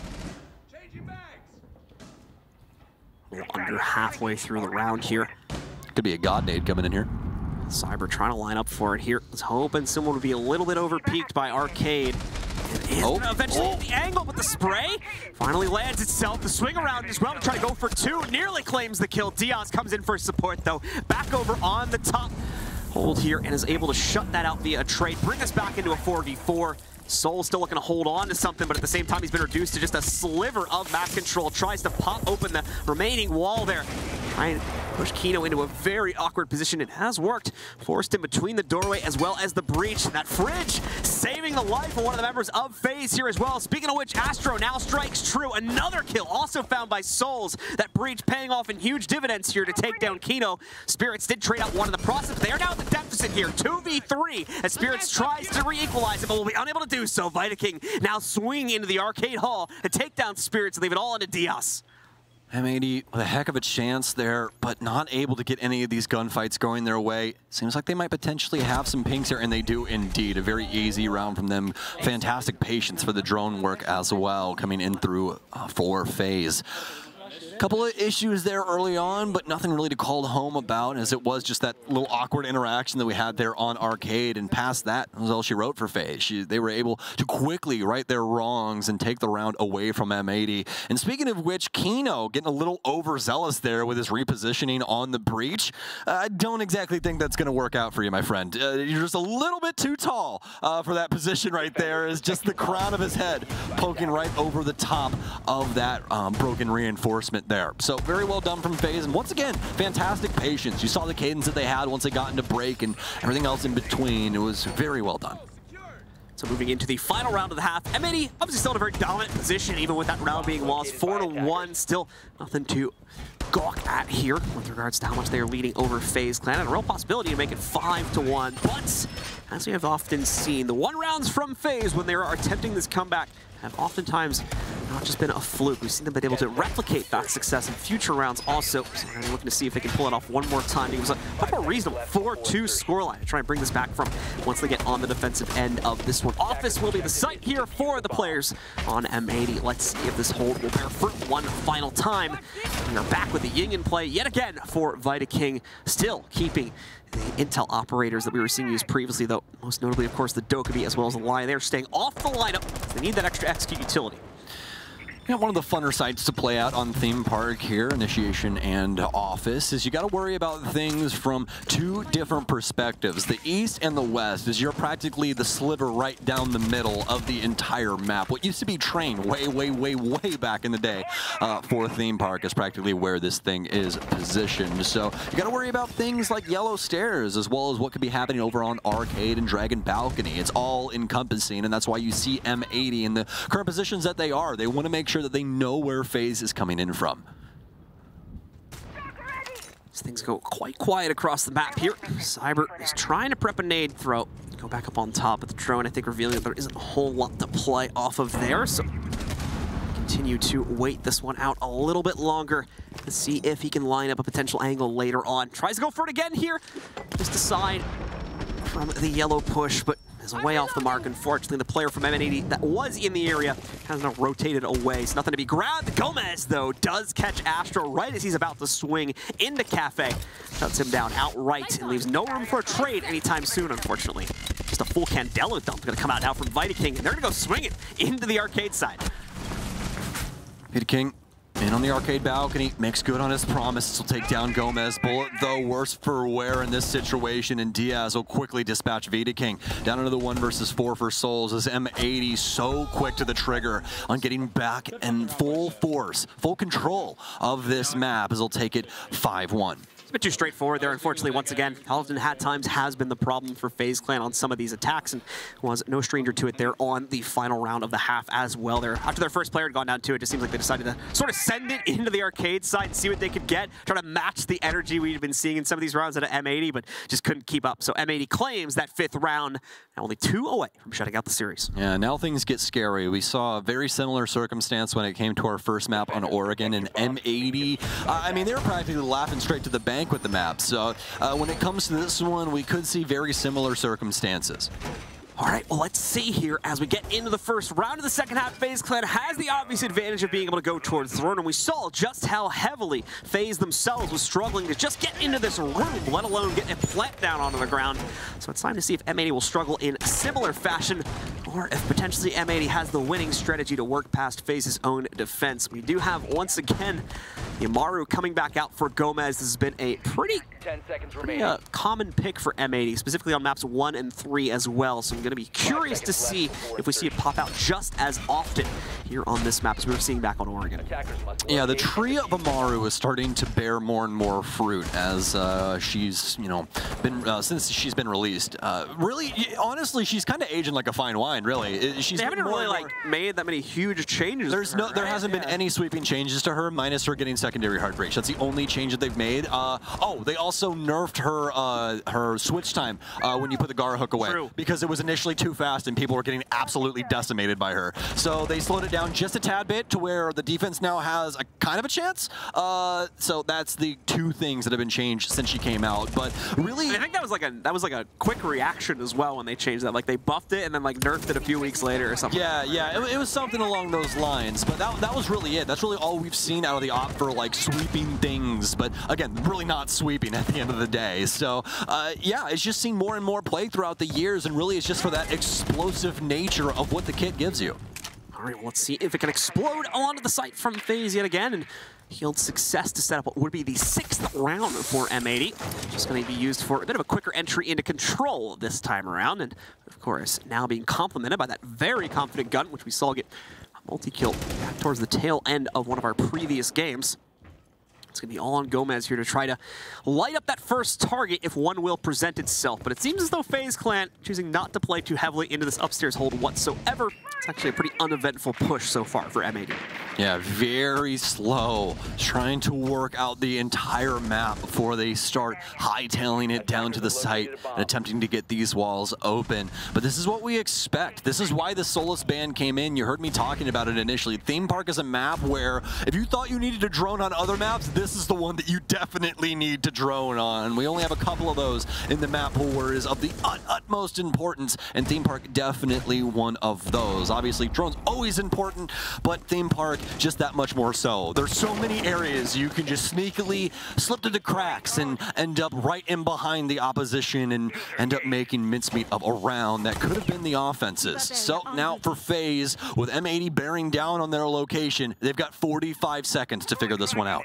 Speaker 6: We're under halfway through the round here.
Speaker 7: Could be a God nade coming in here.
Speaker 6: Cyber trying to line up for it here. Was hoping someone would be a little bit over-peaked by Arcade. Eventually hit the angle, but the spray finally lands itself. The swing around as well to try to go for 2. Nearly claims the kill. Diaz comes in for support, though. Back over on the top hold here and is able to shut that out via a trade. Bring us back into a 4v4. Soul still looking to hold on to something, but at the same time, he's been reduced to just a sliver of map control. Tries to pop open the remaining wall there. Trying to push Kino into a very awkward position. It has worked. Forced him between the doorway as well as the breach. And that fridge saving the life of one of the members of FaZe here as well. Speaking of which, Astro now strikes true. Another kill also found by Souls. That breach paying off in huge dividends here to take down Kino. Spirits did trade out one in the process. They are now in the deficit here. 2v3 as Spirits tries to re-equalize it, but will be unable to do so. Vita King now swinging into the arcade hall to take down Spirits and leave it all into Diaz.
Speaker 7: M80 with a heck of a chance there, but not able to get any of these gunfights going their way. Seems like they might potentially have some pinks here, and they do indeed. A very easy round from them. Fantastic patience for the drone work as well, coming in through for FaZe. Couple of issues there early on, but nothing really to call home about, as it was just that little awkward interaction that we had there on Arcade, and past that was all she wrote for FaZe. They were able to quickly right their wrongs and take the round away from M80. And speaking of which, Kino getting a little overzealous there with his repositioning on the breach. I don't exactly think that's going to work out for you, my friend. You're just a little bit too tall for that position right there. Is just the crown of his head poking right over the top of that broken reinforcement there. So very well done from FaZe, and once again, fantastic patience. You saw the cadence that they had once they got into break and everything else in between. It was very well done.
Speaker 6: So moving into the final round of the half, M80 obviously still in a very dominant position, even with that round being lost 4-1. Still nothing to gawk at here with regards to how much they are leading over FaZe Clan, and a real possibility to make it 5-1. But as we have often seen, the one rounds from FaZe when they are attempting this comeback have oftentimes not just been a fluke. We've seen them been able to replicate that success in future rounds also. So they're looking to see if they can pull it off one more time. It was a much more reasonable 4-2 scoreline to try and bring this back from once they get on the defensive end of this one. Office will be the site here for the players on M80. Let's see if this hold will bear fruit one final time. We are back with the Ying in play yet again for Vidaking, still keeping the intel operators that we were seeing used previously, though most notably, of course, the Dokkaebi as well as the Lion. They're staying off the lineup. They need that extra execute utility.
Speaker 7: Yeah, one of the funner sites to play out on Theme Park here, Initiation and Office, is you got to worry about things from two different perspectives. The East and the West, is you're practically the sliver right down the middle of the entire map. What used to be Train way back in the day for Theme Park is practically where this thing is positioned. So you got to worry about things like Yellow Stairs, as well as what could be happening over on Arcade and Dragon Balcony. It's all encompassing, and that's why you see M80 in the current positions that they are. They want to make sure that they know where FaZe is coming in from.
Speaker 6: As things go quite quiet across the map here. Cyber is trying to prep a nade throw. Go back up on top of the drone, I think revealing that there isn't a whole lot to play off of there. So continue to wait this one out a little bit longer to see if he can line up a potential angle later on. Tries to go for it again here. Just aside from the yellow push, but is way off the mark. Unfortunately, the player from M80 that was in the area has now rotated away. It's nothing to be grabbed. Gomez, though, does catch Astro right as he's about to swing into Cafe. Shuts him down outright and leaves no room for a trade anytime soon, unfortunately. Just a full Candela dump going to come out now from Vidaking, and they're going to go swing it into the Arcade side.
Speaker 7: Vidaking in on the Arcade balcony, makes good on his promise. This will take down Gomez. Bullet, though, worse for wear in this situation, and Diaz will quickly dispatch Vidaking down into the 1 versus 4 for Souls, as M80 so quick to the trigger on getting back in full force, full control of this map, as he'll take it 5-1.
Speaker 6: It's a bit too straightforward there, unfortunately. Once again, Halton at times has been the problem for FaZe Clan on some of these attacks, and was no stranger to it there on the final round of the half as well. There, after their first player had gone down too, it just seems like they decided to sort of send it into the Arcade side and see what they could get, try to match the energy we've been seeing in some of these rounds at M80, but just couldn't keep up. So M80 claims that 5th round, and only 2 away from shutting out the series.
Speaker 7: Yeah, now things get scary. We saw a very similar circumstance when it came to our first map on Oregon, and M80, I mean, they were practically laughing straight to the bank with the map. So when it comes to this one, we could see very similar circumstances.
Speaker 6: All right, well, let's see here as we get into the first round of the second half. FaZe Clan has the obvious advantage of being able to go towards Throne, and we saw just how heavily FaZe themselves was struggling to just get into this room, let alone get a plant down onto the ground. So it's time to see if M80 will struggle in similar fashion, or if potentially M80 has the winning strategy to work past FaZe's own defense. We do have, once again, Yamaru coming back out for Gomez. This has been a pretty common pick for M80, specifically on maps 1 and 3 as well. So I'm going to be curious to see if we see it pop out just as often here on this map as we were seeing back on Oregon.
Speaker 7: Yeah, the tree of Amaru is starting to bear more and more fruit as she's, been since she's been released. Really, honestly, she's kind of aging like a fine wine. fine, really.
Speaker 6: They haven't really like made that many huge changes.
Speaker 7: There hasn't been any sweeping changes to her, minus her getting secondary heart breaks. That's the only change that they've made. Oh, they also nerfed her switch time when you put the Gara hook away.
Speaker 6: True.
Speaker 7: Because it was initially too fast and people were getting absolutely decimated by her. So they slowed it down just a tad bit to where the defense now has a kind of a chance. So that's the two things that have been changed since she came out. But really,
Speaker 6: I think that was like a quick reaction as well when they changed that. Like they buffed it and then like nerfed it a few weeks later or something.
Speaker 7: Yeah, it was something along those lines. But that was really it. That's really all we've seen out of the op for like sweeping things. But again, really not sweeping at the end of the day. So yeah, it's just seen more and more play throughout the years, and really it's just for that explosive nature of what the kit gives you.
Speaker 6: All right, well, let's see if it can explode onto the site from FaZe yet again, and yield success to set up what would be the 6th round for M80. Just going to be used for a bit of a quicker entry into control this time around, and of course, now being complemented by that very confident gun, which we saw get a multi-kill back towards the tail end of one of our previous games. It's going to be all on Gomez here to try to light up that first target if one will present itself. But it seems as though FaZe Clan choosing not to play too heavily into this upstairs hold whatsoever. It's actually a pretty uneventful push so far for M80.
Speaker 7: Yeah, very slow, trying to work out the entire map before they start hightailing it down to the site and attempting to get these walls open. But this is what we expect. This is why the Solus ban came in. You heard me talking about it initially. Theme Park is a map where if you thought you needed to drone on other maps, this is the one that you definitely need to drone on. We only have a couple of those in the map pool where it is of the utmost importance, and Theme Park definitely one of those. Obviously, drone's always important, but Theme Park just that much more so. There's so many areas you can just sneakily slip through the cracks and end up right in behind the opposition and end up making mincemeat of a round that could have been the offenses. So now for FaZe, with M80 bearing down on their location, they've got 45 seconds to figure this one out.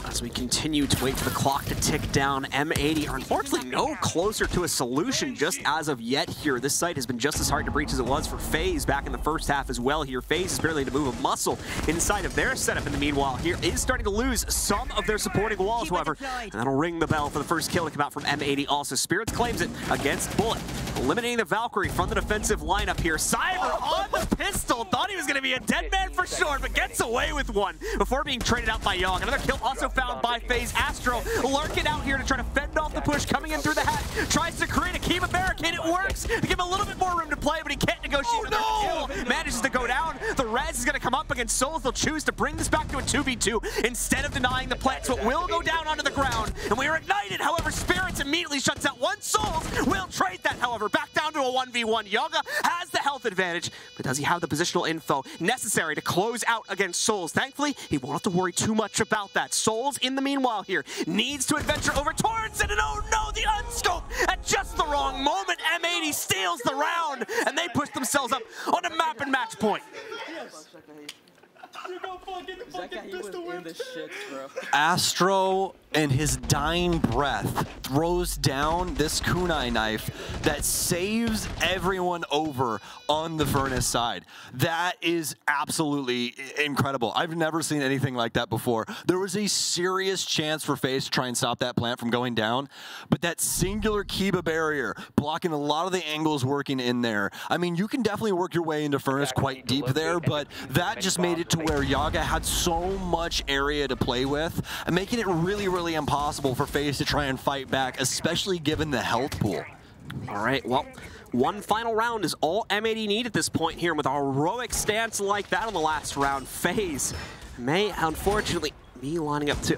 Speaker 6: As we continue to wait for the clock to tick down, M80 are unfortunately no closer to a solution just as of yet here. This site has been just as hard to breach as it was for FaZe back in the first half as well here. FaZe is barely to move a muscle inside of their setup in the meanwhile here is starting to lose some of their supporting walls, however, and that'll ring the bell for the first kill to come out from M80 also. Spirits claims it against Bullet, eliminating the Valkyrie from the defensive lineup here. Cyber on the pistol, thought he was going to be a dead man for sure, but gets away with one before being traded out by Young. Another kill also found by FaZe. Astro lurking out here to try to fend off the push coming in through the hat. Tries to create a Kiva barricade. It works to give him a little bit more room to play, but he can't negotiate with kill. Manages to go down. The res is going to come up against Souls. They'll choose to bring this back to a 2v2 instead of denying the plant, so it will go down onto the ground. And we are ignited. However, Spirits immediately shuts out one. Souls will trade that, however, back down to a 1v1. Yoga has the health advantage, but does he have the positional info necessary to close out against Souls? Thankfully, he won't have to worry too much about that. Souls, in the meanwhile here, needs to adventure over towards it, and oh no, the unscope at just the wrong moment. M80 steals the round, and they push themselves up on a map and match point.
Speaker 7: Astro, in his dying breath, throws down this kunai knife that saves everyone over on the Furnace side. That is absolutely incredible. I've never seen anything like that before. There was a serious chance for FaZe to try and stop that plant from going down, but that singular Kiba barrier blocking a lot of the angles working in there. I mean, you can definitely work your way into Furnace quite deep there, but that just made it to where Yaga had so much area to play with, and making it really, really impossible for FaZe to try and fight back, especially given the health pool.
Speaker 6: All right, well, one final round is all M80 need at this point here, and with a heroic stance like that on the last round, FaZe may unfortunately be lining up to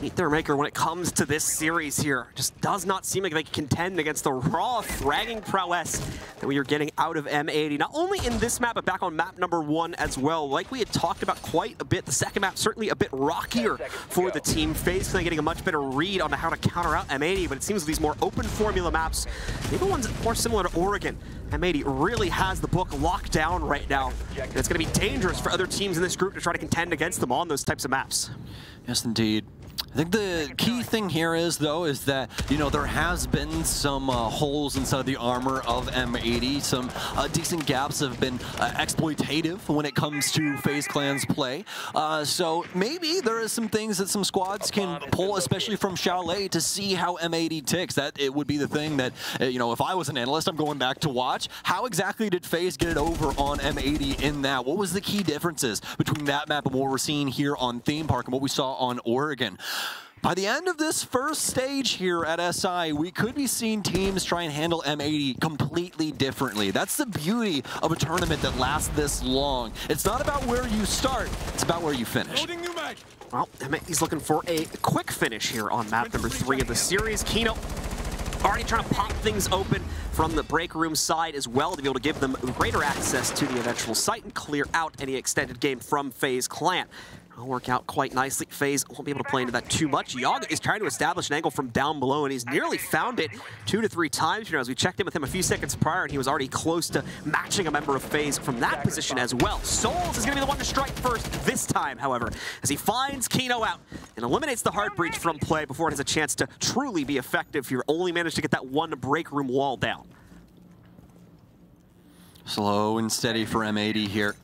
Speaker 6: meet their maker when it comes to this series here. Just does not seem like they can contend against the raw fragging prowess that we are getting out of M80. Not only in this map, but back on map number 1 as well. Like we had talked about quite a bit, the second map certainly a bit rockier for the team. FaZe Clan getting a much better read on how to counter out M80, but it seems these more open formula maps, maybe ones more similar to Oregon, M80 really has the book locked down right now. And it's going to be dangerous for other teams in this group to try to contend against them on those types of maps.
Speaker 7: Yes, indeed. I think the key thing here is, though, is that, you know, there has been some holes inside of the armor of M80. Some decent gaps have been exploitative when it comes to FaZe Clan's play. So maybe there is some things that some squads can pull, especially from Chalet, to see how M80 ticks. That it would be the thing that, you know, if I was an analyst, I'm going back to watch. How exactly did FaZe get it over on M80 in that? What was the key differences between that map and what we're seeing here on Theme Park and what we saw on Oregon? By the end of this first stage here at SI, we could be seeing teams try and handle M80 completely differently. That's the beauty of a tournament that lasts this long. It's not about where you start, it's about where you finish.
Speaker 6: Well, M80's looking for a quick finish here on map number 3 of the series. Kino already trying to pop things open from the break room side as well to be able to give them greater access to the eventual site and clear out any extended game from FaZe Clan. It'll work out quite nicely. FaZe won't be able to play into that too much. Yaga is trying to establish an angle from down below, and he's nearly found it 2 to 3 times. You know, as we checked in with him a few seconds prior, and he was already close to matching a member of FaZe from that position as well. Souls is going to be the one to strike first this time, however, as he finds Kino out and eliminates the heart breach from play before it has a chance to truly be effective here. Only managed to get that one break room wall down. Slow and steady for M80 here.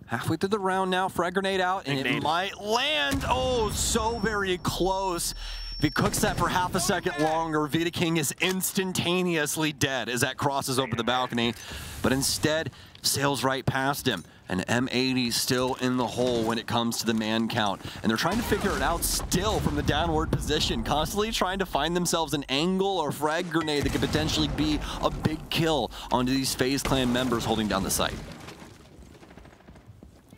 Speaker 6: Halfway through the round now, frag grenade out, and it might land. Oh, so very close. If he cooks that for half a second longer, Vidaking is instantaneously dead as that crosses over the balcony. But instead, sails right past him. And M80 still in the hole when it comes to the man count. And they're trying to figure it out still from the downward position, constantly trying to find themselves an angle or frag grenade that could potentially be a big kill onto these FaZe Clan members holding down the site.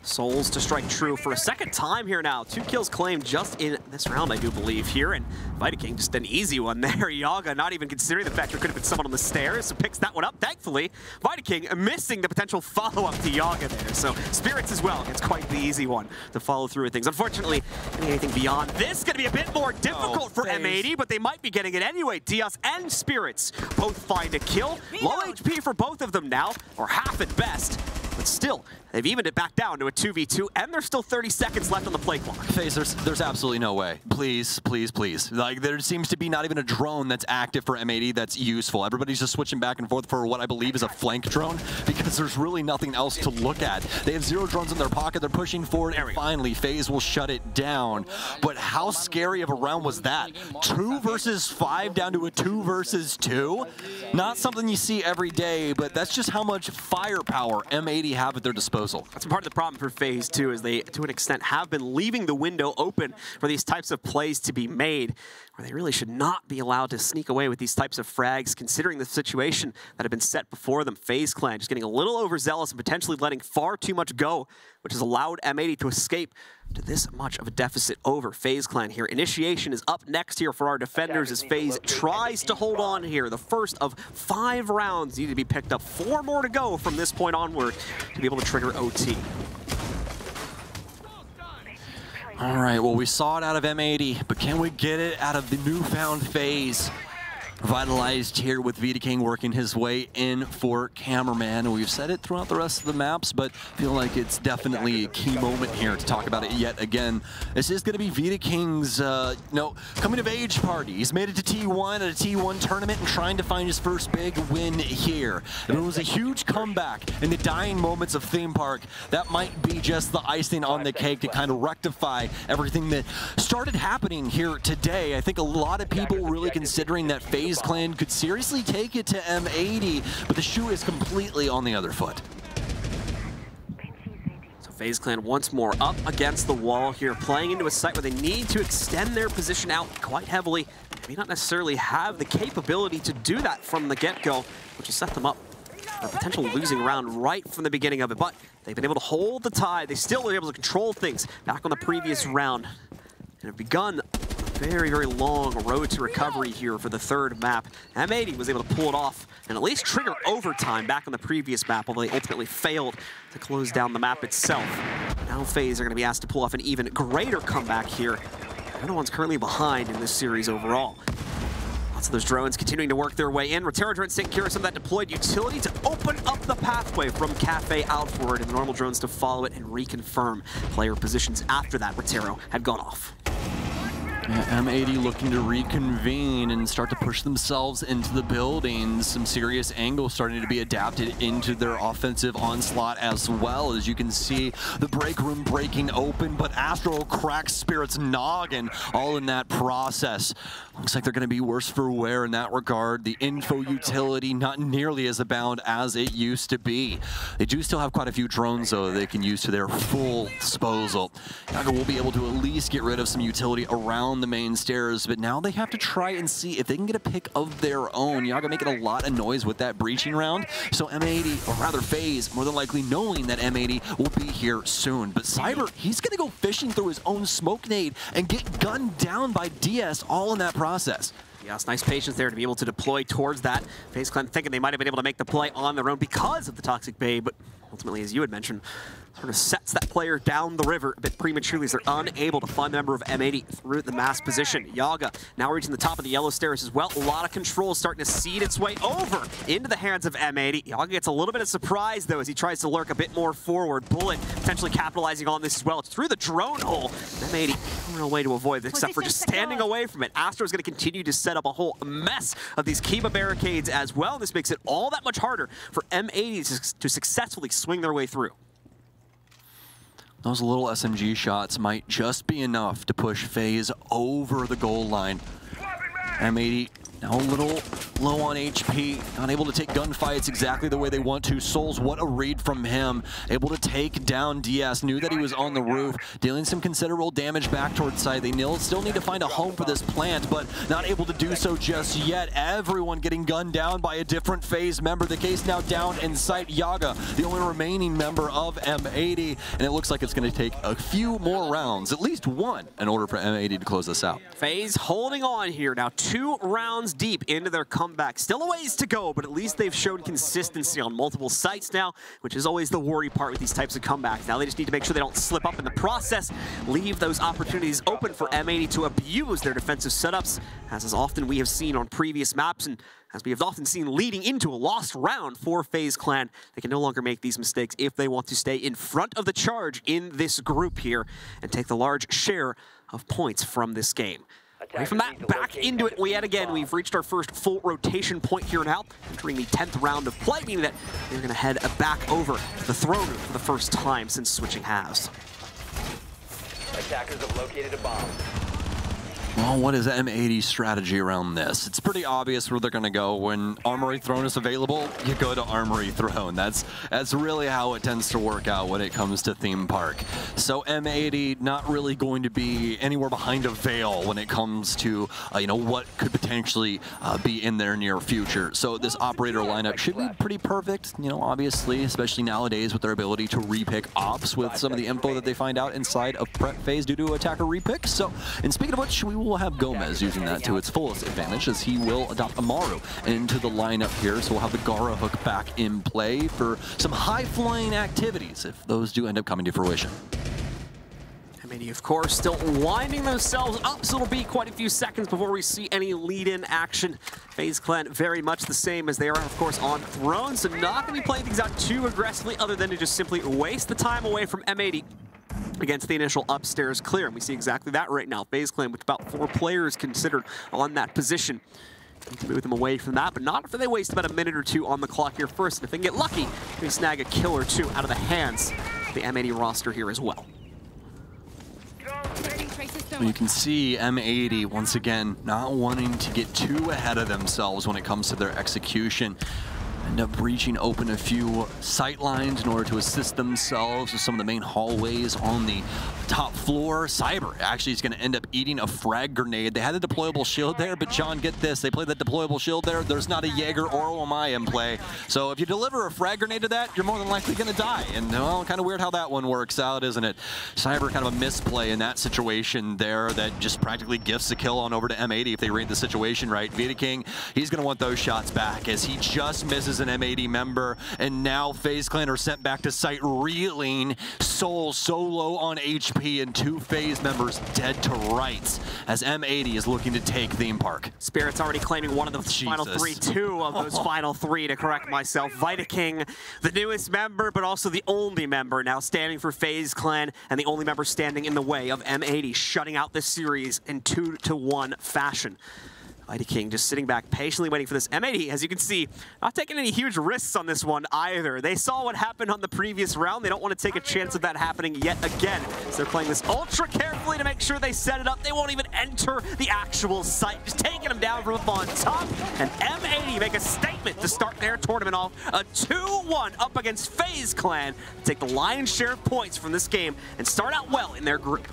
Speaker 6: Souls to strike true for a second time here now. 2 kills claimed just in this round, I do believe, here. And Vidaking just an easy one there. Yaga not even considering the fact there could have been someone on the stairs, so picks that one up, thankfully. Vidaking missing the potential follow-up to Yaga there. So Spirits as well gets quite the easy one to follow through with things. Unfortunately, anything beyond this is going to be a bit more difficult for M80, but they might be getting it anyway. Diaz and Spirits both find a kill. Low HP for both of them now, or half at best. But still, they've evened it back down to a 2v2, and there's still 30 seconds left on the play clock. FaZe, there's absolutely no way. Please, please, please. Like, there seems to be not even a drone that's active for M80 that's useful. Everybody's just switching back and forth for what I believe is a flank drone, because there's really nothing else to look at. They have 0 drones in their pocket, they're pushing forward, and finally, FaZe will shut it down. But how scary of a round was that? 2 versus 5 down to a 2 versus 2? Not something you see every day, but that's just how much firepower M80 have at their disposal. That's part of the problem for FaZe too, is they, to an extent, have been leaving the window open for these types of plays to be made, where they really should not be allowed to sneak away with these types of frags, considering the situation that had been set before them. FaZe Clan just getting a little overzealous and potentially letting far too much go, which has allowed M80 to escape to this much of a deficit over FaZe Clan here. Initiation is up next here for our defenders as FaZe tries to hold on here. The first of 5 rounds need to be picked up. 4 more to go from this point onward to be able to trigger OT. All right, well, we saw it out of M80, but can we get it out of the newfound FaZe? Revitalized here with Vidaking working his way in for Cameraman. We've said it throughout the rest of the maps, but feel like it's definitely a key moment here to talk about it yet again. This is going to be Vidaking's coming of age party. He's made it to T1 at a T1 tournament and trying to find his first big win here. It was a huge comeback in the dying moments of Theme Park. That might be just the icing on the cake to kind of rectify everything that started happening here today. I think a lot of people were really considering that FaZe Clan could seriously take it to M80, but the shoe is completely on the other foot. So FaZe Clan once more up against the wall here, playing into a site where they need to extend their position out quite heavily. They may not necessarily have the capability to do that from the get-go, which will set them up for a potential losing round right from the beginning of it. But they've been able to hold the tide. They still were able to control things back on the previous round and have begun very, very long road to recovery here for the third map. M80 was able to pull it off and at least trigger overtime back on the previous map, although they ultimately failed to close down the map itself. Now FaZe are going to be asked to pull off an even greater comeback here. They're the ones currently behind in this series overall. Lots of those drones continuing to work their way in. Rotero drones taking care of some of that deployed utility to open up the pathway from Cafe outward, and the normal drones to follow it and reconfirm player positions after that Rotero had gone off.
Speaker 7: Yeah, M80 looking to reconvene and start to push themselves into the buildings. Some serious angles starting to be adapted into their offensive onslaught as well. As you can see, the break room breaking open, but Astro cracks Spirit's noggin all in that process. Looks like they're going to be worse for wear in that regard. The info utility not nearly as abound as it used to be. They do still have quite a few drones, though, they can use to their full disposal. Yaga will be able to at least get rid of some utility around the main stairs, but now they have to try and see if they can get a pick of their own. Yaga making a lot of noise with that breaching round, so M80, or rather FaZe, more than likely knowing that M80 will be here soon. But Cyber, he's going to go fishing through his own smoke nade and get gunned down by DS all in that process.
Speaker 6: Yes, nice patience there to be able to deploy towards that. FaZe Clan thinking they might have been able to make the play on their own because of the Toxic Bay, but ultimately, as you had mentioned, sort of sets that player down the river a bit prematurely as they're unable to find a member of M80 through the mass position. Yaga now reaching the top of the yellow stairs as well. A lot of control starting to seed its way over into the hands of M80. Yaga gets a little bit of surprise, though, as he tries to lurk a bit more forward. Bullet potentially capitalizing on this as well. It's through the drone hole. M80, no real way to avoid this except for just standing away from it. Astro's going to continue to set up a whole mess of these Kiba barricades as well. This makes it all that much harder for M80 to successfully swing their way through.
Speaker 7: Those little SMG shots might just be enough to push FaZe over the goal line. M80 now a little low on HP, not able to take gunfights exactly the way they want to. Souls, what a read from him. Able to take down DS, knew that he was on the roof, dealing some considerable damage back towards side. They still need to find a home for this plant, but not able to do so just yet. Everyone getting gunned down by a different FaZe member. The case now down in sight. Yaga, the only remaining member of M80, and it looks like it's going to take a few more rounds, at least one, in order for M80 to close this out.
Speaker 6: FaZe holding on here now, 2 rounds deep into their comeback. Still a ways to go, but at least they've shown consistency on multiple sites now, which is always the worry part with these types of comebacks. Now they just need to make sure they don't slip up in the process, leave those opportunities open for M80 to abuse their defensive setups, as often we have seen on previous maps, and as we have often seen leading into a lost round for FaZe Clan. They can no longer make these mistakes if they want to stay in front of the charge in this group here and take the large share of points from this game. Away from that, back into it yet again. We've reached our first full rotation point here now, entering the 10th round of play, meaning that we're going to head back over to the throne room for the first time since switching halves.
Speaker 9: Attackers have located a bomb.
Speaker 7: Well, what is M80's strategy around this? It's pretty obvious where they're going to go. When Armory Throne is available, you go to Armory Throne. That's really how it tends to work out when it comes to theme park. So M80 not really going to be anywhere behind a veil when it comes to what could potentially be in their near future. So this operator lineup should be pretty perfect. Obviously, especially nowadays with their ability to repick ops with some of the info that they find out inside of prep phase due to attacker repicks. So, and speaking of which, we will have Gomez using that to its fullest advantage as he will adopt Amaru into the lineup here. So we'll have the Gara hook back in play for some high-flying activities if those do end up coming to fruition.
Speaker 6: M80, of course, still winding themselves up, so it'll be quite a few seconds before we see any lead-in action. FaZe Clan very much the same as they are, of course, on Throne, so not going to be playing things out too aggressively other than to just simply waste the time away from M80 against the initial upstairs clear, and we see exactly that right now. FaZe Clan with about 4 players considered on that position. Need to move them away from that, but not if they waste about a minute or 2 on the clock here first. And if they can get lucky, they snag a kill or 2 out of the hands of the M80 roster here as well.
Speaker 7: You can see M80, once again, not wanting to get too ahead of themselves when it comes to their execution. End up breaching open a few sight lines in order to assist themselves with some of the main hallways on the top floor. Cyber actually is going to end up eating a frag grenade. They had a deployable shield there, but John, get this. They played that deployable shield there. There's not a Jaeger or OMI in play. So if you deliver a frag grenade to that, you're more than likely going to die. And, well, kind of weird how that one works out, isn't it? Cyber kind of a misplay in that situation there that just practically gifts a kill on over to M80 if they read the situation right. Vita King, he's going to want those shots back as he just misses an M80 member, and now FaZe Clan are sent back to site reeling. Soul so low on HP, and 2 FaZe members dead to rights as M80 is looking to take Theme Park.
Speaker 6: Spirit's already claiming one of the final 3, 2 of those final 3 to correct myself. Vidaking, the newest member, but also the only member now standing for FaZe Clan, and the only member standing in the way of M80, shutting out this series in 2-1 fashion. Vidaking just sitting back, patiently waiting for this. M80, as you can see, not taking any huge risks on this one either. They saw what happened on the previous round. They don't want to take a chance of that happening yet again. So they're playing this ultra carefully to make sure they set it up. They won't even enter the actual site. Just taking them down from up on top. And M80 make a statement to start their tournament off. A 2-1 up against FaZe Clan. Take the lion's share of points from this game and start out well in their group.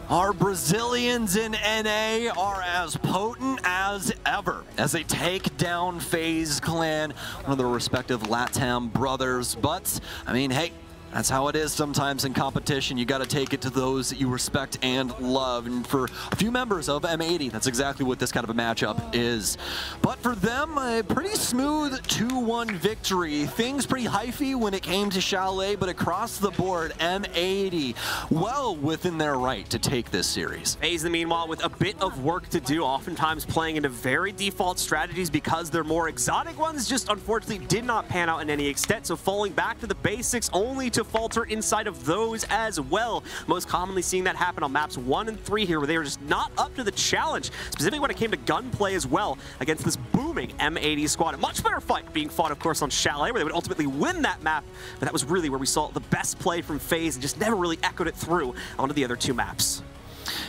Speaker 7: Our Brazilians in NA are as potent as ever as they take down FaZe Clan, one of their respective LATAM brothers. But, I mean, hey, that's how it is sometimes in competition. You got to take it to those that you respect and love. And for a few members of M80, that's exactly what this kind of a matchup is. But for them, a pretty smooth 2-1 victory. Things pretty hyphy when it came to Chalet, but across the board, M80 well within their right to take this series.
Speaker 6: FaZe, meanwhile, with a bit of work to do, oftentimes playing into very default strategies because their more exotic ones just unfortunately did not pan out in any extent. So falling back to the basics only to falter inside of those as well. Most commonly seeing that happen on maps 1 and 3 here, where they were just not up to the challenge, specifically when it came to gunplay as well, against this booming M80 squad. A much better fight being fought, of course, on Chalet, where they would ultimately win that map, but that was really where we saw the best play from FaZe and just never really echoed it through onto the other 2 maps.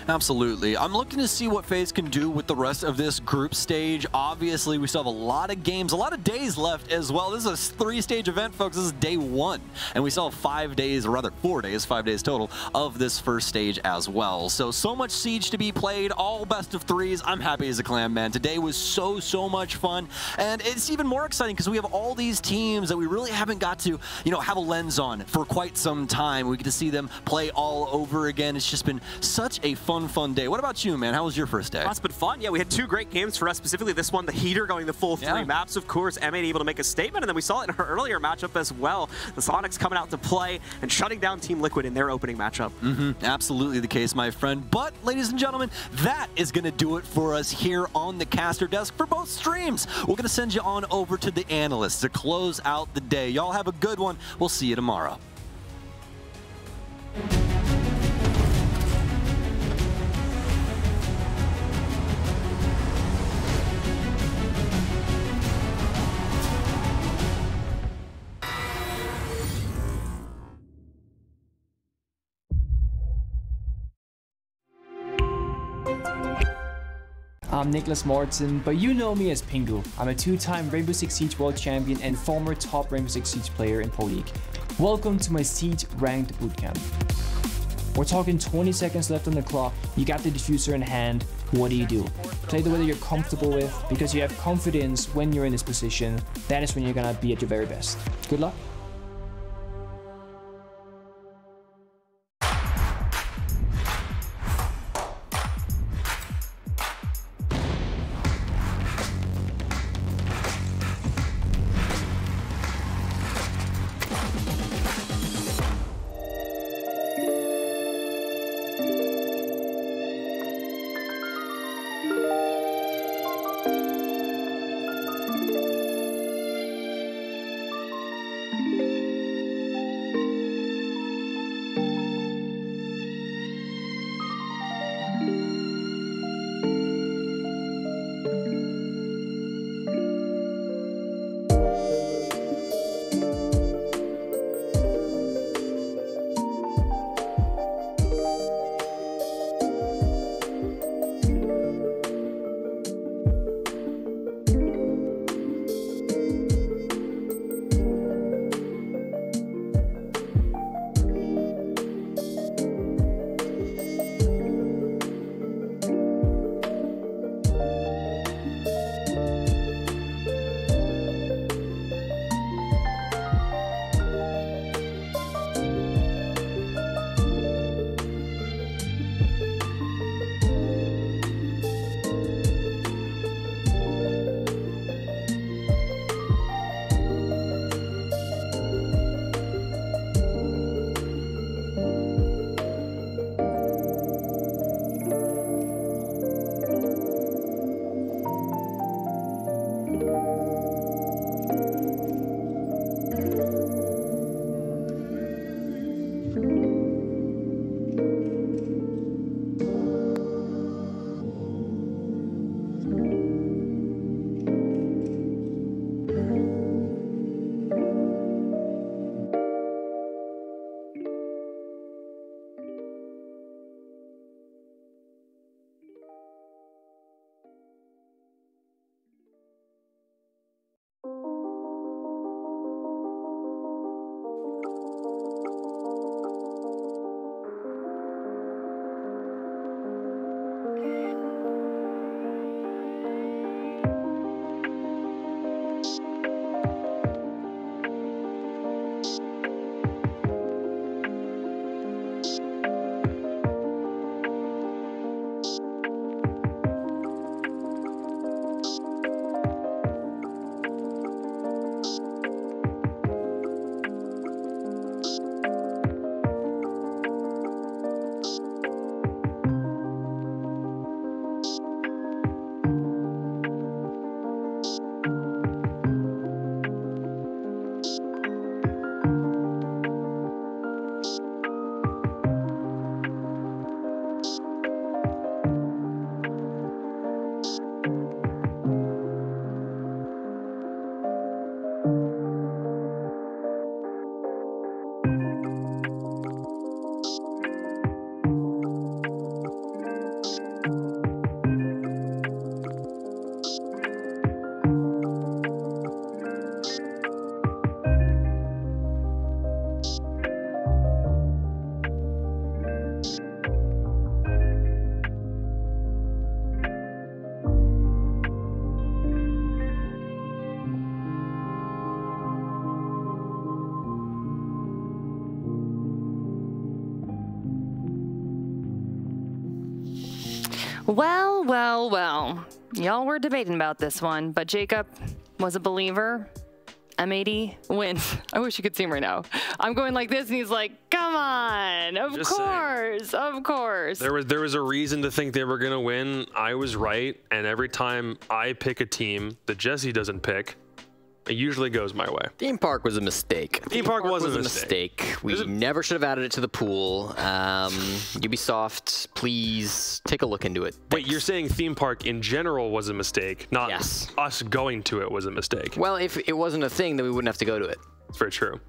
Speaker 7: Absolutely. I'm looking to see what FaZe can do with the rest of this group stage. Obviously, we still have a lot of games, a lot of days left as well. This is a 3-stage event, folks. This is day 1. And we still have 5 days, or rather 4 days, 5 days total, of this first stage as well. So much Siege to be played, all best of 3s. I'm happy as a clan, man. Today was so much fun. And it's even more exciting because we have all these teams that we really haven't got to, have a lens on for quite some time. We get to see them play all over again. It's just been such a fun day. What about you, man? How was your first day?
Speaker 6: That's been fun. Yeah, we had 2 great games for us, specifically this one, the Heater going the full 3 maps, of course, M80 able to make a statement, and then we saw it in our earlier matchup as well. The Sonics coming out to play and shutting down Team Liquid in their opening matchup.
Speaker 7: Absolutely the case, my friend. But, ladies and gentlemen, that is going to do it for us here on the caster desk for both streams. We're going to send you on over to the analysts to close out the day. Y'all have a good one. We'll see you tomorrow.
Speaker 8: I'm Nicholas Morton, but you know me as Pingu. I'm a 2-time Rainbow Six Siege World Champion and former top Rainbow Six Siege player in Pro League. Welcome to my Siege Ranked Bootcamp. We're talking 20 seconds left on the clock, you got the diffuser in hand, what do you do? Play the way that you're comfortable with, because you have confidence when you're in this position, that is when you're gonna be at your very best. Good luck.
Speaker 1: Well, well, well. Y'all were debating about this one, but Jacob was a believer. M80 wins. I wish you could see him right now. I'm going like this, and he's like, come on, of course, of course.
Speaker 3: There was a reason to think they were going to win. I was right, and every time I pick a team that Jesse doesn't pick, it usually goes my way.
Speaker 2: Theme Park was a mistake.
Speaker 3: Theme Park was a mistake.
Speaker 2: We never should have added it to the pool. Ubisoft, please take a look into it.
Speaker 3: Wait, you're saying Theme Park in general was a mistake, not us going to it was a mistake?
Speaker 2: Well, if it wasn't a thing, then we wouldn't have to go to it.
Speaker 3: It's very true.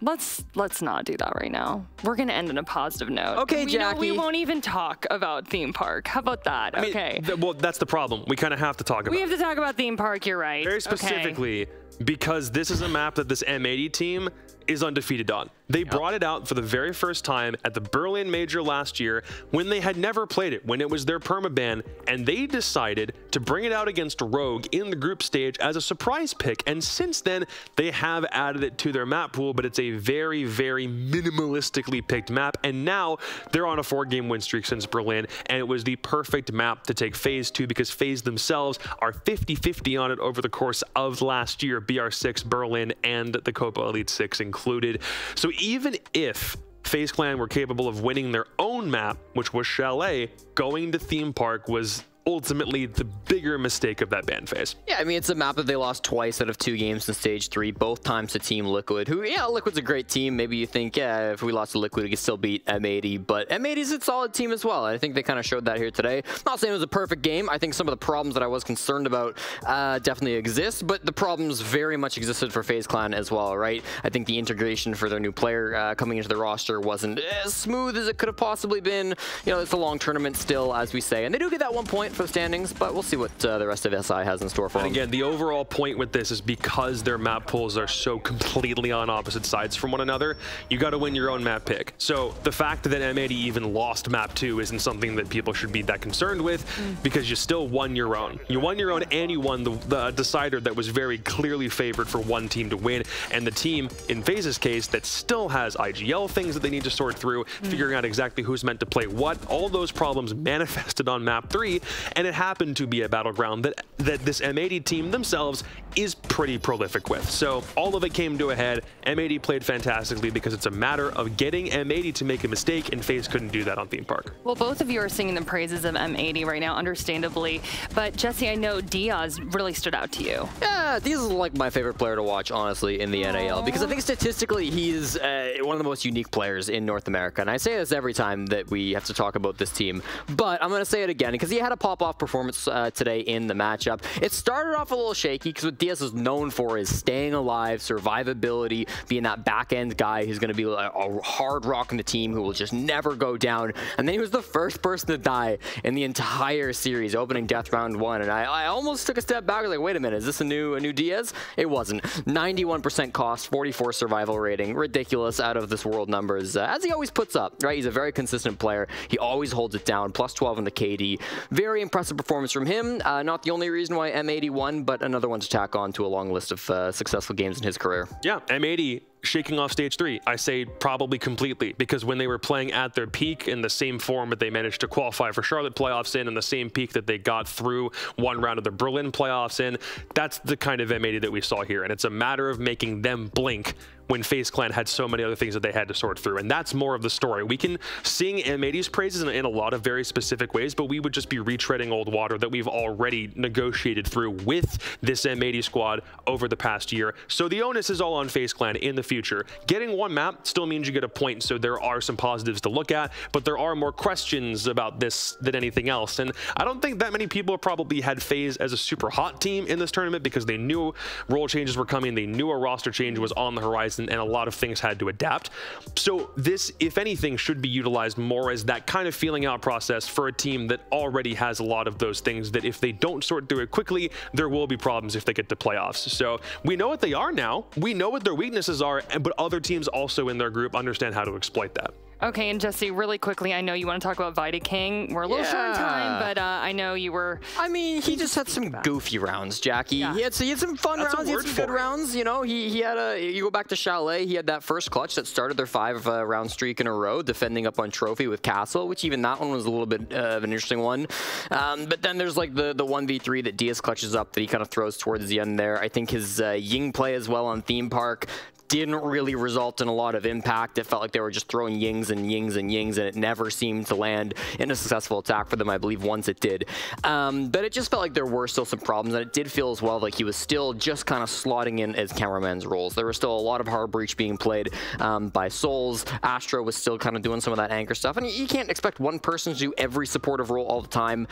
Speaker 1: Let's not do that right now. We're gonna end on a positive note.
Speaker 2: Okay, Jackie.
Speaker 1: We won't even talk about Theme Park. How about that?
Speaker 3: I mean,
Speaker 1: okay.
Speaker 3: Well, that's the problem. We kind of have to talk about it.
Speaker 1: We have to talk about Theme Park, you're right.
Speaker 3: Very specifically, because this is a map that this M80 team is undefeated on. They brought it out for the very first time at the Berlin Major last year when they had never played it, when it was their permaban, and they decided to bring it out against Rogue in the group stage as a surprise pick. And since then, they have added it to their map pool, but it's a very, very minimalistically picked map. And now they're on a 4-game win streak since Berlin, and it was the perfect map to take FaZe to because FaZe themselves are 50-50 on it over the course of last year, BR6, Berlin, and the Copa Elite 6 included. So even if FaZe Clan were capable of winning their own map, which was Chalet, going to Theme Park was ultimately the bigger mistake of that ban phase.
Speaker 2: Yeah, I mean, it's a map that they lost twice out of 2 games in Stage 3, both times to Team Liquid, who, yeah, Liquid's a great team. Maybe you think, yeah, if we lost to Liquid, we could still beat M80, but M80's a solid team as well. I think they kind of showed that here today. Not saying it was a perfect game. I think some of the problems that I was concerned about definitely exist, but the problems very much existed for FaZe Clan as well, right? I think the integration for their new player coming into the roster wasn't as smooth as it could have possibly been. You know, it's a long tournament still, as we say, and they do get that 1 point for the standings, but we'll see what the rest of SI has in store for them.
Speaker 3: And again, the overall point with this is because their map pools are so completely on opposite sides from one another, you got to win your own map pick. So the fact that M80 even lost map 2 isn't something that people should be that concerned with because you still won your own. You won your own and you won the decider that was very clearly favored for one team to win. And the team, in FaZe's case, that still has IGL things that they need to sort through, figuring out exactly who's meant to play what, all those problems manifested on map 3, and it happened to be a battleground that this M80 team themselves is pretty prolific with. So all of it came to a head. M80 played fantastically because it's a matter of getting M80 to make a mistake, and FaZe couldn't do that on Theme Park.
Speaker 1: Well, both of you are singing the praises of M80 right now, understandably. But Jesse, I know Diaz really stood out to you.
Speaker 2: Yeah, Diaz is like my favorite player to watch, honestly, in the NAL, because I think statistically he's one of the most unique players in North America. And I say this every time that we have to talk about this team, but I'm going to say it again because he had a pop-off performance today in the matchup. It started off a little shaky because what Diaz is known for is staying alive, survivability, being that back-end guy who's going to be a hard rock in the team who will just never go down. And then he was the first person to die in the entire series, opening death round 1. And I almost took a step back. I was like, wait a minute, is this a new Diaz? It wasn't. 91% cost, 44 survival rating, ridiculous, out of this world numbers, as he always puts up, right? He's a very consistent player. He always holds it down, plus 12 in the KD. Very impressive performance from him. Not the only reason why M80 won, but another one to tack on to a long list of successful games in his career.
Speaker 3: Yeah, M80 shaking off Stage 3. I say probably completely, because when they were playing at their peak in the same form that they managed to qualify for Charlotte playoffs in, and the same peak that they got through one round of the Berlin playoffs in, that's the kind of M80 that we saw here. And it's a matter of making them blink when FaZe Clan had so many other things that they had to sort through. And that's more of the story. We can sing M80's praises in a lot of very specific ways, but we would just be retreading old water that we've already negotiated through with this M80 squad over the past year. So the onus is all on FaZe Clan in the future. Getting one map still means you get a point, so there are some positives to look at, but there are more questions about this than anything else. And I don't think that many people probably had FaZe as a super hot team in this tournament because they knew role changes were coming, they knew a roster change was on the horizon, and a lot of things had to adapt. So this, if anything, should be utilized more as that kind of feeling out process for a team that already has a lot of those things that if they don't sort through it quickly, there will be problems if they get to playoffs. So we know what they are now. We know what their weaknesses are, but other teams also in their group understand how to exploit that.
Speaker 1: Okay, and Jesse, really quickly, I know you want to talk about Vidaking. We're a little short on time, but I know you were...
Speaker 2: I mean, he just had some goofy rounds, Jackie.
Speaker 1: Yeah.
Speaker 2: He had some fun rounds, he had some good rounds. You know, he had you go back to Chalet, he had that first clutch that started their 5-round streak in a row, defending up on Trophy with Castle, which even that one was a little bit of an interesting one. But then there's like the 1v3 that Diaz clutches up that he kind of throws towards the end there. I think his Ying play as well on Theme Park didn't really result in a lot of impact. It felt like they were just throwing yings and yings and yings, and it never seemed to land in a successful attack for them. I believe once it did. But it just felt like there were still some problems, and it did feel as well like he was still just kind of slotting in as cameraman's roles. There was still a lot of hard breach being played by Souls. Astro was still kind of doing some of that anchor stuff, and you can't expect one person to do every supportive role all the time,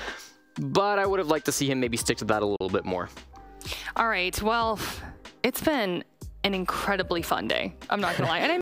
Speaker 2: but I would have liked to see him maybe stick to that a little bit more.
Speaker 1: All right, well, it's been an incredibly fun day. I'm not gonna lie. And